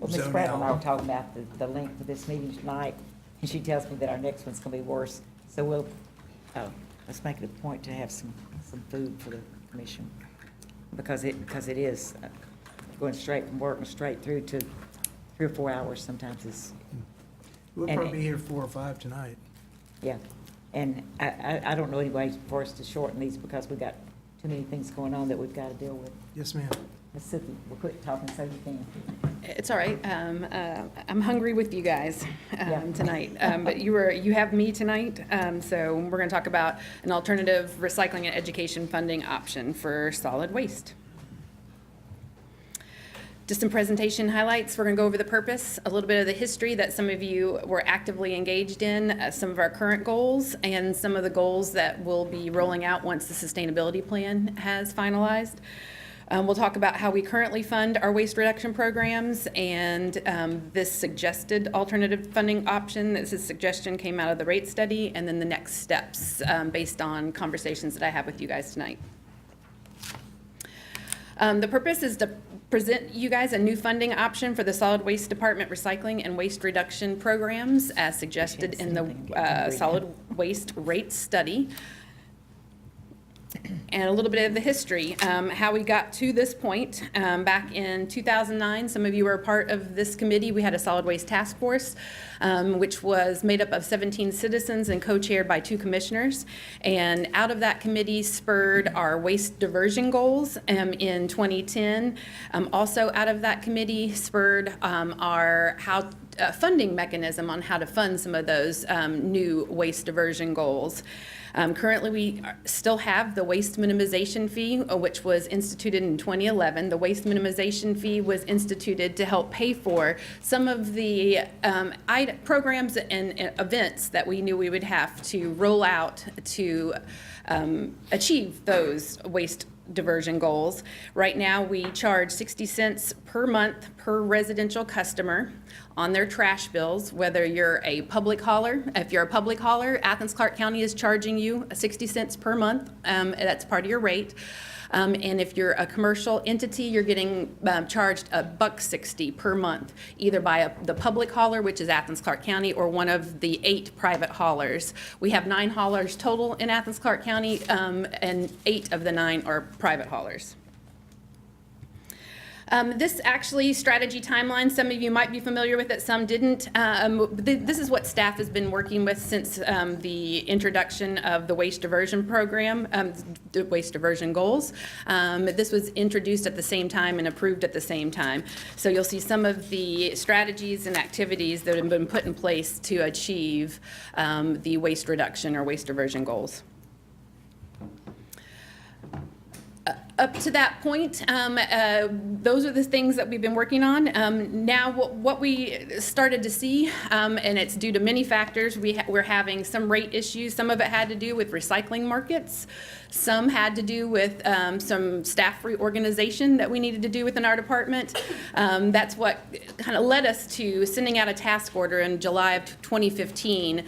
Speaker 1: Well, Ms.
Speaker 14: zone
Speaker 1: Brattle and I were
Speaker 14: out.
Speaker 1: talking about the length of this meeting tonight, and she tells me that our next one's gonna be worse. So let's make it a point to have some food for the commission, because it is going straight from work and straight through to 3 or 4 hours sometimes is,
Speaker 14: We'll
Speaker 1: and-
Speaker 14: probably be here 4 or 5 tonight.
Speaker 1: yeah. And I don't know any way for us to shorten these, because we've got too many things going on that we've got to deal with.
Speaker 14: Yes, ma'am.
Speaker 1: Ms. Suki, we'll quit talking so you can.
Speaker 15: It's all right. I'm hungry with you guys
Speaker 1: Yeah.
Speaker 15: tonight. But you have me tonight, so we're going to talk about an alternative recycling and education funding option for solid waste. Just some presentation highlights. We're going to go over the purpose, a little bit of the history that some of you were actively engaged in, some of our current goals, and some of the goals that we'll be rolling out once the sustainability plan has finalized. We'll talk about how we currently fund our waste reduction programs and this suggested alternative funding option. This suggestion came out of the rate study, and then the next steps based on conversations that I have with you guys tonight. The purpose is to present you guys a new funding option for the solid waste department recycling and waste reduction programs as suggested in the solid waste rate study. And a little bit of the history, how we got to this point. Back in 2009, some of you were a part of this committee. We had a solid waste task force, which was made up of 17 citizens and co-chaired by 2 commissioners. And out of that committee spurred our waste diversion goals in 2010. Also out of that committee spurred our funding mechanism on how to fund some of those new waste diversion goals. Currently, we still have the waste minimization fee, which was instituted in 2011. The waste minimization fee was instituted to help pay for some of the programs and events that we knew we would have to roll out to achieve those waste diversion goals. Right now, we charge 60 cents per month per residential customer on their trash bills, whether you're a public hauler. If you're a public hauler, Athens-Clarke County is charging you 60 cents per month. That's part of your rate. And if you're a commercial entity, you're getting charged $1.60 per month, either by the public hauler, which is Athens-Clarke County, or one of the 8 private haulers. We have 9 haulers total in Athens-Clarke County, and 8 of the 9 are private haulers. This actually strategy timeline, some of you might be familiar with it, some didn't. This is what staff has been working with since the introduction of the waste diversion program, the waste diversion goals. This was introduced at the same time and approved at the same time. So you'll see some of the strategies and activities that have been put in place to achieve the waste reduction or waste diversion goals. Up to that point, those are the things that we've been working on. Now, what we started to see, and it's due to many factors, we're having some rate issues. Some of it had to do with recycling markets. Some had to do with some staff reorganization that we needed to do within our department. That's what kind of led us to sending out a task order in July of 2015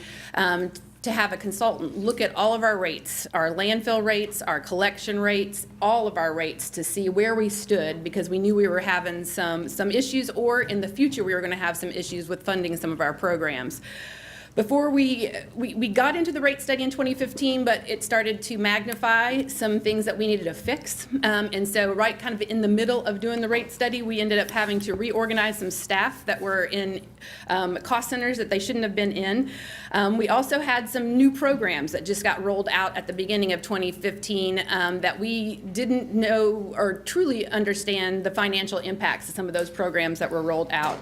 Speaker 15: to have a consultant look at all of our rates, our landfill rates, our collection rates, all of our rates, to see where we stood, because we knew we were having some issues, or in the future we were going to have some issues with funding some of our programs. Before we got into the rate study in 2015, but it started to magnify some things that we needed to fix. And so right kind of in the middle of doing the rate study, we ended up having to reorganize some staff that were in cost centers that they shouldn't have been in. We also had some new programs that just got rolled out at the beginning of 2015 that we didn't know or truly understand the financial impacts of some of those programs that were rolled out.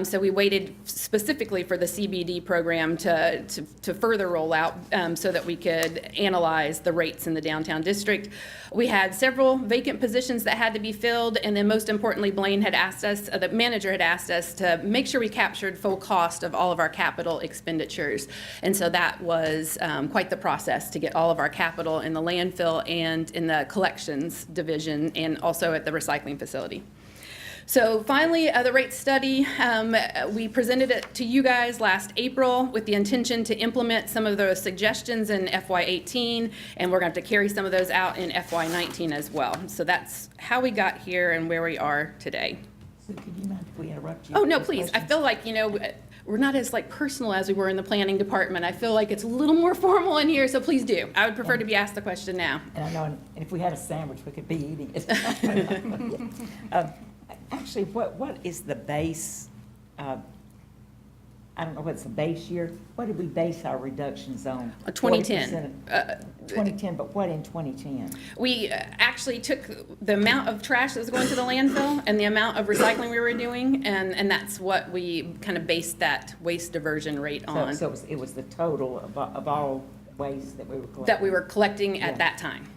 Speaker 15: So we waited specifically for the CBD program program to further roll out so that we could analyze the rates in the downtown district. We had several vacant positions that had to be filled, and then most importantly, Blaine had asked us, the manager had asked us to make sure we captured full cost of all of our capital expenditures. And so that was quite the process to get all of our capital in the landfill and in the collections division and also at the recycling facility. So finally, the rate study, we presented it to you guys last April with the intention to implement some of those suggestions in FY18, and we're going to have to carry some of those out in FY19 as well. So that's how we got here and where we are today.
Speaker 1: So could you mind if we interrupt you?
Speaker 15: Oh, no,
Speaker 1: with
Speaker 15: please. I
Speaker 1: questions?
Speaker 15: feel like, we're not as personal as we were in the planning department. I feel like it's a little more formal in here, so please do. I would prefer to be asked the question now.
Speaker 1: And I know, and if we had a sandwich, we could be eating it. Actually, what is the base, I don't know what's the base year? What did we base our reductions on?
Speaker 15: 2010.
Speaker 1: 2010, but what in 2010?
Speaker 15: We actually took the amount of trash that was going to the landfill and the amount of recycling we were doing, and that's what we kind of based that waste diversion rate on.
Speaker 1: So it was the total of all waste that we were collecting?
Speaker 15: That we were collecting at
Speaker 1: Yeah.
Speaker 15: that time.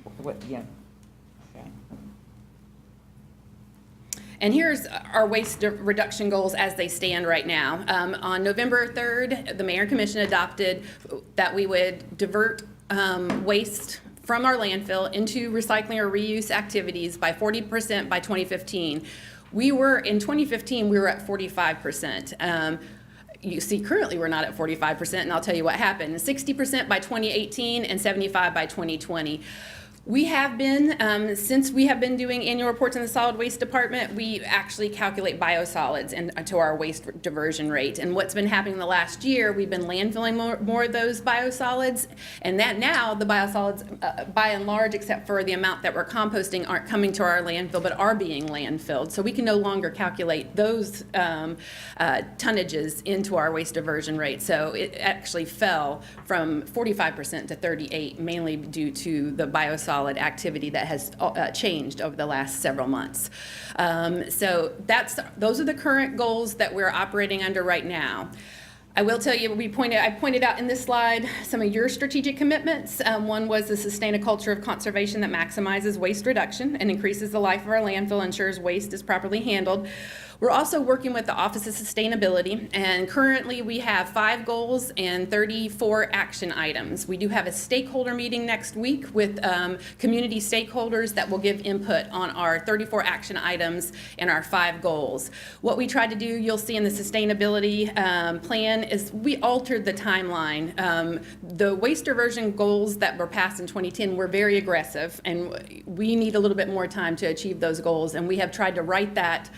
Speaker 1: Yeah. Okay.
Speaker 15: And here's our waste reduction goals as they stand right now. On November 3rd, the Mayor and Commission adopted that we would divert waste from our landfill into recycling or reuse activities by 40% by 2015. In 2015, we were at 45%. You see, currently we're not at 45%, and I'll tell you what happened. 60% by 2018 and 75% by 2020. We have been, since we have been doing annual reports in the solid waste department, we actually calculate biosolids to our waste diversion rate. And what's been happening the last year, we've been landfilling more of those biosolids, and that now the biosolids, by and large, except for the amount that we're composting, aren't coming to our landfill, but are being landfilled. So we can no longer calculate those tonnages into our waste diversion rate. So it actually fell from 45% to 38%, mainly due to the biosolids activity that has changed over the last several months. So those are the current goals that we're operating under right now. I will tell you, I pointed out in this slide some of your strategic commitments. One was to sustain a culture of conservation that maximizes waste reduction and increases the life of our landfill, ensures waste is properly handled. We're also working with the Office of Sustainability, and currently we have 5 goals and 34 action items. We do have a stakeholder meeting next week with community stakeholders that will give input on our 34 action items and our 5 goals. What we tried to do, you'll see in the sustainability plan, is we altered the timeline. The waste diversion goals that were passed in 2010 were very aggressive, and we need a little bit more time to achieve those goals, and we have tried to write that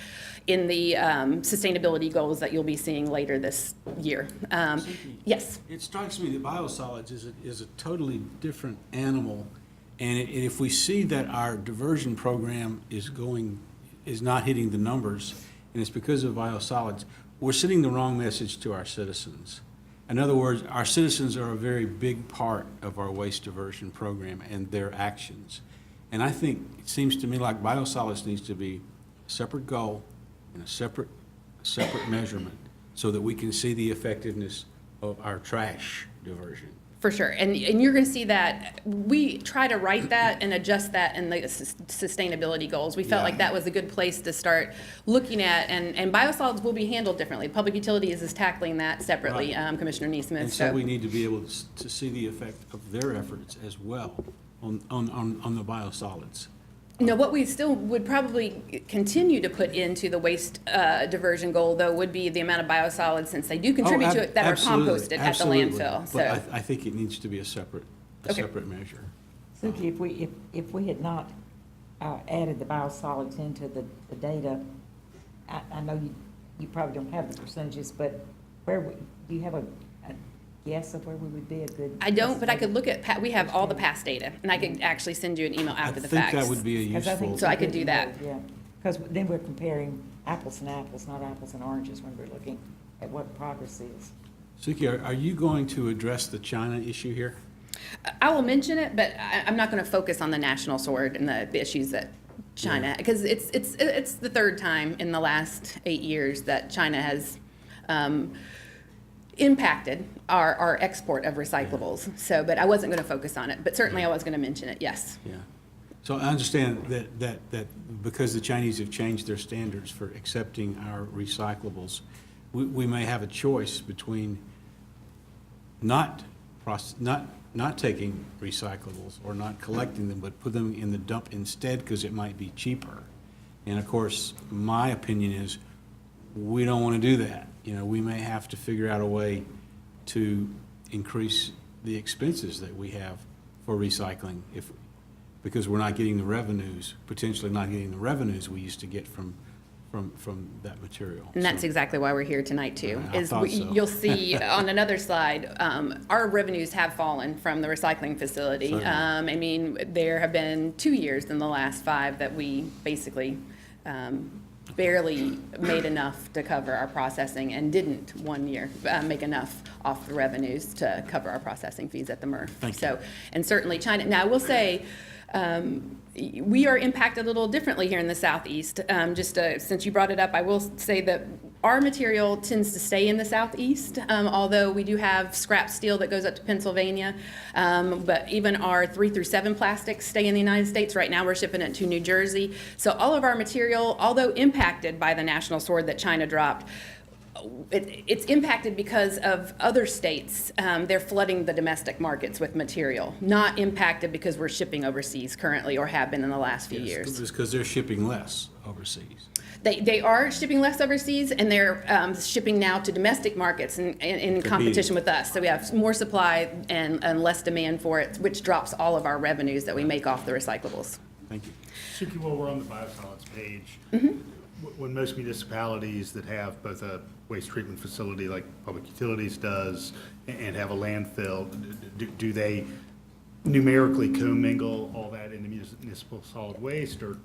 Speaker 15: in the sustainability goals that you'll be seeing later this year. Yes?
Speaker 5: It strikes me that biosolids is a totally different animal, and if we see that our diversion program is not hitting the numbers, and it's because of biosolids, we're sending the wrong message to our citizens. In other words, our citizens are a very big part of our waste diversion program and their actions. And I think it seems to me like biosolids needs to be a separate goal and a separate measurement so that we can see the effectiveness of our trash diversion.
Speaker 15: For sure, and you're going to see that we try to write that and adjust that in the sustainability goals. We felt like that was a good place to start looking at, and biosolids will be handled differently. Public Utilities is tackling that separately,
Speaker 5: Right.
Speaker 15: Commissioner Neesmith.
Speaker 5: And so we need to be able to see the effect of their efforts as well on the biosolids.
Speaker 15: No, what we still would probably continue to put into the waste diversion goal, though, would be the amount of biosolids, since they do contribute to it, that are composted at the landfill.
Speaker 5: But I think it needs to be a separate measure.
Speaker 1: Suki, if we had not added the biosolids into the data, I know you probably don't have the percentages, but do you have a guess of where we would be a good?
Speaker 15: I don't, but I could look at, we have all the past data, and I could actually send you an email after the fact.
Speaker 5: I think that would be a useful.
Speaker 15: So I could do that.
Speaker 1: Yeah, because then we're comparing apples and apples, not apples and oranges, when we're looking at what progress is.
Speaker 5: Suki, are you going to address the China issue here?
Speaker 15: I will mention it, but I'm not going to focus on the national sword and the issues that China, because it's the 3rd time in the last 8 years that China has impacted our export of recyclables. So, but I wasn't going to focus on it, but certainly I was going to mention it, yes.
Speaker 5: Yeah. So I understand that because the Chinese have changed their standards for accepting our recyclables, we may have a choice between not taking recyclables or not collecting them, but put them in the dump instead because it might be cheaper. And of course, my opinion is we don't want to do that. You know, we may have to figure out a way to increase the expenses that we have for recycling because we're not getting the revenues, potentially not getting the revenues we used to get from that material.
Speaker 15: And that's
Speaker 5: So-
Speaker 15: exactly why we're here tonight too.
Speaker 5: I thought so.
Speaker 15: You'll see on another slide, our revenues have fallen from the recycling facility.
Speaker 5: Certainly.
Speaker 15: I mean, there have been 2 years in the last 5 that we basically barely made enough to cover our processing and didn't 1 year make enough off the revenues to cover our processing fees at the MRF.
Speaker 5: Thank you.
Speaker 15: So, and certainly China, now I will say, we are impacted a little differently here in the Southeast. Since you brought it up, I will say that our material tends to stay in the Southeast, although we do have scrap steel that goes up to Pennsylvania. But even our 3 through 7 plastics stay in the United States. Right now, we're shipping it to New Jersey. So all of our material, although impacted by the national sword that China dropped, it's impacted because of other states. They're flooding the domestic markets with material, not impacted because we're shipping overseas currently or have been in the last few years.
Speaker 5: It's because they're shipping less overseas.
Speaker 15: They are shipping less overseas, and they're shipping now to domestic markets in competition with us. So we have more supply and less demand for it, which drops all of our revenues that we make off the recyclables.
Speaker 5: Thank you.
Speaker 3: Suki, while we're on the biosolids page, when most municipalities that have both a waste treatment facility like Public Utilities does and have a landfill, do they numerically commingle all that into municipal solid waste, or?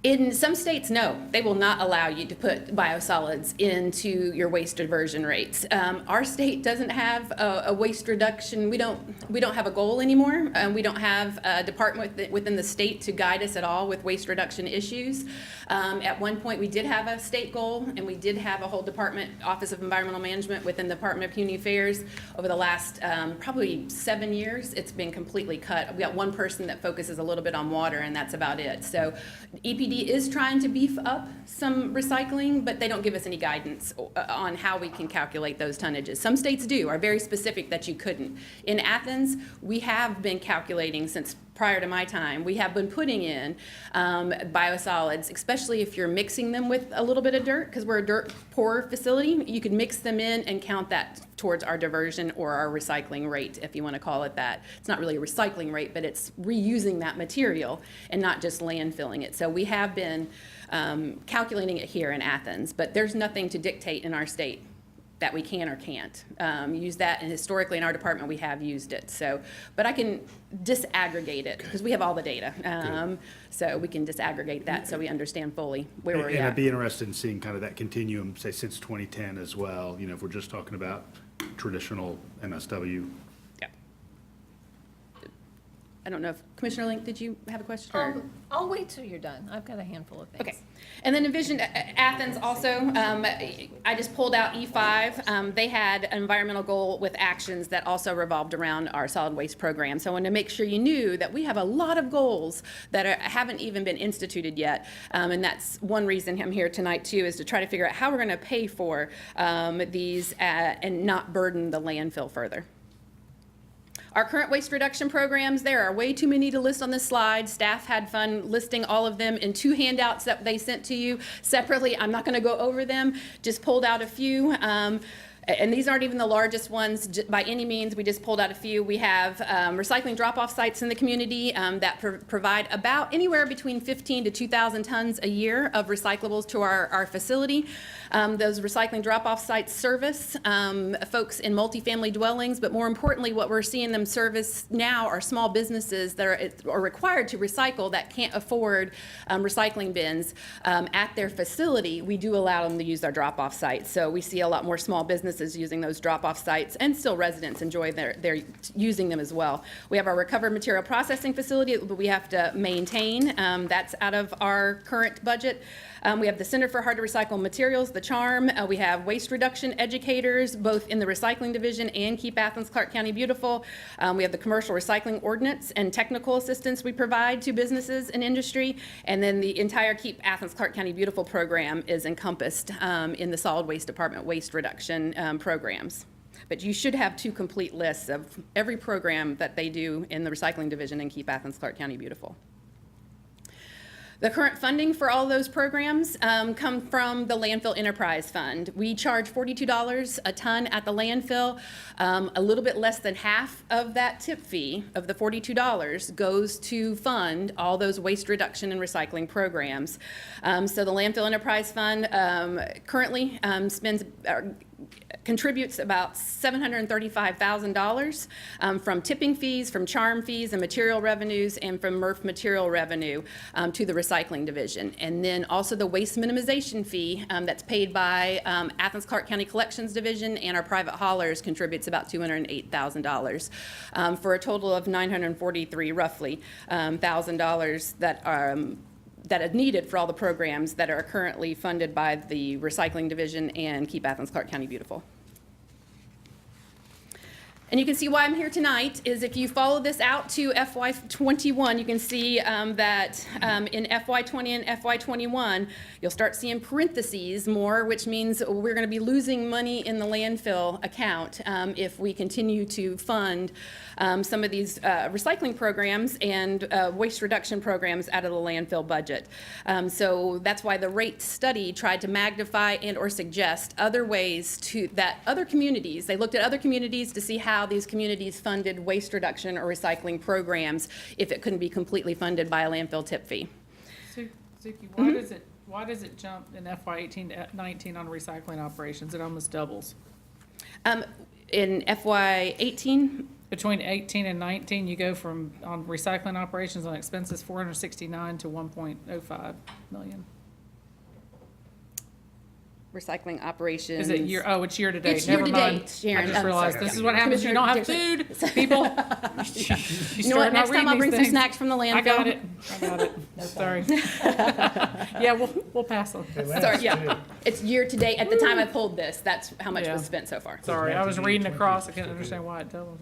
Speaker 15: In some states, no, they will not allow you to put biosolids into your waste diversion rates. Our state doesn't have a waste reduction. We don't have a goal anymore. We don't have a department within the state to guide us at all with waste reduction issues. At one point, we did have a state goal, and we did have a whole department, Office of Environmental Management, within the Department of Community Affairs. Over the last probably 7 years, it's been completely cut. We got one person that focuses a little bit on water, and that's about it. So EPD is trying to beef up some recycling, but they don't give us any guidance on how we can calculate those tonnages. Some states are very specific that you couldn't. In Athens, we have been calculating since prior to my time. We have been putting in biosolids, especially if you're mixing them with a little bit of dirt, because we're a dirt poor facility. You could mix them in and count that towards our diversion or our recycling rate, if you want to call it that. It's not really a recycling rate, but it's reusing that material and not just landfilling it. So we have been calculating it here in Athens, but there's nothing to dictate in our state that we can or can't use that, and historically in our department we have used it. So, but I can disaggregate it because we have all the data, so we can disaggregate that so we understand fully where we're
Speaker 3: And I'd
Speaker 15: at.
Speaker 3: be interested in seeing kind of that continuum, say, since 2010 as well, you know, if we're just talking about traditional MSW.
Speaker 15: Yeah. I don't know if, Commissioner Link, did you have a question? or-
Speaker 9: I'll wait till you're done. I've got a handful of things.
Speaker 15: Okay. And then Envision Athens also, I just pulled out E5. They had an environmental goal with actions that also revolved around our solid waste program. So I wanted to make sure you knew that we have a lot of goals that haven't even been instituted yet. And that's one reason I'm here tonight too, is to try to figure out how we're going to pay for these and not burden the landfill further. Our current waste reduction programs, there are way too many to list on this slide. Staff had fun listing all of them in 2 handouts that they sent to you separately. I'm not going to go over them, just pulled out a few. And these aren't even the largest ones by any means. We just pulled out a few. We have recycling drop-off sites in the community that provide about anywhere between 15 to 2,000 tons a year of recyclables to our facility. Those recycling drop-off sites service folks in multifamily dwellings, but more importantly, what we're seeing them service now are small businesses that are required to recycle that can't afford recycling bins at their facility. We do allow them to use our drop-off sites. So we see a lot more small businesses businesses using those drop-off sites, and still residents enjoy their using them as well. We have our recovered material processing facility that we have to maintain. That's out of our current budget. We have the Center for Hard to Recycle Materials, the CHARM. We have waste reduction educators, both in the recycling division and Keep Athens-Clarke County Beautiful. We have the commercial recycling ordinance and technical assistance we provide to businesses and industry. And then the entire Keep Athens-Clarke County Beautiful program is encompassed in the solid waste department waste reduction programs. But you should have 2 complete lists of every program that they do in the recycling division and Keep Athens-Clarke County Beautiful. The current funding for all those programs come from the Landfill Enterprise Fund. We charge $42 a ton at the landfill. A little bit less than half of that tip fee of the $42 goes to fund all those waste reduction and recycling programs. So the Landfill Enterprise Fund currently contributes about $735,000 from tipping fees, from CHARM fees and material revenues, and from MRF material revenue to the recycling division. And then also the waste minimization fee that's paid by Athens-Clarke County Collections Division and our private haulers contributes about $208,000 for a total of $943 roughly $1,000 that is needed for all the programs that are currently funded by the Recycling Division and Keep Athens-Clarke County Beautiful. And you can see why I'm here tonight is if you follow this out to FY21, you can see that in FY20 and FY21, you'll start seeing parentheses more, which means we're going to be losing money in the landfill account if we continue to fund some of these recycling programs and waste reduction programs out of the landfill budget. So that's why the rate study tried to magnify and or suggest other ways that other communities, they looked at other communities to see how these communities funded waste reduction or recycling programs if it couldn't be completely funded by a landfill tip fee.
Speaker 7: Suki, why does it jump in FY18 to 19 on recycling operations? It almost doubles.
Speaker 15: In FY18,
Speaker 7: between 18 and 19, you go from on recycling operations on expenses 469 to 1.05 million.
Speaker 15: Recycling operations.
Speaker 7: Is it year? Oh, it's year to date.
Speaker 15: It's
Speaker 7: Never
Speaker 15: year to
Speaker 7: mind.
Speaker 15: date, Sharon.
Speaker 7: I just realized this is what happens when you don't have food, people.
Speaker 15: You know what? Next time I'll bring some snacks from the landfill.
Speaker 7: I got it. Sorry. Yeah, we'll pass on.
Speaker 15: Sorry. Yeah, it's year to date. At the time I pulled this, that's how much was spent so far.
Speaker 7: Sorry, I was reading across. I couldn't understand why it doubled.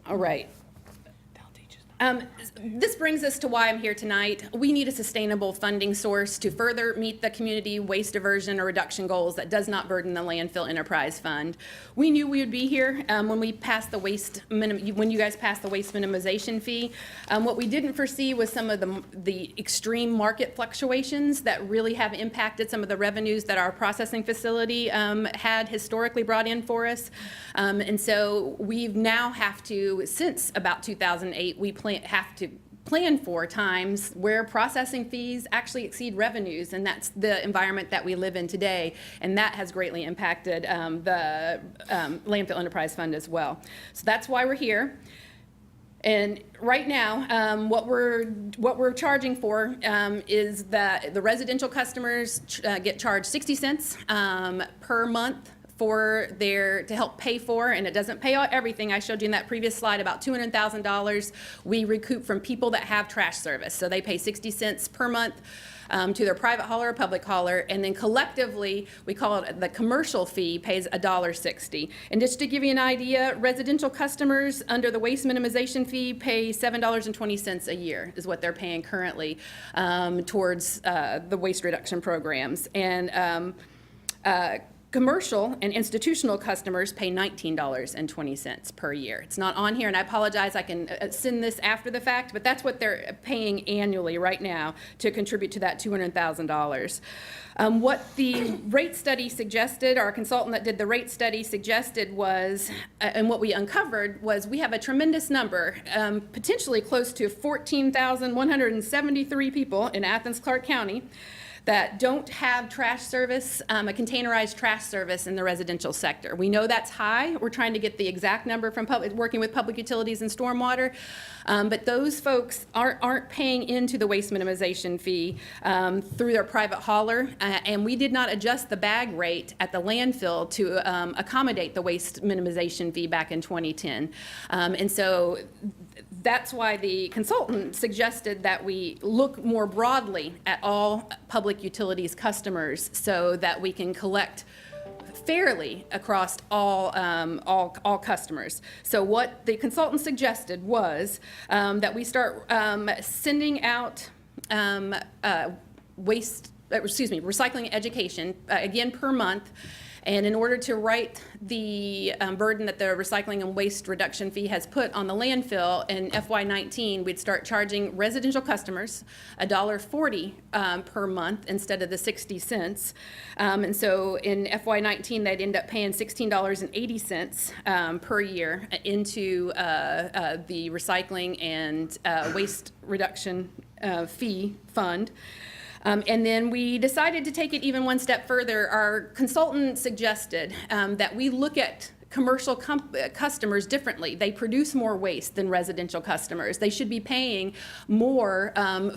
Speaker 15: All right. This brings us to why I'm here tonight. We need a sustainable funding source to further meet the community waste diversion or reduction goals that does not burden the Landfill Enterprise Fund. We knew we would be here when we passed the when you guys passed the waste minimization fee. What we didn't foresee was some of the extreme market fluctuations that really have impacted some of the revenues that our processing facility had historically brought in for us. And so we now have to, since about 2008, we have to plan for times where processing fees actually exceed revenues, and that's the environment that we live in today, and that has greatly impacted the Landfill Enterprise Fund as well. So that's why we're here. And right now, what we're charging for is that the residential customers get charged 60 cents per month to help pay for, and it doesn't pay out everything. I showed you in that previous slide about $200,000 we recoup from people that have trash service. So they pay 60 cents per month to their private hauler or public hauler, and then collectively, we call it the commercial fee, pays $1.60. And just to give you an idea, residential customers under the waste minimization fee pay $7.20 a year is what they're paying currently towards the waste reduction programs. And commercial and institutional customers pay $19.20 per year. It's not on here, and I apologize, I can send this after the fact, but that's what they're paying annually right now to contribute to that $200,000. What the rate study suggested, our consultant that did the rate study suggested was, and what we uncovered was we have a tremendous number, potentially close to 14,173 people in Athens-Clarke County that don't have trash service, a containerized trash service in the residential sector. We know that's high. We're trying to get the exact number from working with public utilities and stormwater. But those folks aren't paying into the waste minimization fee through their private hauler. And we did not adjust the bag rate at the landfill to accommodate the waste minimization fee back in 2010. And so that's why the consultant suggested that we look more broadly at all public utilities customers so that we can collect fairly across all customers. So what the consultant suggested was that we start sending out recycling education, again, per month. And in order to right the burden that the recycling and waste reduction fee has put on the landfill in FY19, we'd start charging residential customers $1.40 per month instead of the 60 cents. And so in FY19, they'd end up paying $16.80 per year into the recycling and waste reduction fee fund. And then we decided to take it even one step further. Our consultant suggested that we look at commercial customers differently. They produce more waste than residential customers. They should be paying more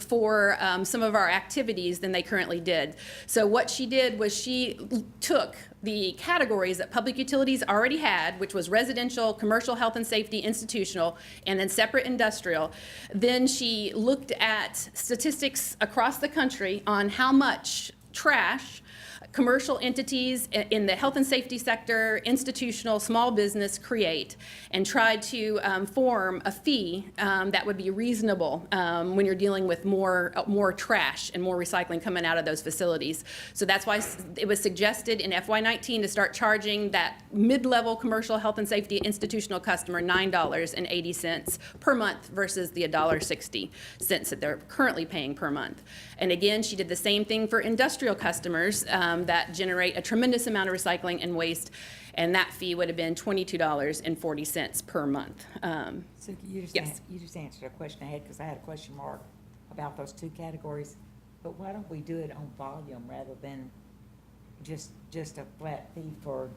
Speaker 15: for some of our activities than they currently did. So what she did was she took the categories that public utilities already had, which was residential, commercial, health and safety, institutional, and then separate industrial. Then she looked at statistics across the country on how much trash commercial entities in the health and safety sector, institutional, small business create, and tried to form a fee that would be reasonable when you're dealing with more trash and more recycling coming out of those facilities. So that's why it was suggested in FY19 to start charging that mid-level commercial health and safety institutional customer $9.80 per month versus the $1.60 that they're currently paying per month. And again, she did the same thing for industrial customers that generate a tremendous amount of recycling and waste, and that fee would have been $22.40 per month.
Speaker 1: Suki,
Speaker 15: Yes.
Speaker 1: you just answered a question I had, because I had a question mark about those two categories. But why don't we do it on volume rather than just a flat fee for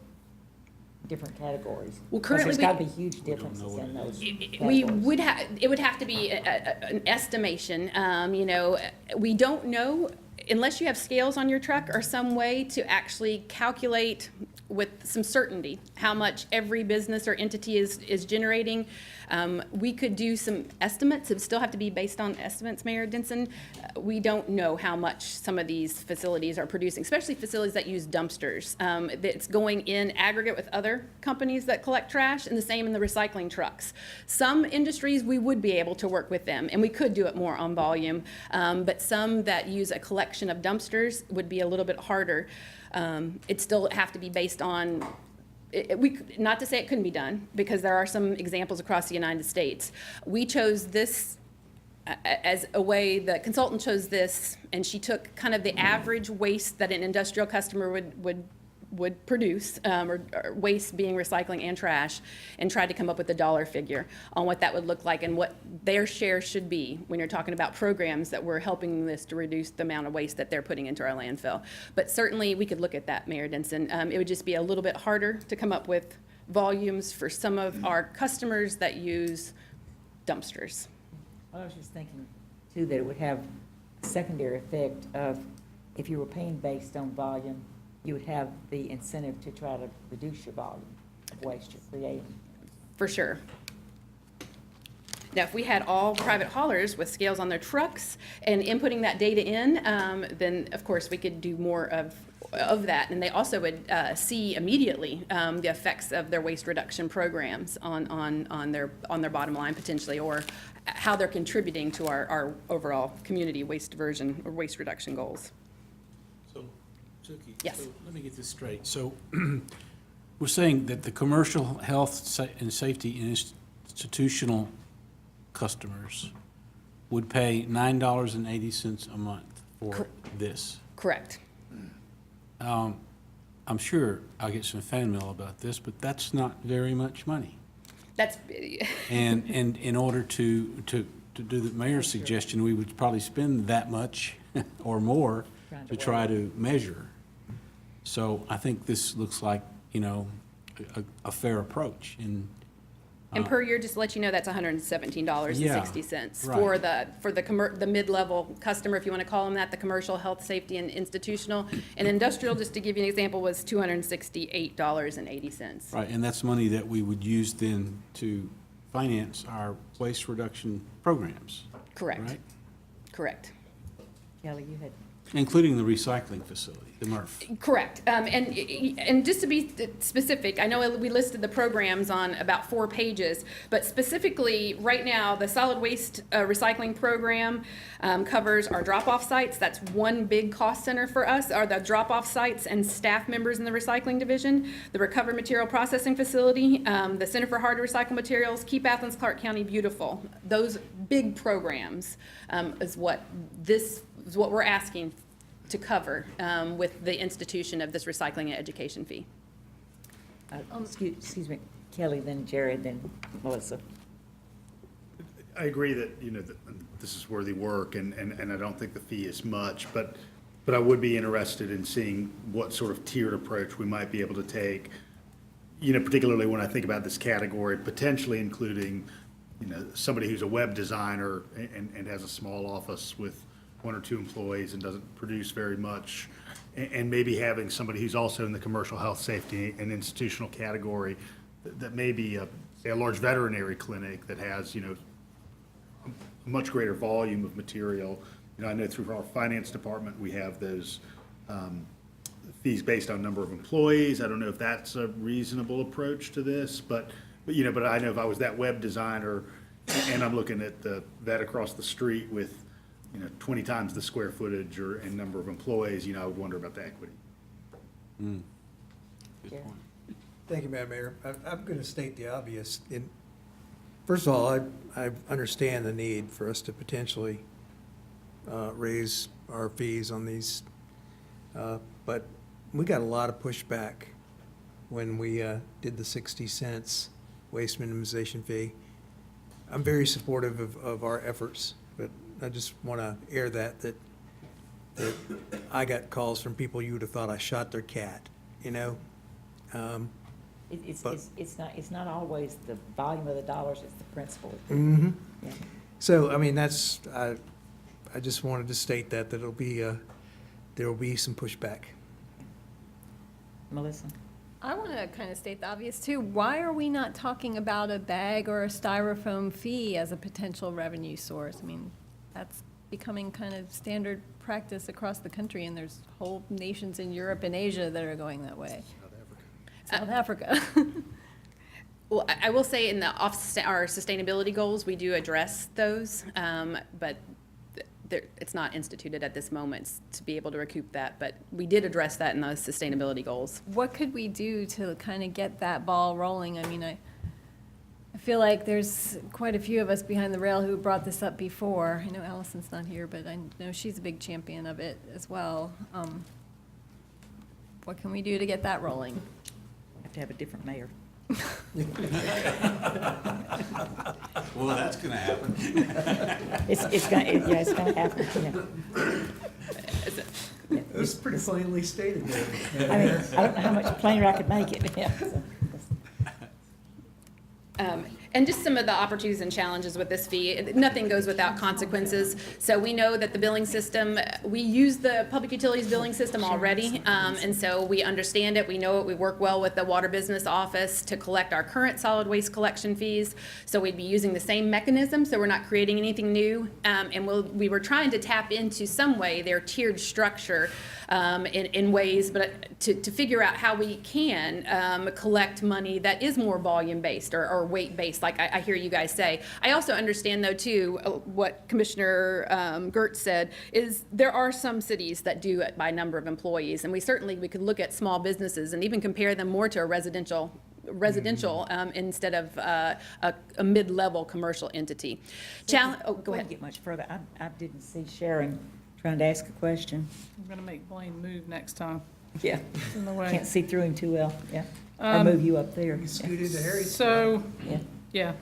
Speaker 1: different categories?
Speaker 15: Well, currently
Speaker 1: there's got to be huge differences in those
Speaker 15: we would have, it would have to be an estimation. You know, we don't know, unless you have scales on your truck or some way to actually calculate with some certainty how much every business or entity is generating. We could do some estimates. It would still have to be based on estimates, Mayor Denson. We don't know how much some of these facilities are producing, especially facilities that use dumpsters. It's going in aggregate with other companies that collect trash, and the same in the recycling trucks. Some industries, we would be able to work with them, and we could do it more on volume, but some that use a collection of dumpsters would be a little bit harder. It still have to be based on, not to say it couldn't be done, because there are some examples across the United States. We chose this as a way, the consultant chose this, and she took kind of the average waste that an industrial customer would produce, or waste being recycling and trash, and tried to come up with a dollar figure on what that would look like and what their share should be when you're talking about programs that we're helping this to reduce the amount of waste that they're putting into our landfill. But certainly we could look at that, Mayor Denson. It would just be a little bit harder to come up with volumes for some of our customers that use dumpsters.
Speaker 1: I was just thinking, too, that it would have a secondary effect of, if you were paying based on volume, you would have the incentive to try to reduce your volume of waste you're creating.
Speaker 15: For sure. Now, if we had all private haulers with scales on their trucks and inputting that data in, then of course we could do more of that. And they also would see immediately the effects of their waste reduction programs on their bottom line potentially, or how they're contributing to our overall community waste diversion or waste reduction goals.
Speaker 5: So, Suki,
Speaker 15: Yes.
Speaker 5: so let me get this straight. So we're saying that the commercial health and safety and institutional customers would pay $9.80 a month for this.
Speaker 15: Correct.
Speaker 5: I'm sure I'll get some fan mail about this, but that's not very much money.
Speaker 15: That's
Speaker 5: And in order to do the mayor's suggestion, we would probably spend that much or more to try to measure. So I think this looks like, a fair approach.
Speaker 15: And per year, just to let you know, that's $117.60 for the mid-level customer, if you want to call them that, the commercial, health, safety, and institutional. And industrial, just to give you an example, was $268.80.
Speaker 5: Right, and that's money that we would use then to finance our waste reduction programs.
Speaker 15: Correct.
Speaker 5: Right?
Speaker 15: Correct.
Speaker 1: Kelly, you had.
Speaker 5: Including the recycling facility, the MRF.
Speaker 15: Correct. And just to be specific, I know we listed the programs on about 4 pages, but specifically, right now, the solid waste recycling program covers our drop-off sites. That's one big cost center for us, are the drop-off sites and staff members in the recycling division, the recovered material processing facility, the Center for Hard to Recycle Materials, Keep Athens-Clarke County Beautiful. Those big programs is what we're asking to cover with the institution of this recycling and education fee.
Speaker 1: Excuse me, Kelly, then Jared, then Melissa.
Speaker 3: I agree that, that this is worthy work, and I don't think the fee is much, but I would be interested in seeing what sort of tiered approach we might be able to take, particularly when I think about this category, potentially including, somebody who's a web designer and has a small office with 1 or 2 employees and doesn't produce very much, and maybe having somebody who's also in the commercial health, safety, and institutional category that may be a large veterinary clinic that has, a much greater volume of material. I know through our finance department, we have those fees based on number of employees. I don't know if that's a reasonable approach to this, but I know if I was that web designer and I'm looking at the vet across the street with 20 times the square footage and number of employees, I would wonder about the equity.
Speaker 5: Good
Speaker 1: Yeah.
Speaker 5: point.
Speaker 14: Thank you, Madam Mayor. I'm going to state the obvious. First of all, I understand the need for us to potentially raise our fees on these, but we got a lot of pushback when we did the 60 cents waste minimization fee. I'm very supportive of our efforts, but I just want to air that I got calls from people you would have thought I shot their cat,
Speaker 1: It's not always the volume of the dollars, it's the principle.
Speaker 14: Mm-hmm.
Speaker 1: Yeah.
Speaker 14: So, I just wanted to state that there will be some pushback.
Speaker 1: Melissa?
Speaker 9: I want to kind of state the obvious too. Why are we not talking about a bag or a styrofoam fee as a potential revenue source? That's becoming kind of standard practice across the country, and there's whole nations in Europe and Asia that are going that way. South Africa.
Speaker 15: Well, I will say in our sustainability goals, we do address those, but it's not instituted at this moment to be able to recoup that, but we did address that in those sustainability goals.
Speaker 9: What could we do to kind of get that ball rolling? I feel like there's quite a few of us behind the rail who brought this up before. I know Allison's not here, but I know she's a big champion of it as well. What can we do to get that rolling?
Speaker 1: Have to have a different mayor.
Speaker 5: Well, that's going to happen.
Speaker 1: It's gonna happen, yeah.
Speaker 14: It was pretty plainly stated there.
Speaker 1: I don't know how much plainer I could make it, yeah. So,
Speaker 15: And just some of the opportunities and challenges with this fee, nothing goes without consequences. So we know that the billing system, we use the public utilities billing system already, and so we understand it, we know it, we work well with the Water Business Office to collect our current solid waste collection fees. So we'd be using the same mechanism, so we're not creating anything new. And we were trying to tap into some way their tiered structure in ways, but to figure out how we can collect money that is more volume-based or weight-based, like I hear you guys say. I also understand, though, too, what Commissioner Gertz said, is there are some cities that do it by number of employees, and we could look at small businesses and even compare them more to a residential instead of a mid-level commercial entity. Go ahead.
Speaker 1: Before we get much further, I didn't see Sharon trying to ask a question.
Speaker 7: I'm going to make Blaine move next time.
Speaker 1: Yeah.
Speaker 7: It's in the way.
Speaker 1: Can't see through him too well, yeah. Or move you up there.
Speaker 14: Scoot into Harry's.
Speaker 7: So,
Speaker 1: Yeah.
Speaker 7: yeah.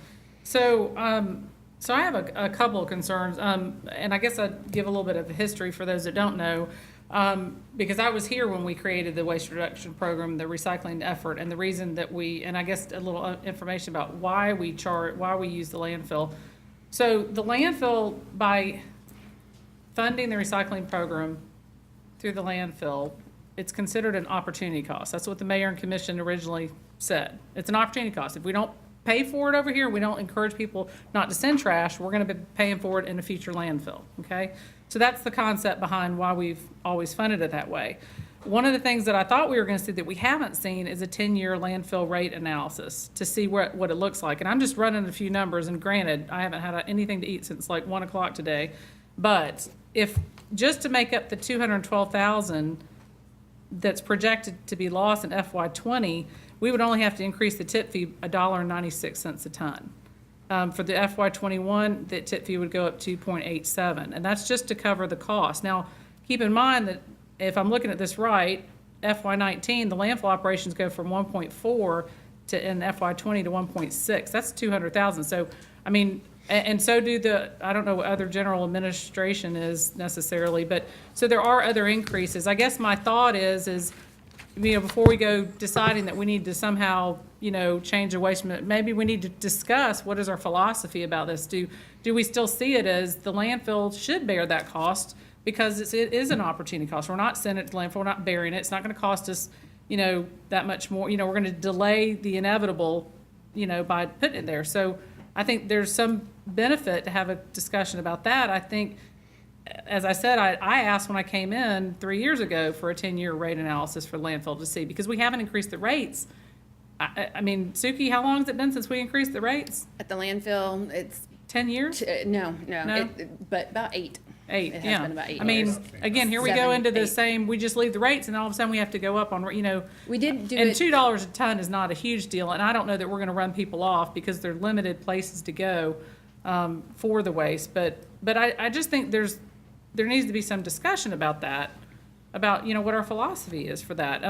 Speaker 7: So I have a couple of concerns, and I guess I'd give a little bit of history for those that don't know. Because I was here when we created the waste reduction program, the recycling effort, and the reason that and I guess a little information about why we use the landfill. So the landfill, by funding the recycling program through the landfill, it's considered an opportunity cost. That's what the mayor and commission originally said. It's an opportunity cost. If we don't pay for it over here, we don't encourage people not to send trash, we're gonna be paying for it in a future landfill, okay? So that's the concept behind why we've always funded it that way. One of the things that I thought we were gonna see that we haven't seen is a 10-year landfill rate analysis to see what it looks like. And I'm just running a few numbers, and granted, I haven't had anything to eat since like 1 o'clock today. But if, just to make up the 212,000 that's projected to be lost in FY '20, we would only have to increase the tip fee $1.96 a ton. For the FY '21, the tip fee would go up 2.87, and that's just to cover the cost. Now, keep in mind that if I'm looking at this right, FY '19, the landfill operations go from 1.4 to in FY '20 to 1.6. That's 200,000. So, I mean, and so do I don't know what other general administration is necessarily, but so there are other increases. I guess my thought is, before we go deciding that we need to somehow, change the waste, maybe we need to discuss what is our philosophy about this. Do we still see it as the landfill should bear that cost because it is an opportunity cost? We're not sending it to landfill, we're not burying it. It's not going to cost us, that much more. We're going to delay the inevitable, by putting it there. So I think there's some benefit to have a discussion about that. I think, as I said, I asked when I came in 3 years ago for a 10-year rate analysis for landfill to see, because we haven't increased the rates. I mean, Suki, how long has it been since we increased the rates?
Speaker 15: At the landfill, it's
Speaker 7: 10 years?
Speaker 15: no,
Speaker 7: No?
Speaker 15: but about 8.
Speaker 7: 8,
Speaker 15: It has
Speaker 7: yeah.
Speaker 15: been about 8
Speaker 7: I mean,
Speaker 15: years.
Speaker 7: again, here we
Speaker 15: 7,
Speaker 7: go into the
Speaker 15: 8.
Speaker 7: same, we just leave the rates, and all of a sudden we have to go up on,
Speaker 15: We did do
Speaker 7: and
Speaker 15: it.
Speaker 7: $2 a ton is not a huge deal, and I don't know that we're gonna run people off because there are limited places to go for the waste, but I just think there needs to be some discussion about that, about, what our philosophy is for that.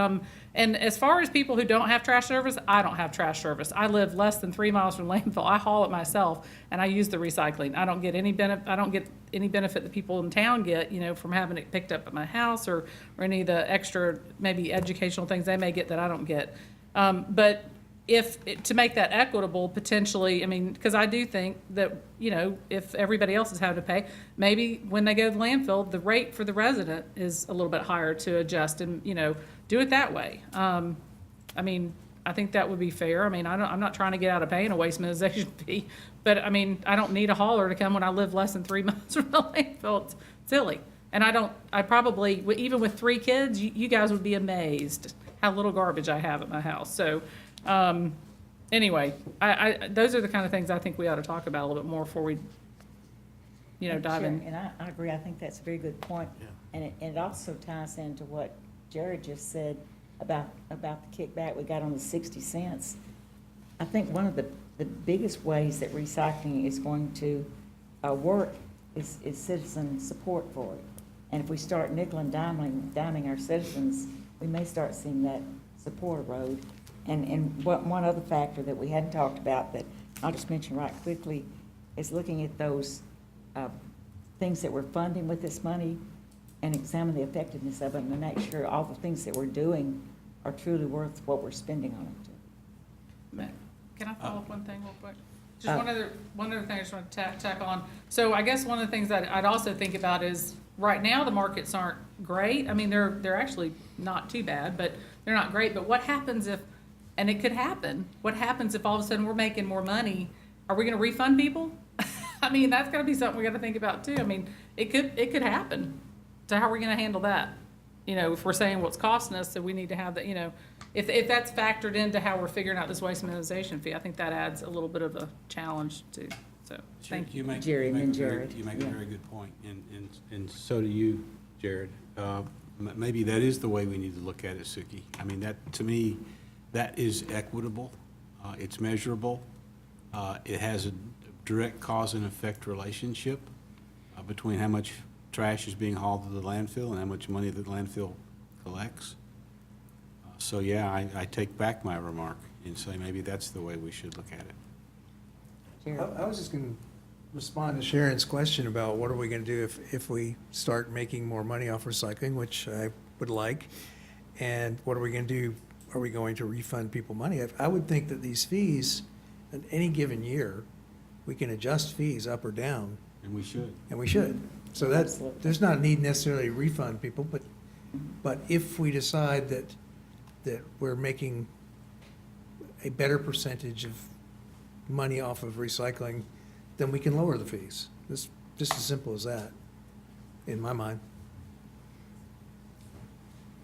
Speaker 7: And as far as people who don't have trash service, I don't have trash service. I live less than 3 miles from landfill. I haul it myself, and I use the recycling. I don't get any benefit that people in town get, from having it picked up at my house or any of the extra, maybe educational things they may get that I don't get. But to make that equitable, potentially, because I do think that, if everybody else is having to pay, maybe when they go to the landfill, the rate for the resident is a little bit higher to adjust and, do it that way. I think that would be fair. I'm not trying to get out of paying a waste minimization fee, but I don't need a hauler to come when I live less than 3 miles from the landfill. It's silly. And I probably, even with 3 kids, you guys would be amazed how little garbage I have at my house. So, anyway, those are the kind of things I think we ought to talk about a little bit more before we, dive in.
Speaker 1: And I agree, I think that's a very good point. And it also ties into what Jared just said about the kickback we got on the 60 cents. I think one of the biggest ways that recycling is going to work is citizen support for it. And if we start nickel and diming our citizens, we may start seeing that support erode. And one other factor that we hadn't talked about that I'll just mention right quickly is looking at those things that we're funding with this money and examine the effectiveness of them and make sure all the things that we're doing are truly worth what we're spending on it.
Speaker 7: Can I follow up one thing real quick? Just one other thing I just want to tack on. So I guess one of the things that I'd also think about is right now the markets aren't great. They're actually not too bad, but they're not great. But what happens if, and it could happen, what happens if all of a sudden we're making more money? Are we going to refund people? That's got to be something we got to think about too. It could happen. So how are we going to handle that? If we're saying what's costing us, so we need to have that, if that's factored into how we're figuring out this waste minimization fee, I think that adds a little bit of a challenge too. So, thank you.
Speaker 1: Jared.
Speaker 5: You make a very good point, and so do you, Jared. Maybe that is the way we need to look at it, Suki. That, to me, that is equitable, it's measurable, it has a direct cause and effect relationship between how much trash is being hauled to the landfill and how much money the landfill collects. So yeah, I take back my remark and say maybe that's the way we should look at it.
Speaker 14: I was just going respond to Sharon's question about what are we going to do if we start making more money off recycling, which I would like, and what are we going to do? Are we going to refund people money? I would think that these fees, in any given year, we can adjust fees up or down.
Speaker 5: And we should.
Speaker 14: And we should. So that's, there's not a need necessarily to refund people, but if we decide that we're making a better percentage of money off of recycling, then we can lower the fees. It's just as simple as that, in my mind.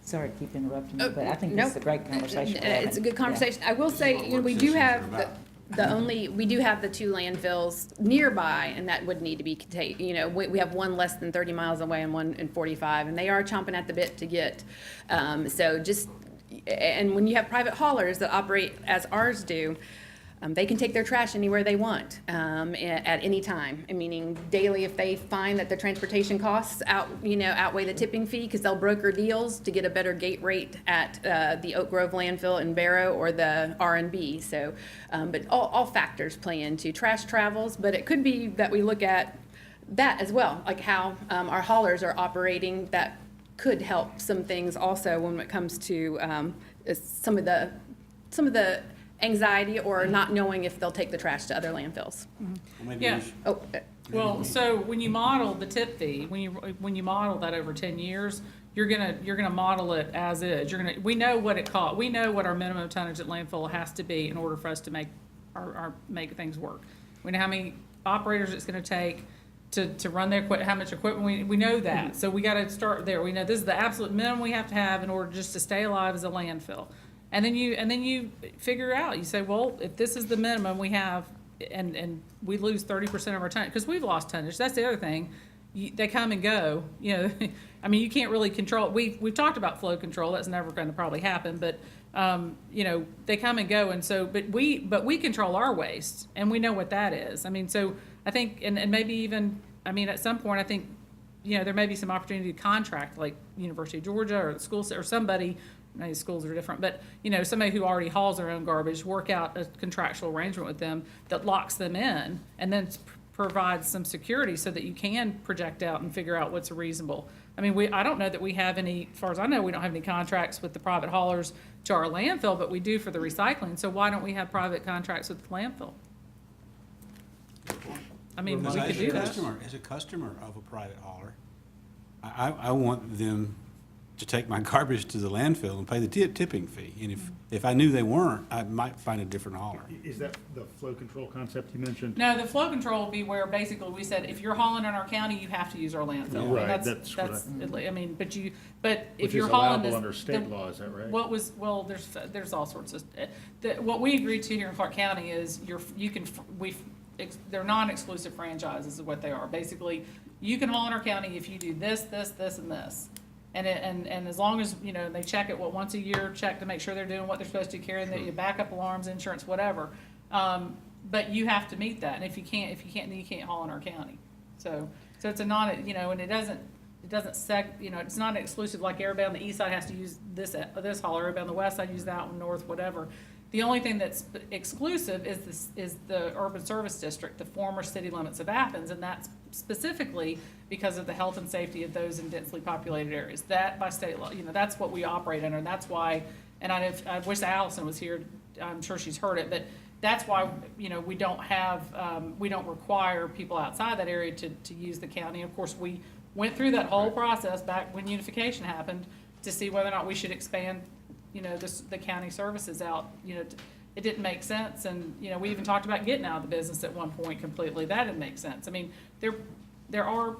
Speaker 1: Sorry to keep interrupting you, but I think this is a great conversation. we're
Speaker 15: It's a
Speaker 1: having.
Speaker 15: good conversation. I will say, you know, we do have we do have the 2 landfills nearby, and that would need to be contained. You know, we have one less than 30 miles away and one in 45, and they are chomping at the bit to get. So just, and when you have private haulers that operate as ours do, they can take their trash anywhere they want at any time. Meaning daily, if they find that the transportation costs outweigh the tipping fee, because they'll broker deals to get a better gate rate at the Oak Grove landfill in Barrow or the R&B. So, but all factors play into trash travels. But it could be that we look at that as well, like how our haulers are operating. That could help some things also when it comes to some of the anxiety or not knowing if they'll take the trash to other landfills.
Speaker 7: Yeah.
Speaker 15: Oh,
Speaker 7: Well, so when you model the tip fee, when you model that over 10 years, you're gonna model it as is. We know what it costs. We know what our minimum tonnage at landfill has to be in order for us to make make things work. We know how many operators it's gonna take to run their equipment, how much equipment we know that. So we gotta start there. We know this is the absolute minimum we have to have in order just to stay alive as a landfill. And then you figure out, you say, well, if this is the minimum we have, and we lose 30% of our tonnage, because we've lost tonnage, that's the other thing. They come and go, you know, I mean, you can't really control, we've talked about flow control, that's never going to probably happen, but, you know, they come and go, and so, but we control our waste, and we know what that is. I mean, so I think, and maybe even, I mean, at some point, I think, you know, there may be some opportunity to contract, like University of Georgia or the school, or somebody. Maybe schools are different, but, you know, somebody who already hauls their own garbage, work out a contractual arrangement with them that locks them in and then provides some security so that you can project out and figure out what's reasonable. I mean, I don't know that we have any, as far as I know, we don't have any contracts with the private haulers to our landfill, but we do for the recycling. So why don't we have private contracts with the landfill? I mean, we could do that.
Speaker 5: As a customer of a private hauler, I want them to take my garbage to the landfill and pay the tipping fee. And if I knew they weren't, I might find a different hauler.
Speaker 3: Is that the flow control concept you mentioned?
Speaker 7: No, the flow control will be where basically we said, if you're hauling in our county, you have to use our landfill.
Speaker 3: Right,
Speaker 7: That's I mean, but if
Speaker 3: Which
Speaker 7: you're
Speaker 3: is
Speaker 7: hauling
Speaker 3: allowable
Speaker 7: this.
Speaker 3: under state law, is that right?
Speaker 7: There's all sorts of, what we agreed to here in Clarke County is they're non-exclusive franchises is what they are. Basically, you can haul in our county if you do this, this, this, and this. And as long as, you know, they check it, once a year, check to make sure they're doing what they're supposed to, carrying the backup alarms, insurance, whatever. But you have to meet that, and if you can't, then you can't haul in our county. So it's a non, you know, and it doesn't you know, it's not exclusive, like everybody on the east side has to use this hauler, everybody on the west side use that one, north, whatever. The only thing that's exclusive is the urban service district, the former city limits of Athens, and that's specifically because of the health and safety of those in densely populated areas. That by state law, you know, that's what we operate under, and that's why. And I wish Allison was here. I'm sure she's heard it, but that's why, you know, we don't require people outside that area to use the county. Of course, we went through that whole process back when unification happened to see whether or not we should expand, you know, the county services out. You know, it didn't make sense, and, you know, we even talked about getting out of the business at one point completely. That didn't make sense. I mean, there are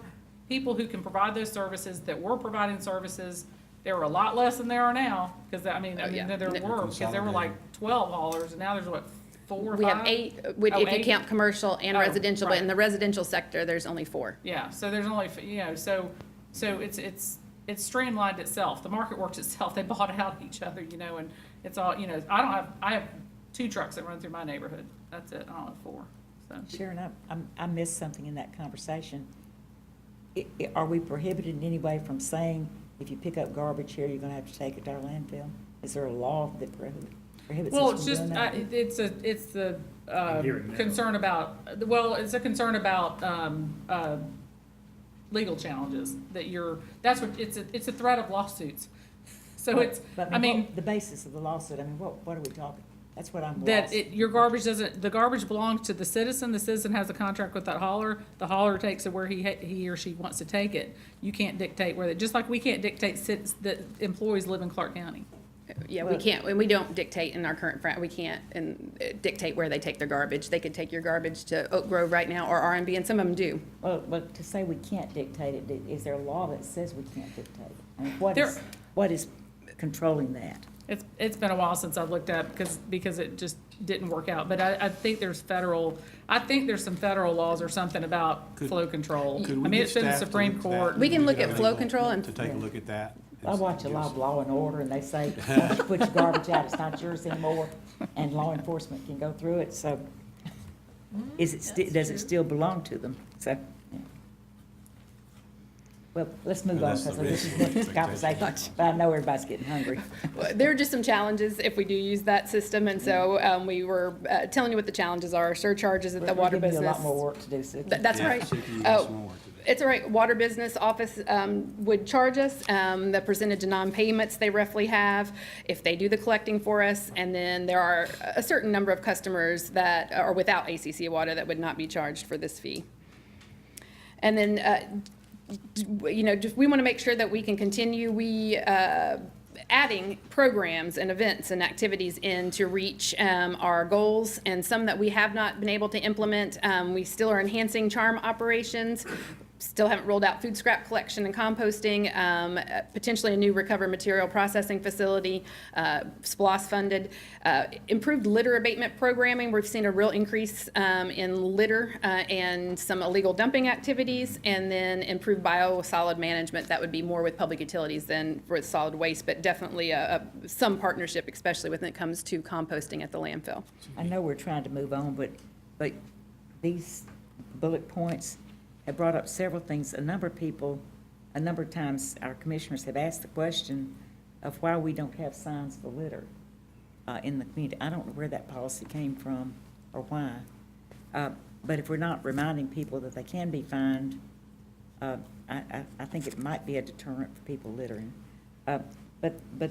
Speaker 7: people who can provide those services that were providing services. There were a lot less than there are now, because there were, because there were like 12 haulers, and now there's what, 4 or 5?
Speaker 15: We have 8, if you count commercial and residential, but
Speaker 7: right.
Speaker 15: in the residential sector, there's only 4.
Speaker 7: Yeah, so there's only, you know, so it's streamlined itself. The market works itself. They bought out each other, you know, and it's all, you know, I have 2 trucks that run through my neighborhood. That's it. I don't have 4. So.
Speaker 1: Sharon, I missed something in that conversation. Are we prohibited in any way from saying, if you pick up garbage here, you're gonna have to take it to our landfill? Is there a law that prohibits us from doing that?
Speaker 7: Well, it's
Speaker 3: hearing no.
Speaker 7: concern about, well, it's a concern about legal challenges, that that's what, it's a threat of lawsuits. So it's,
Speaker 1: But
Speaker 7: I mean,
Speaker 1: the basis of the lawsuit, I mean, what are we talking? That's what I'm
Speaker 7: that
Speaker 1: lost.
Speaker 7: your garbage the garbage belongs to the citizen has a contract with that hauler, the hauler takes it where he or she wants to take it. You can't dictate just like we can't dictate that employees live in Clarke County.
Speaker 15: Yeah, we can't, and we don't dictate in our current, we can't dictate where they take their garbage. They could take your garbage to Oak Grove right now, or R&B, and some of them do.
Speaker 1: Well, but to say we can't dictate it, is there a law that says we can't dictate it? I mean, what is controlling that?
Speaker 7: It's been a while since I've looked at it because it just didn't work out. But I think there's some federal laws or something about flow control. I mean, it's in the Supreme Court.
Speaker 15: We can look at flow control and.
Speaker 5: To take a look at that.
Speaker 1: I watch a lot of Law and Order, and they say, once you put your garbage out, it's not yours anymore, and law enforcement can go through it, so does it still belong to them? So, yeah. Well, let's move on, because this is the next conversation, but I know everybody's getting hungry.
Speaker 15: There are just some challenges if we do use that system, and so we were telling you what the challenges are, surcharges at the water
Speaker 1: We're giving you
Speaker 15: business.
Speaker 1: a lot more work to do, Suki.
Speaker 15: That's right. Oh, it's all right. Water business office would charge us the percentage of non-payments they roughly have if they do the collecting for us, and then there are a certain number of customers that are without ACC water that would not be charged for this fee. And then we want to make sure that we can continue. Adding programs and events and activities in to reach our goals, and some that we have not been able to implement. We still are enhancing charm operations, still haven't rolled out food scrap collection and composting, potentially a new recovered material processing facility, SPLOS funded, improved litter abatement programming. We've seen a real increase in litter and some illegal dumping activities, and then improved biosolid management. That would be more with public utilities than with solid waste, but definitely some partnership, especially when it comes to composting at the landfill.
Speaker 1: I know we're trying to move on, but these bullet points have brought up several things. A number of times, our commissioners have asked the question of why we don't have signs for litter in the community. I don't know where that policy came from or why. But if we're not reminding people that they can be fined, I think it might be a deterrent for people littering. But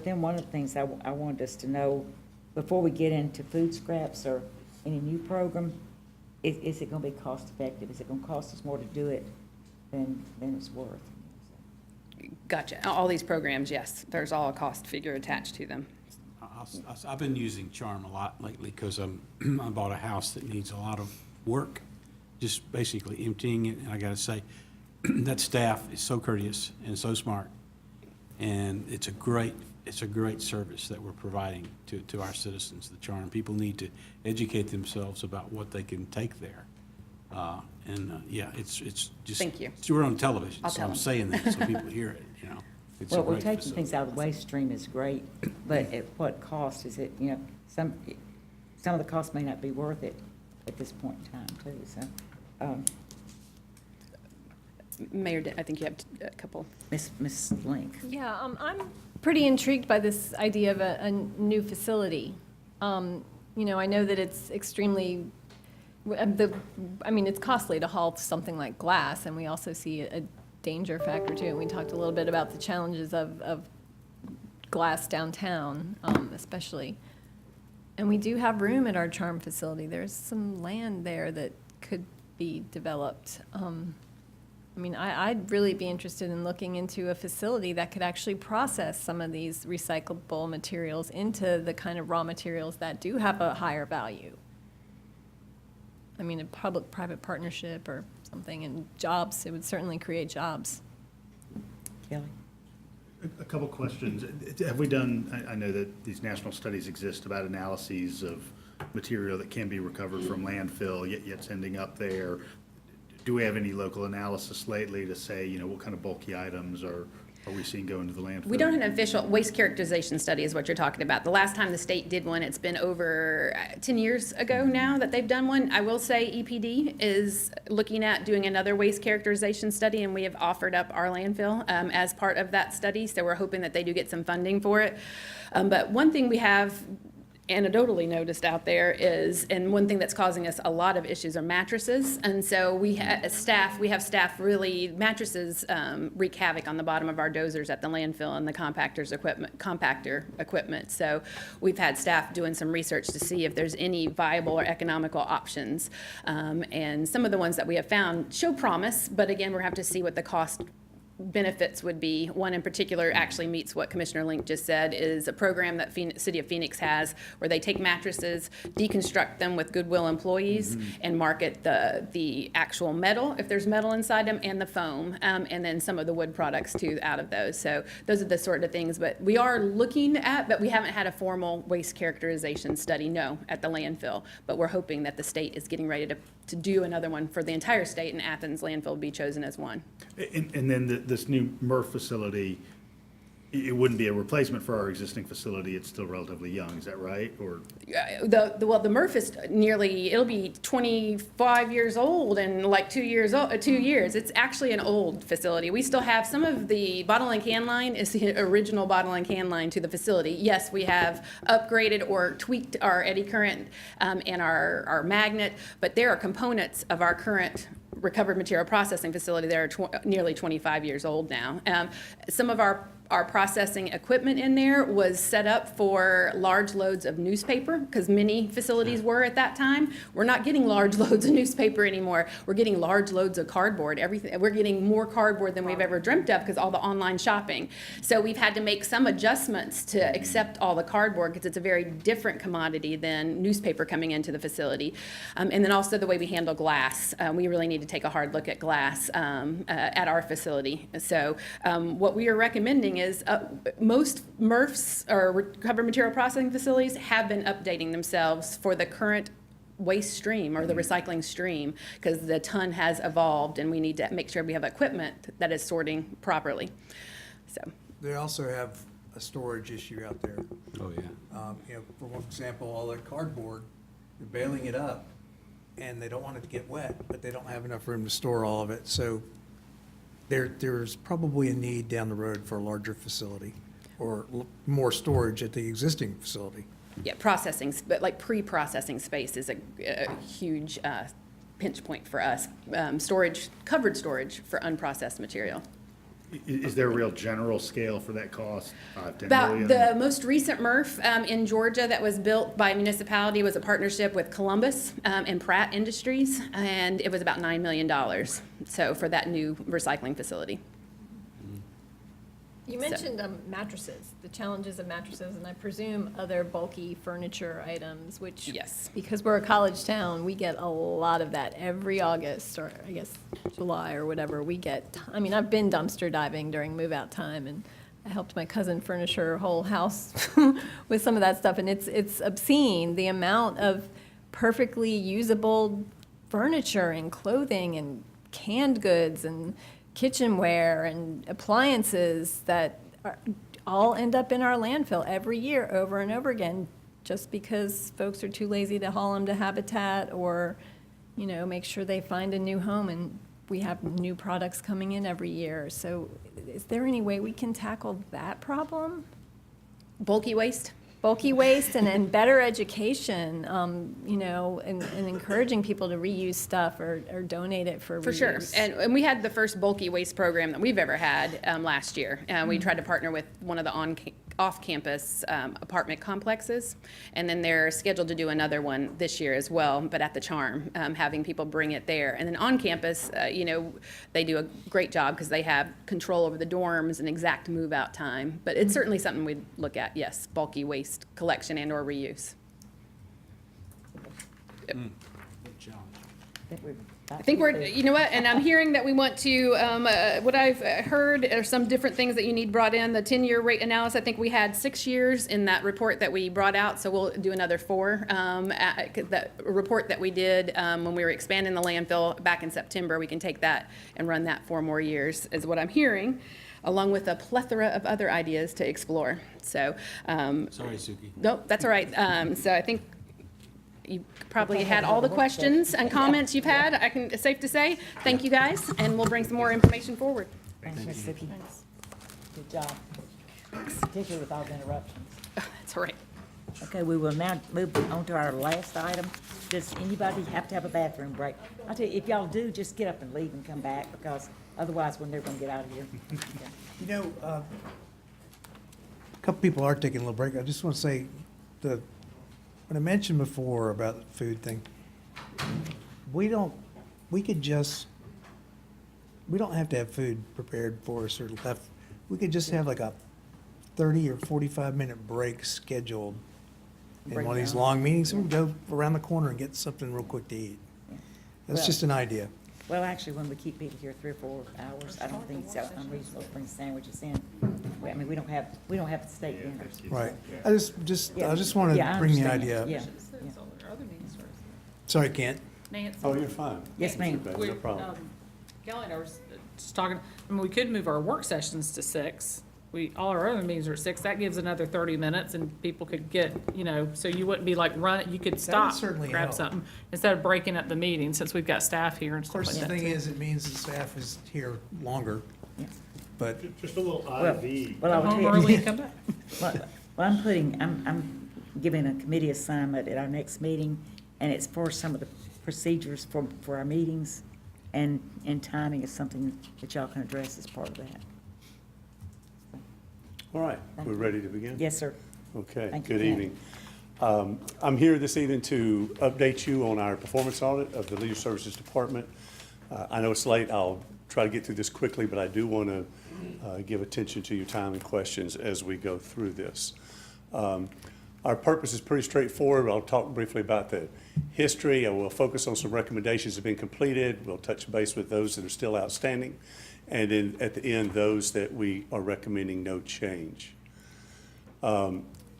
Speaker 1: then one of the things I wanted us to know, before we get into food scraps or any new program, is it going to be cost effective? Is it going to cost us more to do it than it's worth?
Speaker 15: Gotcha. All these programs, yes, there's all a cost figure attached to them.
Speaker 5: I've been using charm a lot lately because I bought a house that needs a lot of work, just basically emptying it. And I got to say, that staff is so courteous and so smart, and it's a great service that we're providing to our citizens, the charm. People need to educate themselves about what they can take there. It's just.
Speaker 15: Thank you.
Speaker 5: We're on television,
Speaker 15: I'll
Speaker 5: so
Speaker 15: tell
Speaker 5: I'm
Speaker 15: them.
Speaker 5: saying that so people hear it, It's a
Speaker 1: Well, we're
Speaker 5: great
Speaker 1: taking
Speaker 5: facility.
Speaker 1: things out of the waste stream is great, but at what cost is it, some of the costs may not be worth it at this point in time, too, so.
Speaker 15: Mayor, I think you have a couple.
Speaker 1: Ms. Link.
Speaker 9: Yeah, I'm pretty intrigued by this idea of a new facility. I know that it's extremely, it's costly to haul something like glass, and we also see a danger factor to it. We talked a little bit about the challenges of glass downtown, especially. And we do have room at our charm facility. There's some land there that could be developed. I'd really be interested in looking into a facility that could actually process some of these recyclable materials into the kind of raw materials that do have a higher value. A public-private partnership or something, and jobs, it would certainly create jobs.
Speaker 1: Kelly?
Speaker 3: A couple questions. Have we done, I know that these national studies exist about analyses of material that can be recovered from landfill, yet it's ending up there. Do we have any local analysis lately to say, what kind of bulky items are we seeing go into the landfill?
Speaker 15: We don't have an official waste characterization study is what you're talking about. The last time the state did one, it's been over 10 years ago now that they've done one. I will say EPD is looking at doing another waste characterization study, and we have offered up our landfill as part of that study, so we're hoping that they do get some funding for it. But one thing we have anecdotally noticed out there is, and one thing that's causing us a lot of issues are mattresses. And so we have staff really, mattresses wreak havoc on the bottom of our dozers at the landfill and the compactor equipment. So we've had staff doing some research to see if there's any viable or economical options. And some of the ones that we have found show promise, but again, we're going to have to see what the cost benefits would be. One in particular actually meets what Commissioner Link just said, is a program that City of Phoenix has where they take mattresses, deconstruct them with Goodwill employees, and market the actual metal, if there's metal inside them, and the foam, and then some of the wood products too out of those. So those are the sort of things, but we are looking at, but we haven't had a formal waste characterization study, no, at the landfill. But we're hoping that the state is getting ready to do another one for the entire state, and Athens landfill will be chosen as one.
Speaker 3: And then this new MRF facility, it wouldn't be a replacement for our existing facility. It's still relatively young, is that right? Or
Speaker 15: The MRF is it'll be 25 years old in like 2 years. It's actually an old facility. We still have some of the bottle and can line is the original bottle and can line to the facility. Yes, we have upgraded or tweaked our eddy current and our magnet, but there are components of our current recovered material processing facility that are nearly 25 years old now. Some of our processing equipment in there was set up for large loads of newspaper, because many facilities were at that time. We're not getting large loads of newspaper anymore. We're getting large loads of cardboard. We're getting more cardboard than we've ever dreamt of because all the online shopping. So we've had to make some adjustments to accept all the cardboard, because it's a very different commodity than newspaper coming into the facility. And then also the way we handle glass. We really need to take a hard look at glass at our facility. So what we are recommending is most MRFs, or recovered material processing facilities, have been updating themselves for the current waste stream or the recycling stream, because the ton has evolved and we need to make sure we have equipment that is sorting properly. So
Speaker 14: They also have a storage issue out there.
Speaker 5: Oh, yeah.
Speaker 14: For one example, all their cardboard, they're baling it up, and they don't want it to get wet, but they don't have enough room to store all of it. So there's probably a need down the road for a larger facility or more storage at the existing facility.
Speaker 15: yeah, processing, but like pre-processing space is a huge pinch point for us. Covered storage for unprocessed material.
Speaker 3: is there a real general scale for that cost? 5, 10
Speaker 15: About
Speaker 3: million?
Speaker 15: the most recent MRF in Georgia that was built by a municipality was a partnership with Columbus and Pratt Industries, and it was about $9 million. So for that new recycling facility.
Speaker 9: You mentioned mattresses, the challenges of mattresses, and I presume other bulky furniture items, which,
Speaker 15: Yes.
Speaker 9: because we're a college town, we get a lot of that every August, or I guess July or whatever. We get, I mean, I've been dumpster diving during move-out time, and I helped my cousin furnish her whole house with some of that stuff, and it's obscene, the amount of perfectly usable furniture and clothing and canned goods and kitchenware and appliances that all end up in our landfill every year over and over again, just because folks are too lazy to haul them to Habitat or, make sure they find a new home, and we have new products coming in every year. So is there any way we can tackle that problem?
Speaker 15: Bulky waste?
Speaker 9: Bulky waste and better education, and encouraging people to reuse stuff or donate it for reuse.
Speaker 15: For sure. And we had the first bulky waste program that we've ever had last year. We tried to partner with one of the off-campus apartment complexes, and then they're scheduled to do another one this year as well, but at the Charm, having people bring it there. And then on campus, they do a great job because they have control over the dorms and exact move-out time. But it's certainly something we'd look at, yes, bulky waste collection and or reuse. Yep. I think we're, you know what, and I'm hearing that we want to, what I've heard are some different things that you need brought in. The 10-year rate analysis, I think we had 6 years in that report that we brought out, so we'll do another 4. That report that we did when we were expanding the landfill back in September, we can take that and run that 4 more years, is what I'm hearing, along with a plethora of other ideas to explore. So,
Speaker 5: Sorry, Suki.
Speaker 15: nope, that's all right. So I think you probably had all the questions and comments you've had, it's safe to say. Thank you, guys, and we'll bring some more information forward.
Speaker 1: Thanks, Ms. Suki. Good job, particularly with all the interruptions.
Speaker 15: That's all right.
Speaker 1: Okay, we will now move on to our last item. Does anybody have to have a bathroom break? I'll tell you, if y'all do, just get up and leave and come back, because otherwise we're never gonna get out of here. Okay.
Speaker 16: You know, a couple people are taking a little break. I just want to say, when I mentioned before about the food thing, we don't have to have food prepared for us or left. We could just have like a 30 or 45-minute break scheduled in
Speaker 1: Break
Speaker 16: one of these
Speaker 1: down.
Speaker 16: long meetings, and we go around the corner and get something real quick to eat. That's
Speaker 1: Well-
Speaker 16: just an idea.
Speaker 1: Well, actually, when we keep people here 3 or 4 hours, I don't think it's unreasonable to bring sandwiches in. I mean, we don't have the state vendors.
Speaker 16: Right. I just want
Speaker 1: Yeah, I
Speaker 16: to bring the
Speaker 1: understand.
Speaker 16: idea up.
Speaker 1: Yeah.
Speaker 16: Sorry, Kent.
Speaker 7: Nancy?
Speaker 17: Oh, you're fine.
Speaker 1: Yes, ma'am.
Speaker 7: We-
Speaker 17: No problem.
Speaker 7: Kelly and I were just talking, I mean, we could move our work sessions to 6. All our other meetings are at 6. That gives another 30 minutes and people could get, so you wouldn't be like you could stop,
Speaker 16: certainly
Speaker 7: grab
Speaker 16: help.
Speaker 7: something, instead of breaking up the meeting, since we've got staff here and
Speaker 16: Of
Speaker 7: stuff
Speaker 16: course,
Speaker 7: like
Speaker 16: the
Speaker 7: that.
Speaker 16: thing is, it means the staff is here longer, but
Speaker 3: Just a little
Speaker 1: Well,
Speaker 3: IV.
Speaker 1: well, I'll
Speaker 7: Go home
Speaker 1: tell
Speaker 7: early
Speaker 1: you.
Speaker 7: and come back.
Speaker 1: Well, I'm giving a committee assignment at our next meeting, and it's for some of the procedures for our meetings, and timing is something that y'all can address as part of that.
Speaker 17: All right, we're ready to begin?
Speaker 1: Yes, sir.
Speaker 17: Okay,
Speaker 1: Thank you,
Speaker 17: good
Speaker 1: Ken.
Speaker 17: evening. I'm here this evening to update you on our performance audit of the Leisure Services Department. I know it's late, I'll try to get through this quickly, but I do want to give attention to your time and questions as we go through this. Our purpose is pretty straightforward. I'll talk briefly about the history. I will focus on some recommendations that have been completed. We'll touch base with those that are still outstanding. And then at the end, those that we are recommending no change.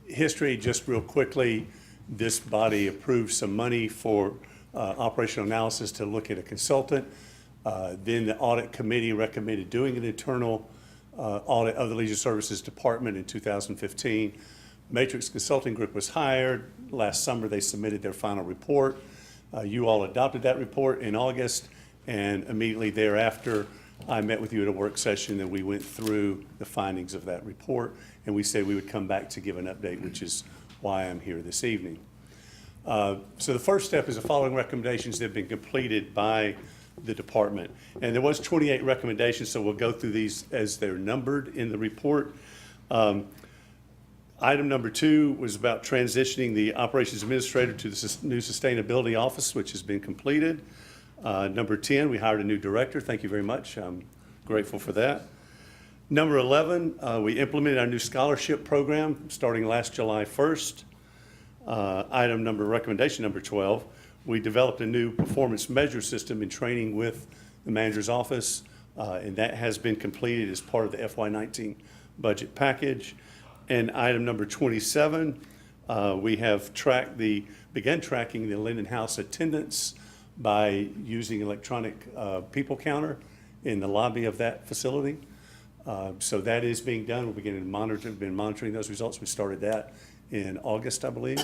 Speaker 17: History, just real quickly, this body approved some money for operational analysis to look at a consultant. Then the audit committee recommended doing an internal audit of the Leisure Services Department in 2015. Matrix Consulting Group was hired. Last summer, they submitted their final report. You all adopted that report in August, and immediately thereafter, I met with you at a work session, and we went through the findings of that report, and we said we would come back to give an update, which is why I'm here this evening. So the first step is the following recommendations that have been completed by the department. And there was 28 recommendations, so we'll go through these as they're numbered in the report. Item number 2 was about transitioning the operations administrator to the new sustainability office, which has been completed. Number 10, we hired a new director. Thank you very much. I'm grateful for that. Number 11, we implemented our new scholarship program starting last July 1st. Recommendation number 12, we developed a new performance measure system in training with the manager's office, and that has been completed as part of the FY19 budget package. And item number 27, we have began tracking the Linden House attendance by using electronic people counter in the lobby of that facility. So that is being done. We're beginning to been monitoring those results. We started that in August, I believe.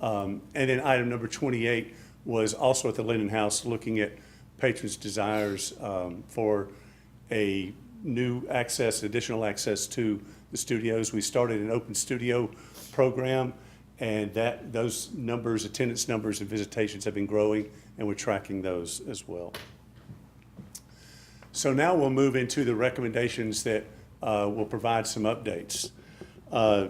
Speaker 17: And then item number 28 was also at the Linden House, looking at patrons' desires for a new access, additional access to the studios. We started an open studio program, and those numbers, attendance numbers and visitations have been growing, and we're tracking those as well. So now we'll move into the recommendations that will provide some updates.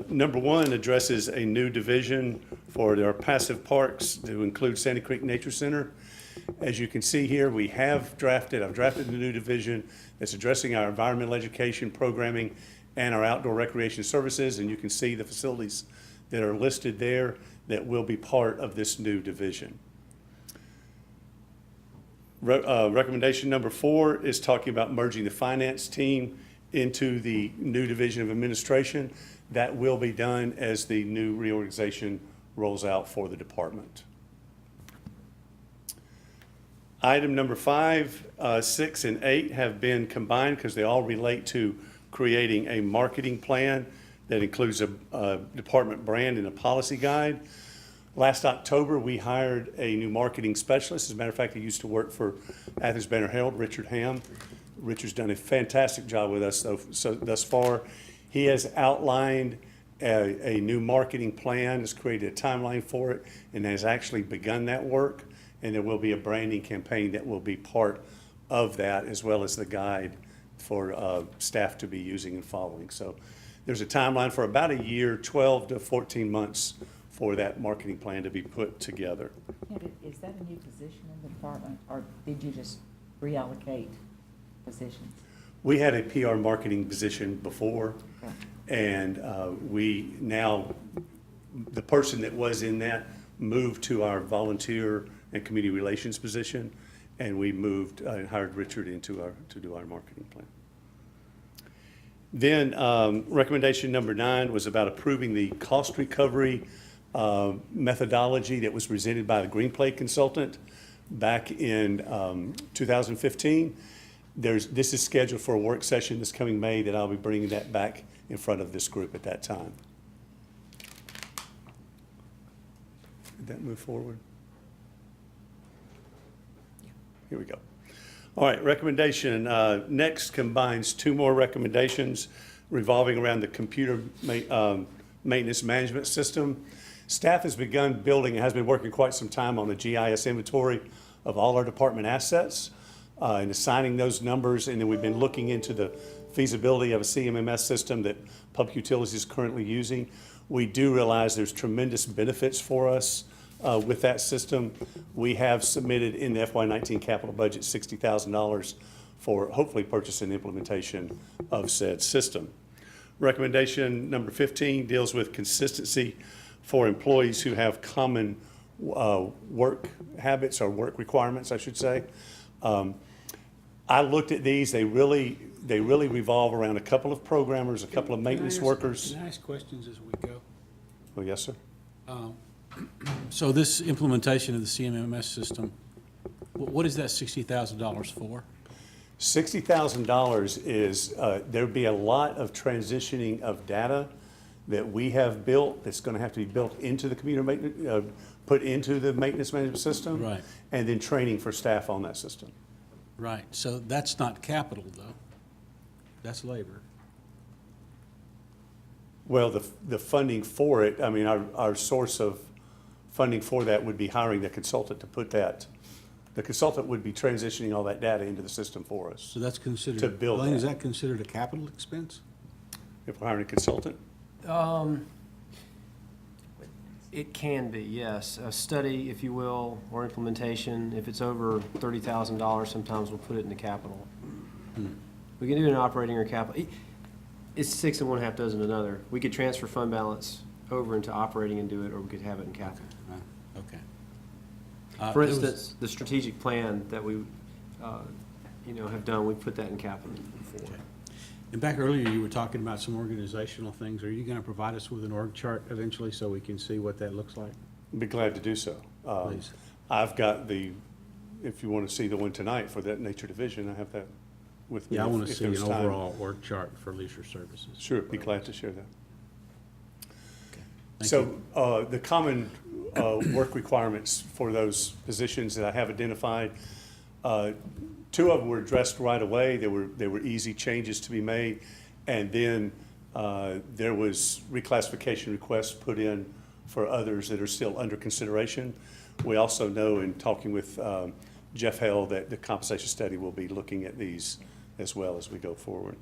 Speaker 17: Number 1 addresses a new division for our passive parks to include Sandy Creek Nature Center. As you can see here, I've drafted a new division that's addressing our environmental education programming and our outdoor recreation services, and you can see the facilities that are listed there that will be part of this new division. Recommendation number 4 is talking about merging the finance team into the new division of administration. That will be done as the new reorganization rolls out for the department. Item number 5, 6, and 8 have been combined because they all relate to creating a marketing plan that includes a department brand and a policy guide. Last October, we hired a new marketing specialist. As a matter of fact, he used to work for Athens Banner Herald, Richard Ham. Richard's done a fantastic job with us thus far. He has outlined A new marketing plan has created a timeline for it and has actually begun that work. And there will be a branding campaign that will be part of that, as well as the guide for staff to be using and following. So there's a timeline for about a year, 12 to 14 months for that marketing plan to be put together.
Speaker 1: Is that a new position in the department, or did you just reallocate positions?
Speaker 17: We had a PR marketing position before, and we now, the person that was in that moved to our volunteer and community relations position, and we moved and hired Richard to do our marketing plan. Then recommendation number 9 was about approving the cost recovery methodology that was presented by the Green Plate consultant back in 2015. This is scheduled for a work session this coming May that I'll be bringing that back in front of this group at that time. Did that move forward? Here we go. All right, recommendation next combines 2 more recommendations revolving around the computer maintenance management system. Staff has begun building and has been working quite some time on a GIS inventory of all our department assets and assigning those numbers. And then we've been looking into the feasibility of a CMMS system that Public Utilities is currently using. We do realize there's tremendous benefits for us with that system. We have submitted in the FY19 capital budget $60,000 for hopefully purchase and implementation of said system. Recommendation number 15 deals with consistency for employees who have common work habits or work requirements, I should say. I looked at these. They really revolve around a couple of programmers, a couple of maintenance workers.
Speaker 5: Can I ask questions as we go?
Speaker 17: Oh, yes, sir.
Speaker 5: So this implementation of the CMMS system, what is that $60,000 for?
Speaker 17: $60,000 is, there'd be a lot of transitioning of data that we have built that's going to have to be built into the computer maintenance, put into the maintenance management system.
Speaker 5: Right.
Speaker 17: And then training for staff on that system.
Speaker 5: Right, so that's not capital, though. That's labor.
Speaker 17: Well, the funding for it, I mean, our source of funding for that would be hiring the consultant to put that. The consultant would be transitioning all that data into the system for us.
Speaker 5: So that's considered,
Speaker 17: To build
Speaker 5: Elaine, is
Speaker 17: that.
Speaker 5: that considered a capital expense?
Speaker 17: If we're hiring a consultant?
Speaker 4: It can be, yes. A study, if you will, or implementation, if it's over $30,000, sometimes we'll put it in the capital. We can do it in operating or capital. It's 6 and 1/2 dozen another. We could transfer fund balance over into operating and do it, or we could have it in capital.
Speaker 5: Okay.
Speaker 4: For
Speaker 5: There was-
Speaker 4: instance, the strategic plan that we, have done, we put that in capital before.
Speaker 5: And back earlier, you were talking about some organizational things. Are you going to provide us with an org chart eventually so we can see what that looks like?
Speaker 17: Be glad to do so.
Speaker 5: Please.
Speaker 17: I've got if you want to see the one tonight for that nature division, I have that with me.
Speaker 5: Yeah, I want to
Speaker 17: if
Speaker 5: see an
Speaker 17: there's time.
Speaker 5: overall org chart for leisure services.
Speaker 17: Sure, be glad to share that.
Speaker 5: Thank
Speaker 17: So the common work requirements for those positions that I have identified, 2 of them were addressed right away. They were easy changes to be made. And then there was reclassification requests put in for others that are still under consideration. We also know in talking with Jeff Hell that the compensation study will be looking at these as well as we go forward.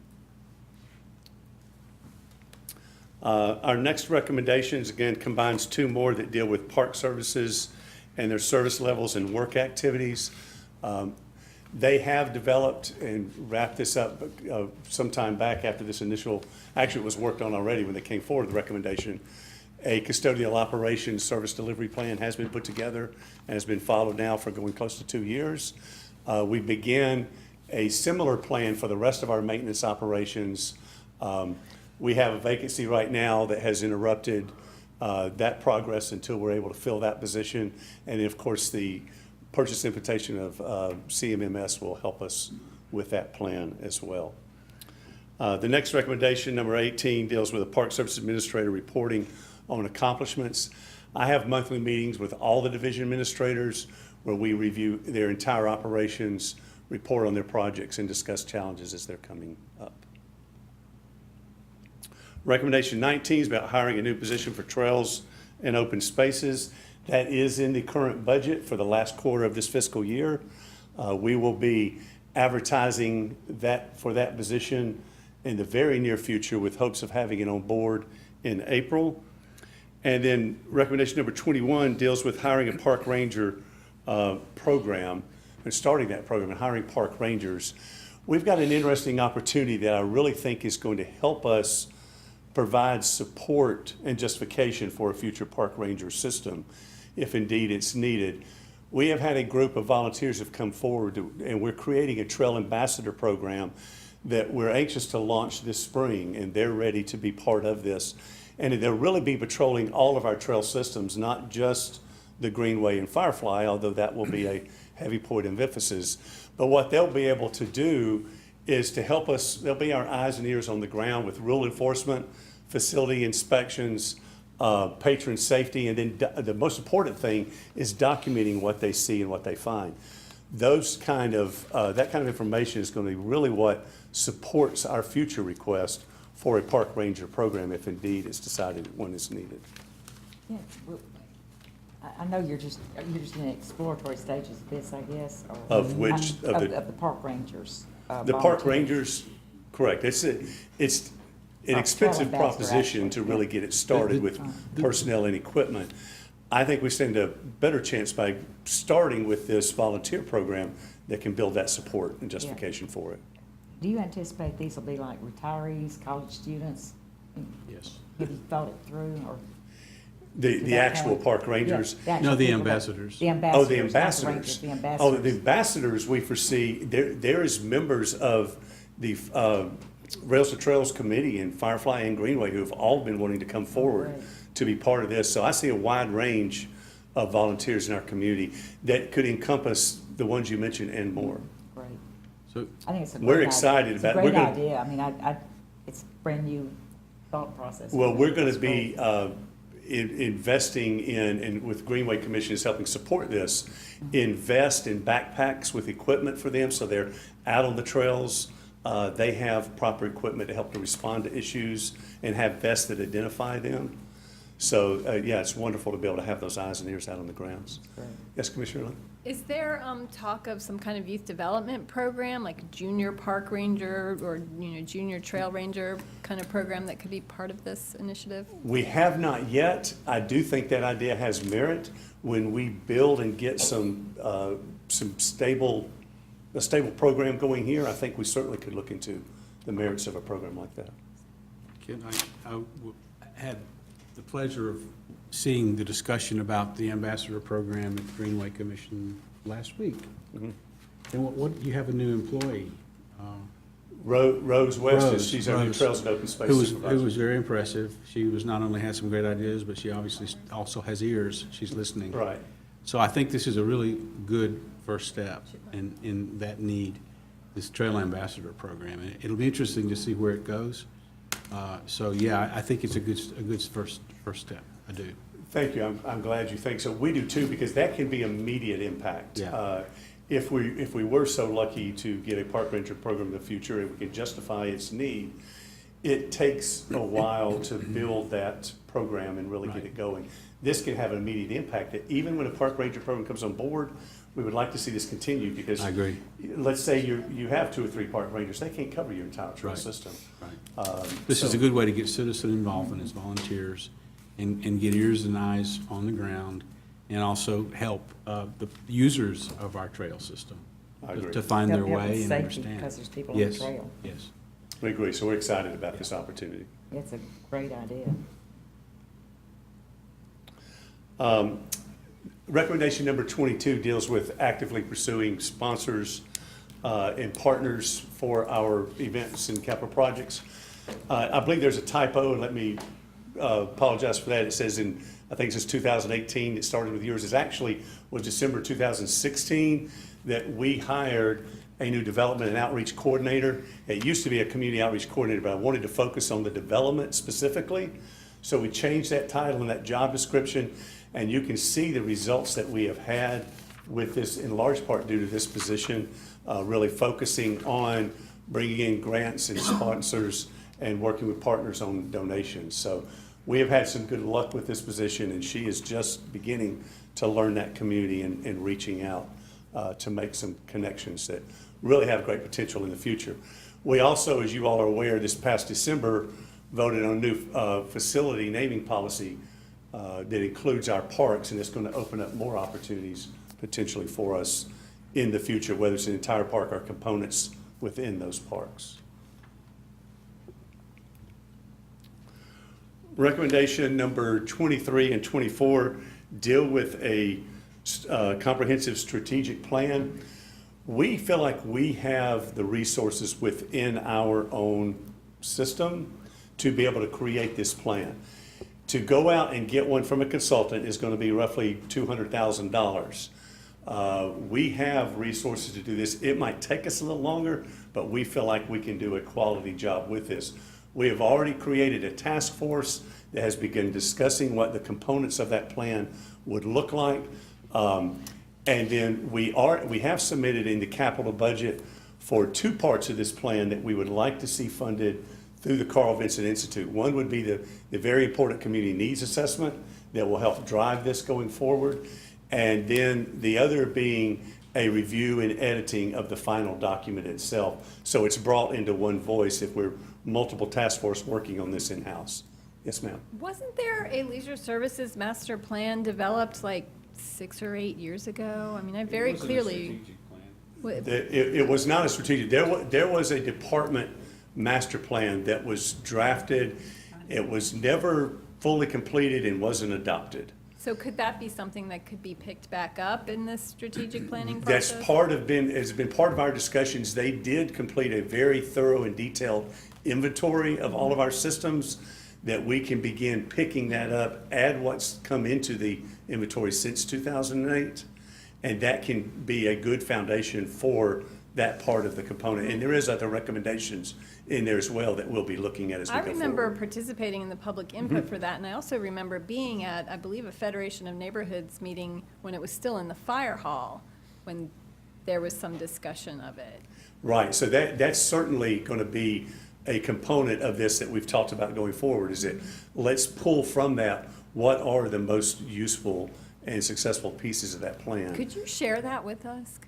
Speaker 17: Our next recommendations, again, combines 2 more that deal with park services and their service levels and work activities. They have developed and wrapped this up sometime back after this initial, actually it was worked on already when they came forward with the recommendation. A custodial operations service delivery plan has been put together and has been followed now for going close to 2 years. We began a similar plan for the rest of our maintenance operations. We have a vacancy right now that has interrupted that progress until we're able to fill that position. And then, of course, the purchase implementation of CMMS will help us with that plan as well. The next recommendation, number 18, deals with the Park Service Administrator reporting on accomplishments. I have monthly meetings with all the division administrators where we review their entire operations, report on their projects, and discuss challenges as they're coming up. Recommendation 19 is about hiring a new position for trails and open spaces. That is in the current budget for the last quarter of this fiscal year. We will be advertising for that position in the very near future with hopes of having it on board in April. And then recommendation number 21 deals with hiring a park ranger program and starting that program and hiring park rangers. We've got an interesting opportunity that I really think is going to help us provide support and justification for a future park ranger system, if indeed it's needed. We have had a group of volunteers have come forward and we're creating a trail ambassador program that we're anxious to launch this spring, and they're ready to be part of this. And they'll really be patrolling all of our trail systems, not just the Greenway and Firefly, although that will be a heavy point of emphasis. But what they'll be able to do is to help us, they'll be our eyes and ears on the ground with rule enforcement, facility inspections, patron safety, and then the most important thing is documenting what they see and what they find. That kind of information is going to be really what supports our future request for a park ranger program, if indeed it's decided when it's needed.
Speaker 1: Yeah, well, I know you're just in the exploratory stages of this, I guess. Or,
Speaker 17: Of which?
Speaker 1: Of the park rangers.
Speaker 17: The park
Speaker 1: volunteers.
Speaker 17: rangers, correct. It's an expensive proposition to really get it started with personnel and equipment. I think we stand a better chance by starting with this volunteer program that can build that support and justification for it.
Speaker 1: Do you anticipate these will be like retirees, college students?
Speaker 5: Yes.
Speaker 1: Have you thought it through, or?
Speaker 17: The actual park rangers?
Speaker 1: Yeah,
Speaker 5: No, the
Speaker 1: people
Speaker 5: ambassadors.
Speaker 1: The ambassadors.
Speaker 17: Oh, the
Speaker 1: not
Speaker 17: ambassadors.
Speaker 1: rangers, the
Speaker 17: Oh,
Speaker 1: ambassadors.
Speaker 17: the ambassadors we foresee, there is members of the Raessler Trails Committee and Firefly and Greenway who have all been wanting to come forward to be part of this. So I see a wide range of volunteers in our community that could encompass the ones you mentioned and more.
Speaker 1: Great.
Speaker 5: So
Speaker 1: I think it's a great
Speaker 17: We're
Speaker 1: idea.
Speaker 17: excited
Speaker 1: It's
Speaker 17: about
Speaker 1: a
Speaker 17: it.
Speaker 1: great
Speaker 17: We're gonna-
Speaker 1: idea. I mean, it's a brand new thought process.
Speaker 17: Well, we're going
Speaker 1: It's
Speaker 17: to be
Speaker 1: great.
Speaker 17: investing in, and with Greenway Commission is helping support this, invest in backpacks with equipment for them so they're out on the trails. They have proper equipment to help to respond to issues and have vests that identify them. So, yeah, it's wonderful to be able to have those eyes and ears out on the grounds.
Speaker 1: Great.
Speaker 17: Yes, Commissioner Lynn?
Speaker 9: Is there talk of some kind of youth development program, like a junior park ranger or, junior trail ranger kind of program that could be part of this initiative?
Speaker 17: We have not yet. I do think that idea has merit. When we build and get a stable program going here, I think we certainly could look into the merits of a program like that.
Speaker 5: Ken, I had the pleasure of seeing the discussion about the ambassador program at the Greenway Commission last week.
Speaker 17: Mhm.
Speaker 5: And you have a new employee.
Speaker 17: Rose West, she's our new
Speaker 5: Rose,
Speaker 17: Trails and Open Space
Speaker 5: who
Speaker 17: Supervisor.
Speaker 5: was very impressive. She not only had some great ideas, but she obviously also has ears. She's listening.
Speaker 17: Right.
Speaker 5: So I think this is a really good first step in that need, this Trail Ambassador program. And it'll be interesting to see where it goes. So yeah, I think it's a good first step. I do.
Speaker 17: Thank you. I'm glad you think so. We do too, because that can be immediate impact.
Speaker 5: Yeah.
Speaker 17: If we were so lucky to get a park ranger program in the future, and we can justify its need, it takes a while to build that program and really get it going. This can have an immediate impact that even when a park ranger program comes on board, we would like to see this continue because.
Speaker 5: I agree.
Speaker 17: Let's say you have 2 or 3 park rangers, they can't cover your entire trail
Speaker 5: Right.
Speaker 17: system.
Speaker 5: Right. This is a good way to get citizen involvement as volunteers and get ears and eyes on the ground and also help the users of our trail system
Speaker 17: I agree.
Speaker 5: to find their
Speaker 1: Help with
Speaker 5: way and
Speaker 1: safety,
Speaker 5: understand.
Speaker 1: because there's people on the
Speaker 5: Yes,
Speaker 1: trail.
Speaker 5: yes.
Speaker 17: We agree, so we're excited about this opportunity.
Speaker 1: It's a great idea.
Speaker 17: Recommendation number 22 deals with actively pursuing sponsors and partners for our events and capital projects. I believe there's a typo, and let me apologize for that. It says I think it says 2018, it started with yours. It actually was December 2016 that we hired a new development and outreach coordinator. It used to be a community outreach coordinator, but I wanted to focus on the development specifically. So we changed that title and that job description, and you can see the results that we have had with this, in large part due to this position, really focusing on bringing in grants and sponsors and working with partners on donations. So we have had some good luck with this position, and she is just beginning to learn that community and reaching out to make some connections that really have great potential in the future. We also, as you all are aware, this past December voted on a new facility naming policy that includes our parks, and it's going to open up more opportunities potentially for us in the future, whether it's an entire park or components within those parks. Recommendation number 23 and 24 deal with a comprehensive strategic plan. We feel like we have the resources within our own system to be able to create this plan. To go out and get one from a consultant is going to be roughly $200,000. We have resources to do this. It might take us a little longer, but we feel like we can do a quality job with this. We have already created a task force that has begun discussing what the components of that plan would look like. And then we have submitted in the capital budget for two parts of this plan that we would like to see funded through the Carl Vincent Institute. One would be the very important community needs assessment that will help drive this going forward. And then the other being a review and editing of the final document itself. So it's brought into one voice if we're multiple task force working on this in-house. Yes, ma'am.
Speaker 9: Wasn't there a leisure services master plan developed like 6 or 8 years ago? I mean, I very clearly.
Speaker 17: It was not a strategic. There was a department master plan that was drafted. It was never fully completed and wasn't adopted.
Speaker 9: So could that be something that could be picked back up in this strategic planning
Speaker 17: That's
Speaker 9: process?
Speaker 17: has been part of our discussions. They did complete a very thorough and detailed inventory of all of our systems that we can begin picking that up, add what's come into the inventory since 2008, and that can be a good foundation for that part of the component. And there is other recommendations in there as well that we'll be looking at as we go
Speaker 9: I
Speaker 17: forward.
Speaker 9: remember participating in the public input for that, and I also remember being at, I believe, a Federation of Neighborhoods meeting when it was still in the fire hall, when there was some discussion of it.
Speaker 17: Right, so that's certainly going to be a component of this that we've talked about going forward, is that let's pull from that what are the most useful and successful pieces of that plan.
Speaker 9: Could you share that with us?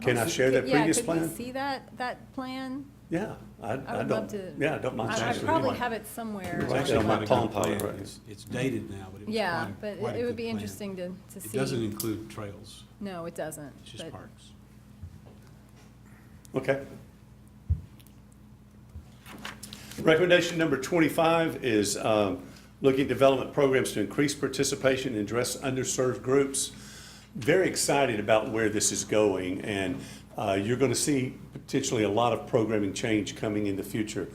Speaker 17: Can I share that previous plan?
Speaker 9: Yeah, could we see that plan?
Speaker 17: Yeah,
Speaker 9: I would love to.
Speaker 17: Yeah, I don't mind.
Speaker 9: I probably have it somewhere.
Speaker 17: It's actually on my Palm Pilot.
Speaker 5: It's dated now, but it was
Speaker 9: Yeah,
Speaker 5: quite
Speaker 9: but
Speaker 5: quite a
Speaker 9: it would
Speaker 5: good
Speaker 9: be
Speaker 5: plan.
Speaker 9: interesting to see.
Speaker 5: It doesn't include trails,
Speaker 9: No, it doesn't.
Speaker 5: it's just
Speaker 9: but-
Speaker 5: parks.
Speaker 17: Okay. Recommendation number 25 is looking at development programs to increase participation and address underserved groups. Very excited about where this is going, and you're going to see potentially a lot of programming change coming in the future.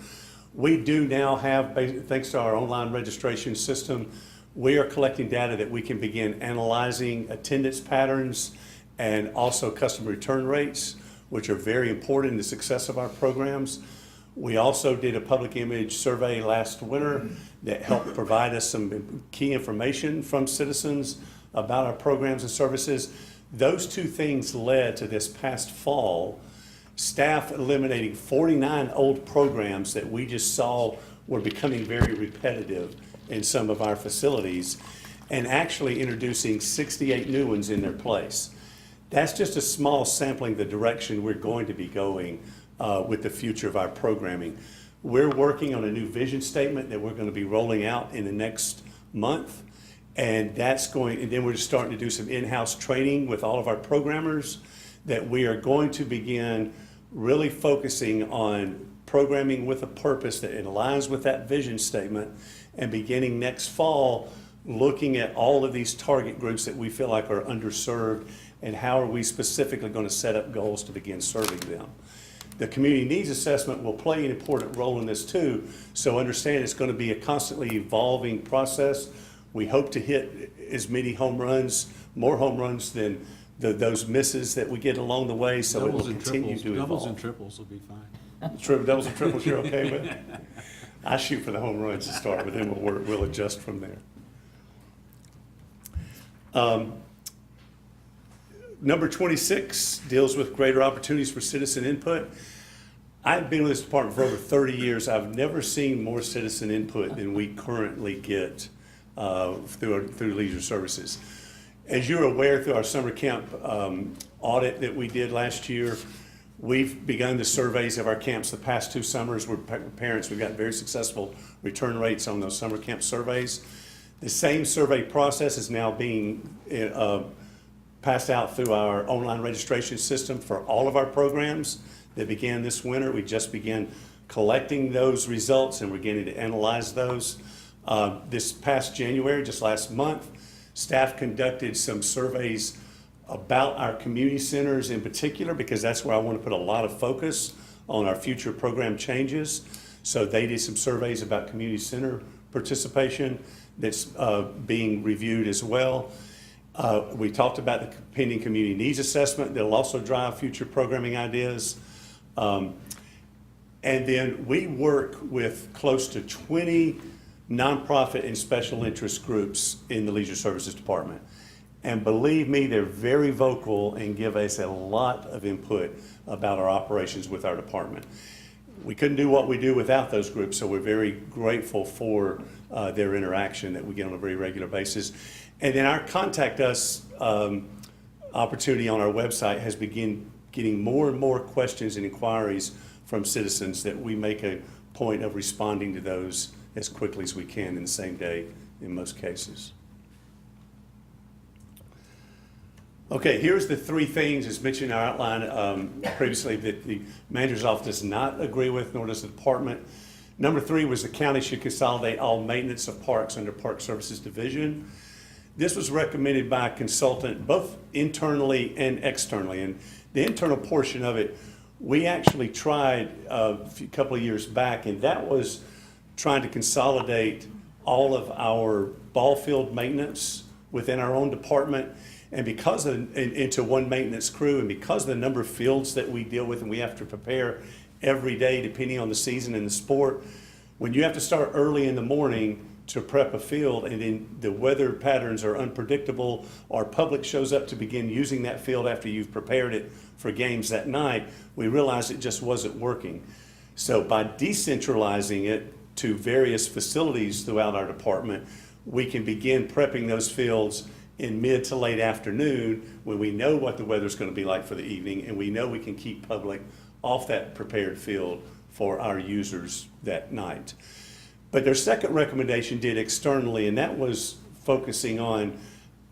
Speaker 17: We do now have, thanks to our online registration system, we are collecting data that we can begin analyzing attendance patterns and also customer return rates, which are very important in the success of our programs. We also did a public image survey last winter that helped provide us some key information from citizens about our programs and services. Those two things led to this past fall, staff eliminating 49 old programs that we just saw were becoming very repetitive in some of our facilities, and actually introducing 68 new ones in their place. That's just a small sampling of the direction we're going to be going with the future of our programming. We're working on a new vision statement that we're going to be rolling out in the next month. And then we're just starting to do some in-house training with all of our programmers that we are going to begin really focusing on programming with a purpose that aligns with that vision statement, and beginning next fall, looking at all of these target groups that we feel like are underserved and how are we specifically going to set up goals to begin serving them. The community needs assessment will play an important role in this too, so understand it's going to be a constantly evolving process. We hope to hit as many home runs, more home runs than those misses that we get along the way, so it will continue to evolve.
Speaker 5: Doubles and triples will be fine.
Speaker 17: Doubles and triples you're okay with? I shoot for the home runs to start with, then we'll adjust from there. Number 26 deals with greater opportunities for citizen input. I've been with this department for over 30 years. I've never seen more citizen input than we currently get through Leisure Services. As you're aware, through our summer camp audit that we did last year, we've begun the surveys of our camps the past 2 summers. We're parents. We've got very successful return rates on those summer camp surveys. The same survey process is now being passed out through our online registration system for all of our programs that began this winter. We just began collecting those results and we're beginning to analyze those. This past January, just last month, staff conducted some surveys about our community centers in particular, because that's where I want to put a lot of focus on our future program changes. So they did some surveys about community center participation that's being reviewed as well. We talked about the pending community needs assessment that'll also drive future programming ideas. And then we work with close to 20 nonprofit and special interest groups in the Leisure Services Department. And believe me, they're very vocal and give us a lot of input about our operations with our department. We couldn't do what we do without those groups, so we're very grateful for their interaction that we get on a very regular basis. And then our Contact Us opportunity on our website has begun getting more and more questions and inquiries from citizens that we make a point of responding to those as quickly as we can in the same day in most cases. Okay, here's the 3 things, as mentioned in our outline previously, that the manager's office does not agree with, nor does the department. Number 3 was the county should consolidate all maintenance of parks under Park Services Division. This was recommended by a consultant, both internally and externally. And the internal portion of it, we actually tried a couple of years back, and that was trying to consolidate all of our ball field maintenance within our own department. And because of, into one maintenance crew, and because of the number of fields that we deal with and we have to prepare every day depending on the season and the sport, when you have to start early in the morning to prep a field and then the weather patterns are unpredictable or public shows up to begin using that field after you've prepared it for games that night, we realized it just wasn't working. So by decentralizing it to various facilities throughout our department, we can begin prepping those fields in mid to late afternoon when we know what the weather's going to be like for the evening and we know we can keep public off that prepared field for our users that night. But their second recommendation did externally, and that was focusing on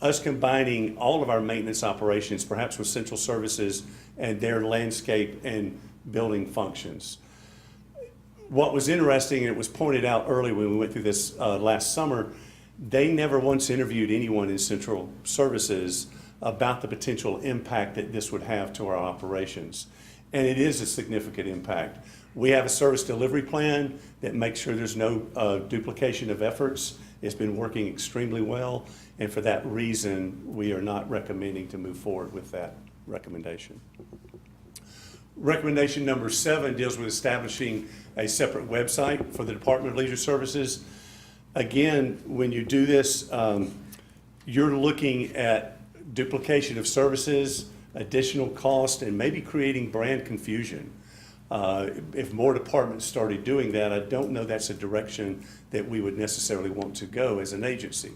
Speaker 17: us combining all of our maintenance operations, perhaps with central services and their landscape and building functions. What was interesting, and it was pointed out early when we went through this last summer, they never once interviewed anyone in central services about the potential impact that this would have to our operations. And it is a significant impact. We have a service delivery plan that makes sure there's no duplication of efforts. It's been working extremely well, and for that reason, we are not recommending to move forward with that recommendation. Recommendation number 7 deals with establishing a separate website for the Department of Leisure Services. Again, when you do this, you're looking at duplication of services, additional cost, and maybe creating brand confusion. If more departments started doing that, I don't know that's a direction that we would necessarily want to go as an agency.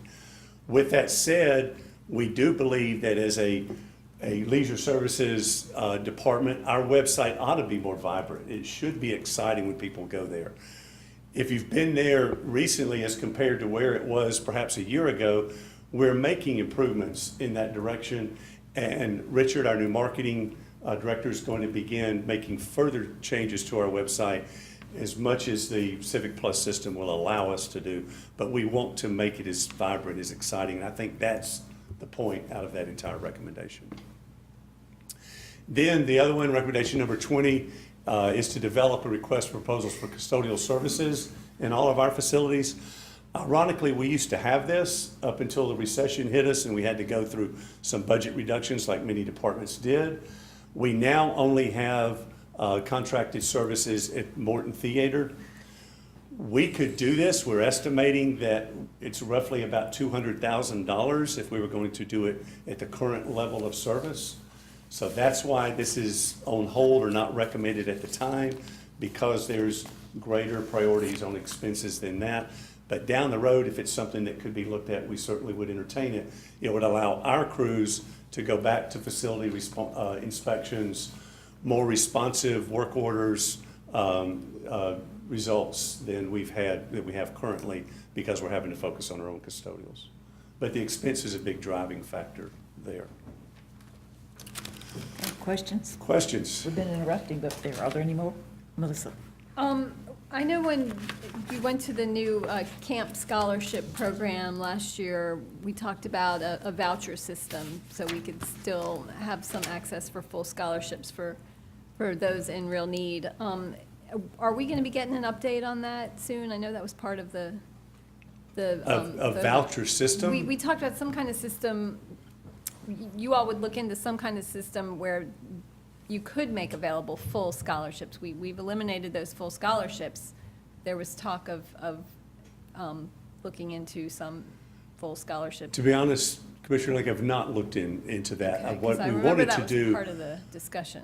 Speaker 17: With that said, we do believe that as a leisure services department, our website ought to be more vibrant. It should be exciting when people go there. If you've been there recently as compared to where it was perhaps a year ago, we're making improvements in that direction. And Richard, our new marketing director, is going to begin making further changes to our website as much as the Civic Plus system will allow us to do. But we want to make it as vibrant, as exciting. And I think that's the point out of that entire recommendation. Then the other one, recommendation number 20, is to develop a request for proposals for custodial services in all of our facilities. Ironically, we used to have this up until the recession hit us and we had to go through some budget reductions like many departments did. We now only have contracted services at Mauldin Theater. We could do this. We're estimating that it's roughly about $200,000 if we were going to do it at the current level of service. So that's why this is on hold or not recommended at the time, because there's greater priorities on expenses than that. But down the road, if it's something that could be looked at, we certainly would entertain it. It would allow our crews to go back to facility inspections, more responsive work orders, results than we have currently, because we're having to focus on our own custodials. But the expense is a big driving factor there.
Speaker 1: Questions?
Speaker 17: Questions?
Speaker 1: We've been interrupting, but are there any more? Melissa?
Speaker 9: I know when you went to the new camp scholarship program last year, we talked about a voucher system, so we could still have some access for full scholarships for those in real need. Are we going to be getting an update on that soon? I know that was part of the
Speaker 17: voucher system?
Speaker 9: We talked about some kind of system. You all would look into some kind of system where you could make available full scholarships. We've eliminated those full scholarships. There was talk of looking into some full scholarships.
Speaker 17: To be honest, Commissioner Lake, I've not looked into that.
Speaker 9: Okay,
Speaker 17: What
Speaker 9: 'cause I
Speaker 17: we
Speaker 9: remember
Speaker 17: wanted
Speaker 9: that
Speaker 17: to
Speaker 9: was
Speaker 17: do,
Speaker 9: part of the discussion.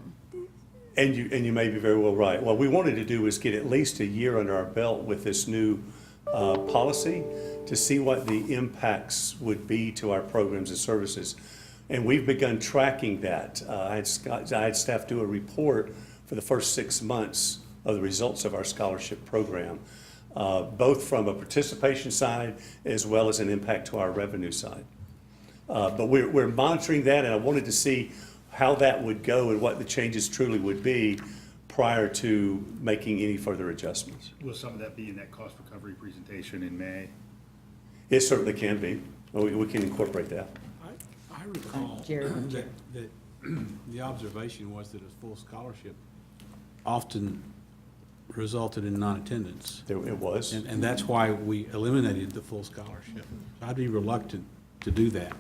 Speaker 17: and you may be very well right. What we wanted to do was get at least a year under our belt with this new policy to see what the impacts would be to our programs and services. And we've begun tracking that. I had staff do a report for the first 6 months of the results of our scholarship program, both from a participation side as well as an impact to our revenue side. But we're monitoring that, and I wanted to see how that would go and what the changes truly would be prior to making any further adjustments.
Speaker 3: Will some of that be in that cost recovery presentation in May?
Speaker 17: It certainly can be. We can incorporate that.
Speaker 5: I recall
Speaker 1: Jared.
Speaker 5: that the observation was that a full scholarship often resulted in non-attendance.
Speaker 17: It was.
Speaker 5: And that's why we eliminated the full scholarship. I'd be reluctant to do that.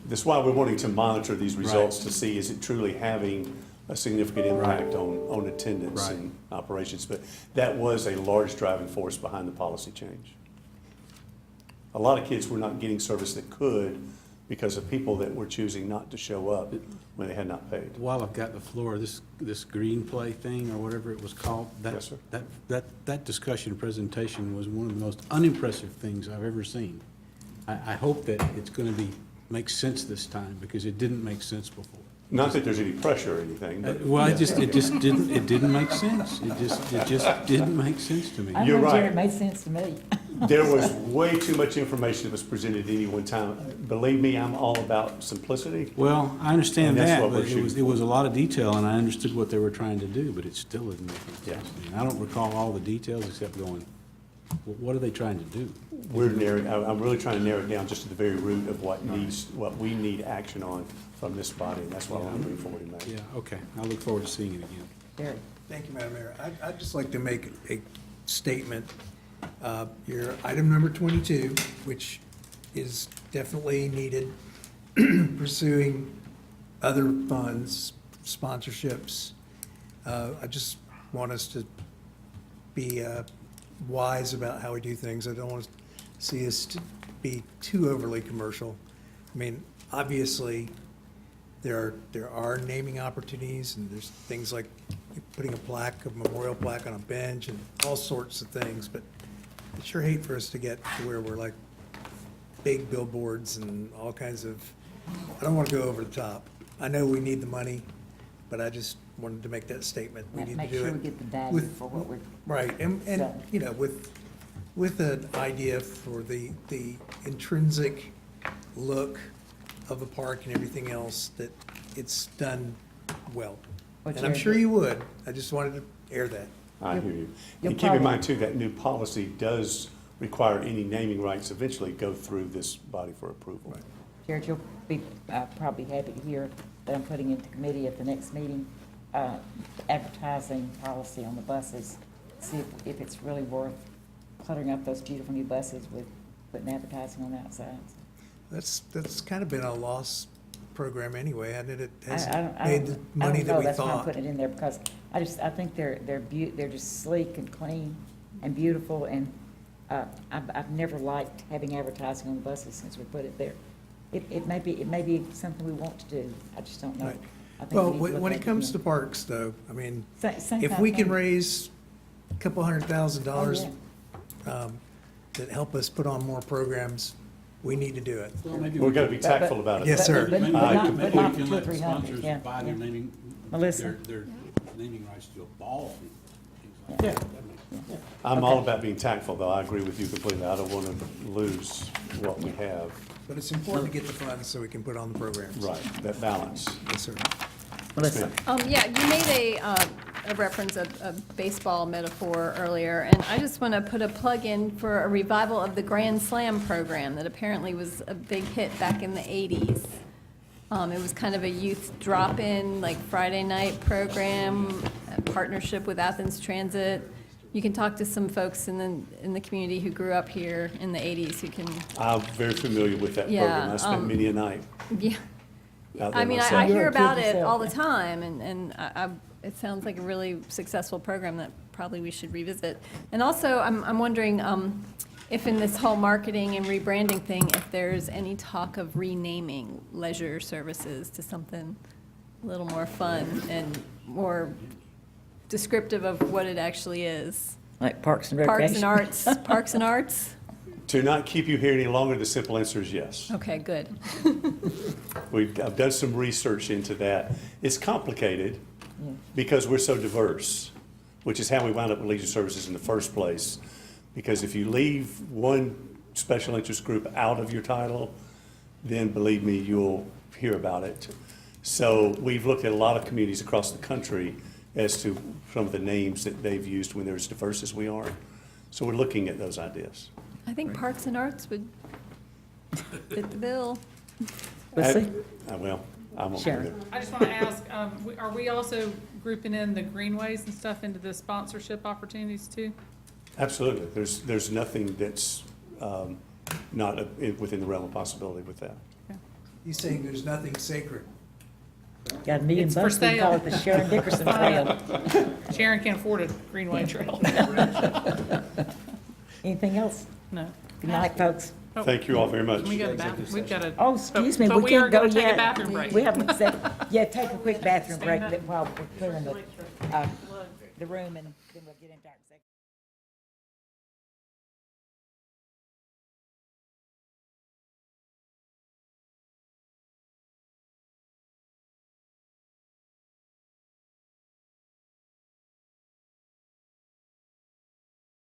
Speaker 17: That's why we're wanting to monitor these results to see, is it truly having a significant impact on attendance and operations? But that was a large driving force behind the policy change. A lot of kids were not getting service that could because of people that were choosing not to show up when they had not paid.
Speaker 5: While I've got the floor, this green play thing or whatever it was called,
Speaker 17: Yes, sir.
Speaker 5: that discussion presentation was one of the most unimpressive things I've ever seen. I hope that it's going to make sense this time, because it didn't make sense before.
Speaker 17: Not that there's any pressure or anything, but.
Speaker 5: Well, it just didn't make sense. It just didn't make sense to me.
Speaker 1: I
Speaker 17: You're
Speaker 1: know,
Speaker 17: right.
Speaker 1: Jared, it made sense to me.
Speaker 17: There was way too much information that was presented at any one time. Believe me, I'm all about simplicity.
Speaker 5: Well, I understand
Speaker 17: And that's
Speaker 5: that,
Speaker 17: what we're
Speaker 5: but
Speaker 17: shooting
Speaker 5: it was a lot of detail, and I understood what they were trying to do, but it still didn't make any sense to me. I don't recall all the details except going, what are they trying to do?
Speaker 17: I'm really trying to narrow it down just to the very root of what we need action on from this body, and that's why I'm moving forward in that.
Speaker 5: Yeah, okay. I look forward to seeing it again.
Speaker 1: Jared?
Speaker 16: Thank you, Madam Mayor. I'd just like to make a statement. Your item number 22, which is definitely needed, pursuing other funds, sponsorships. I just want us to be wise about how we do things. I don't want to see us to be too overly commercial. I mean, obviously, there are naming opportunities, and there's things like putting a memorial plaque on a bench and all sorts of things, but I'd sure hate for us to get to where we're like big billboards and all kinds of, I don't want to go over the top. I know we need the money, but I just wanted to make that statement. We need to
Speaker 1: Make
Speaker 16: do
Speaker 1: sure
Speaker 16: it
Speaker 1: we get the value
Speaker 16: with-
Speaker 1: for what we're.
Speaker 16: Right, and, you know, with an idea for the intrinsic look of the park and everything else, that it's done well.
Speaker 1: Well,
Speaker 16: And I'm
Speaker 1: Jared,
Speaker 16: sure you would. I just wanted to air that.
Speaker 17: I hear you.
Speaker 1: You'll
Speaker 17: And keep in
Speaker 1: probably-
Speaker 17: mind too, that new policy does require any naming rights eventually go through this body for approval.
Speaker 1: Jared, you'll be probably happy to hear that I'm putting into committee at the next meeting, advertising policy on the buses. See if it's really worth cluttering up those beautiful new buses with putting advertising on the outsides.
Speaker 16: That's kind of been a lost program anyway, and it
Speaker 1: I
Speaker 16: hasn't made the money that we
Speaker 1: That's why I'm
Speaker 16: thought.
Speaker 1: putting it in there, because I think they're just sleek and clean and beautiful, and I've never liked having advertising on the buses since we put it there. It may be something we want to do. I just don't know.
Speaker 16: Right.
Speaker 1: I think
Speaker 16: Well,
Speaker 1: we need to look
Speaker 16: when
Speaker 1: at
Speaker 16: it comes to
Speaker 1: again.
Speaker 16: parks, though, I mean,
Speaker 1: Same
Speaker 16: if
Speaker 1: kind
Speaker 16: we
Speaker 1: of
Speaker 16: can
Speaker 1: thing.
Speaker 16: raise couple $100,000
Speaker 1: Oh,
Speaker 16: that help us put on more programs, we need to do it.
Speaker 17: We're going to be tactful about it.
Speaker 16: Yes, sir.
Speaker 5: Maybe
Speaker 17: I
Speaker 5: maybe
Speaker 1: not
Speaker 5: we can
Speaker 1: for
Speaker 5: let
Speaker 1: 300,
Speaker 5: sponsors
Speaker 1: yeah,
Speaker 5: buy
Speaker 1: yeah.
Speaker 5: their naming,
Speaker 1: Melissa?
Speaker 5: their naming rights to a ball. and things like that.
Speaker 17: I'm all about being tactful, though. I agree with you completely. I don't want to lose what we have.
Speaker 16: But it's important to get the funds so we can put on the programs.
Speaker 17: Right, that balance.
Speaker 16: Yes, sir.
Speaker 1: Melissa?
Speaker 9: Yeah, you made a reference of baseball metaphor earlier, and I just want to put a plug in for a revival of the Grand Slam program that apparently was a big hit back in the 80s. It was kind of a youth drop-in, like Friday night program, a partnership with Athens Transit. You can talk to some folks in the community who grew up here in the 80s who can,
Speaker 17: I'm very familiar with that
Speaker 9: Yeah,
Speaker 17: program. I spent many a night
Speaker 9: yeah.
Speaker 17: out there
Speaker 9: I mean, I
Speaker 17: myself.
Speaker 9: hear
Speaker 1: You're a kid
Speaker 9: about it
Speaker 1: yourself,
Speaker 9: all the
Speaker 1: yeah.
Speaker 9: time, and it sounds like a really successful program that probably we should revisit. And also, I'm wondering if in this whole marketing and rebranding thing, if there's any talk of renaming leisure services to something a little more fun and more descriptive of what it actually is.
Speaker 1: Like Parks and
Speaker 9: Parks
Speaker 1: Recreation?
Speaker 9: and arts, parks and arts?
Speaker 17: To not keep you here any longer, the simple answer is yes.
Speaker 9: Okay, good.
Speaker 17: I've done some research into that. It's complicated because we're so diverse, which is how we wound up with leisure services in the first place. Because if you leave one special interest group out of your title, then believe me, you'll hear about it. So we've looked at a lot of communities across the country as to some of the names that they've used when they're as diverse as we are. So we're looking at those ideas.
Speaker 9: I think parks and arts would fit the bill.
Speaker 1: Let's see.
Speaker 17: Well, I won't go
Speaker 1: Sharon.
Speaker 17: there.
Speaker 7: I just want to ask, are we also grouping in the greenways and stuff into the sponsorship opportunities too?
Speaker 17: Absolutely. There's nothing that's not within the realm of possibility with that.
Speaker 16: He's saying there's nothing sacred.
Speaker 1: Got $1 million
Speaker 7: It's for
Speaker 1: bucks, we call it the Sharon Dickerson Trail.
Speaker 7: Sharon can't afford a greenway trail.
Speaker 1: Anything else?
Speaker 7: No.
Speaker 1: Good night, folks.
Speaker 17: Thank you all very much.
Speaker 7: Can we go to the bathroom? We've got to.
Speaker 1: Oh, excuse me,
Speaker 7: but
Speaker 1: we can't go
Speaker 7: are going to take a
Speaker 1: yet.
Speaker 7: bathroom break.
Speaker 1: We haven't said, yeah, take a quick bathroom break while we're clearing the room, and then we'll get into our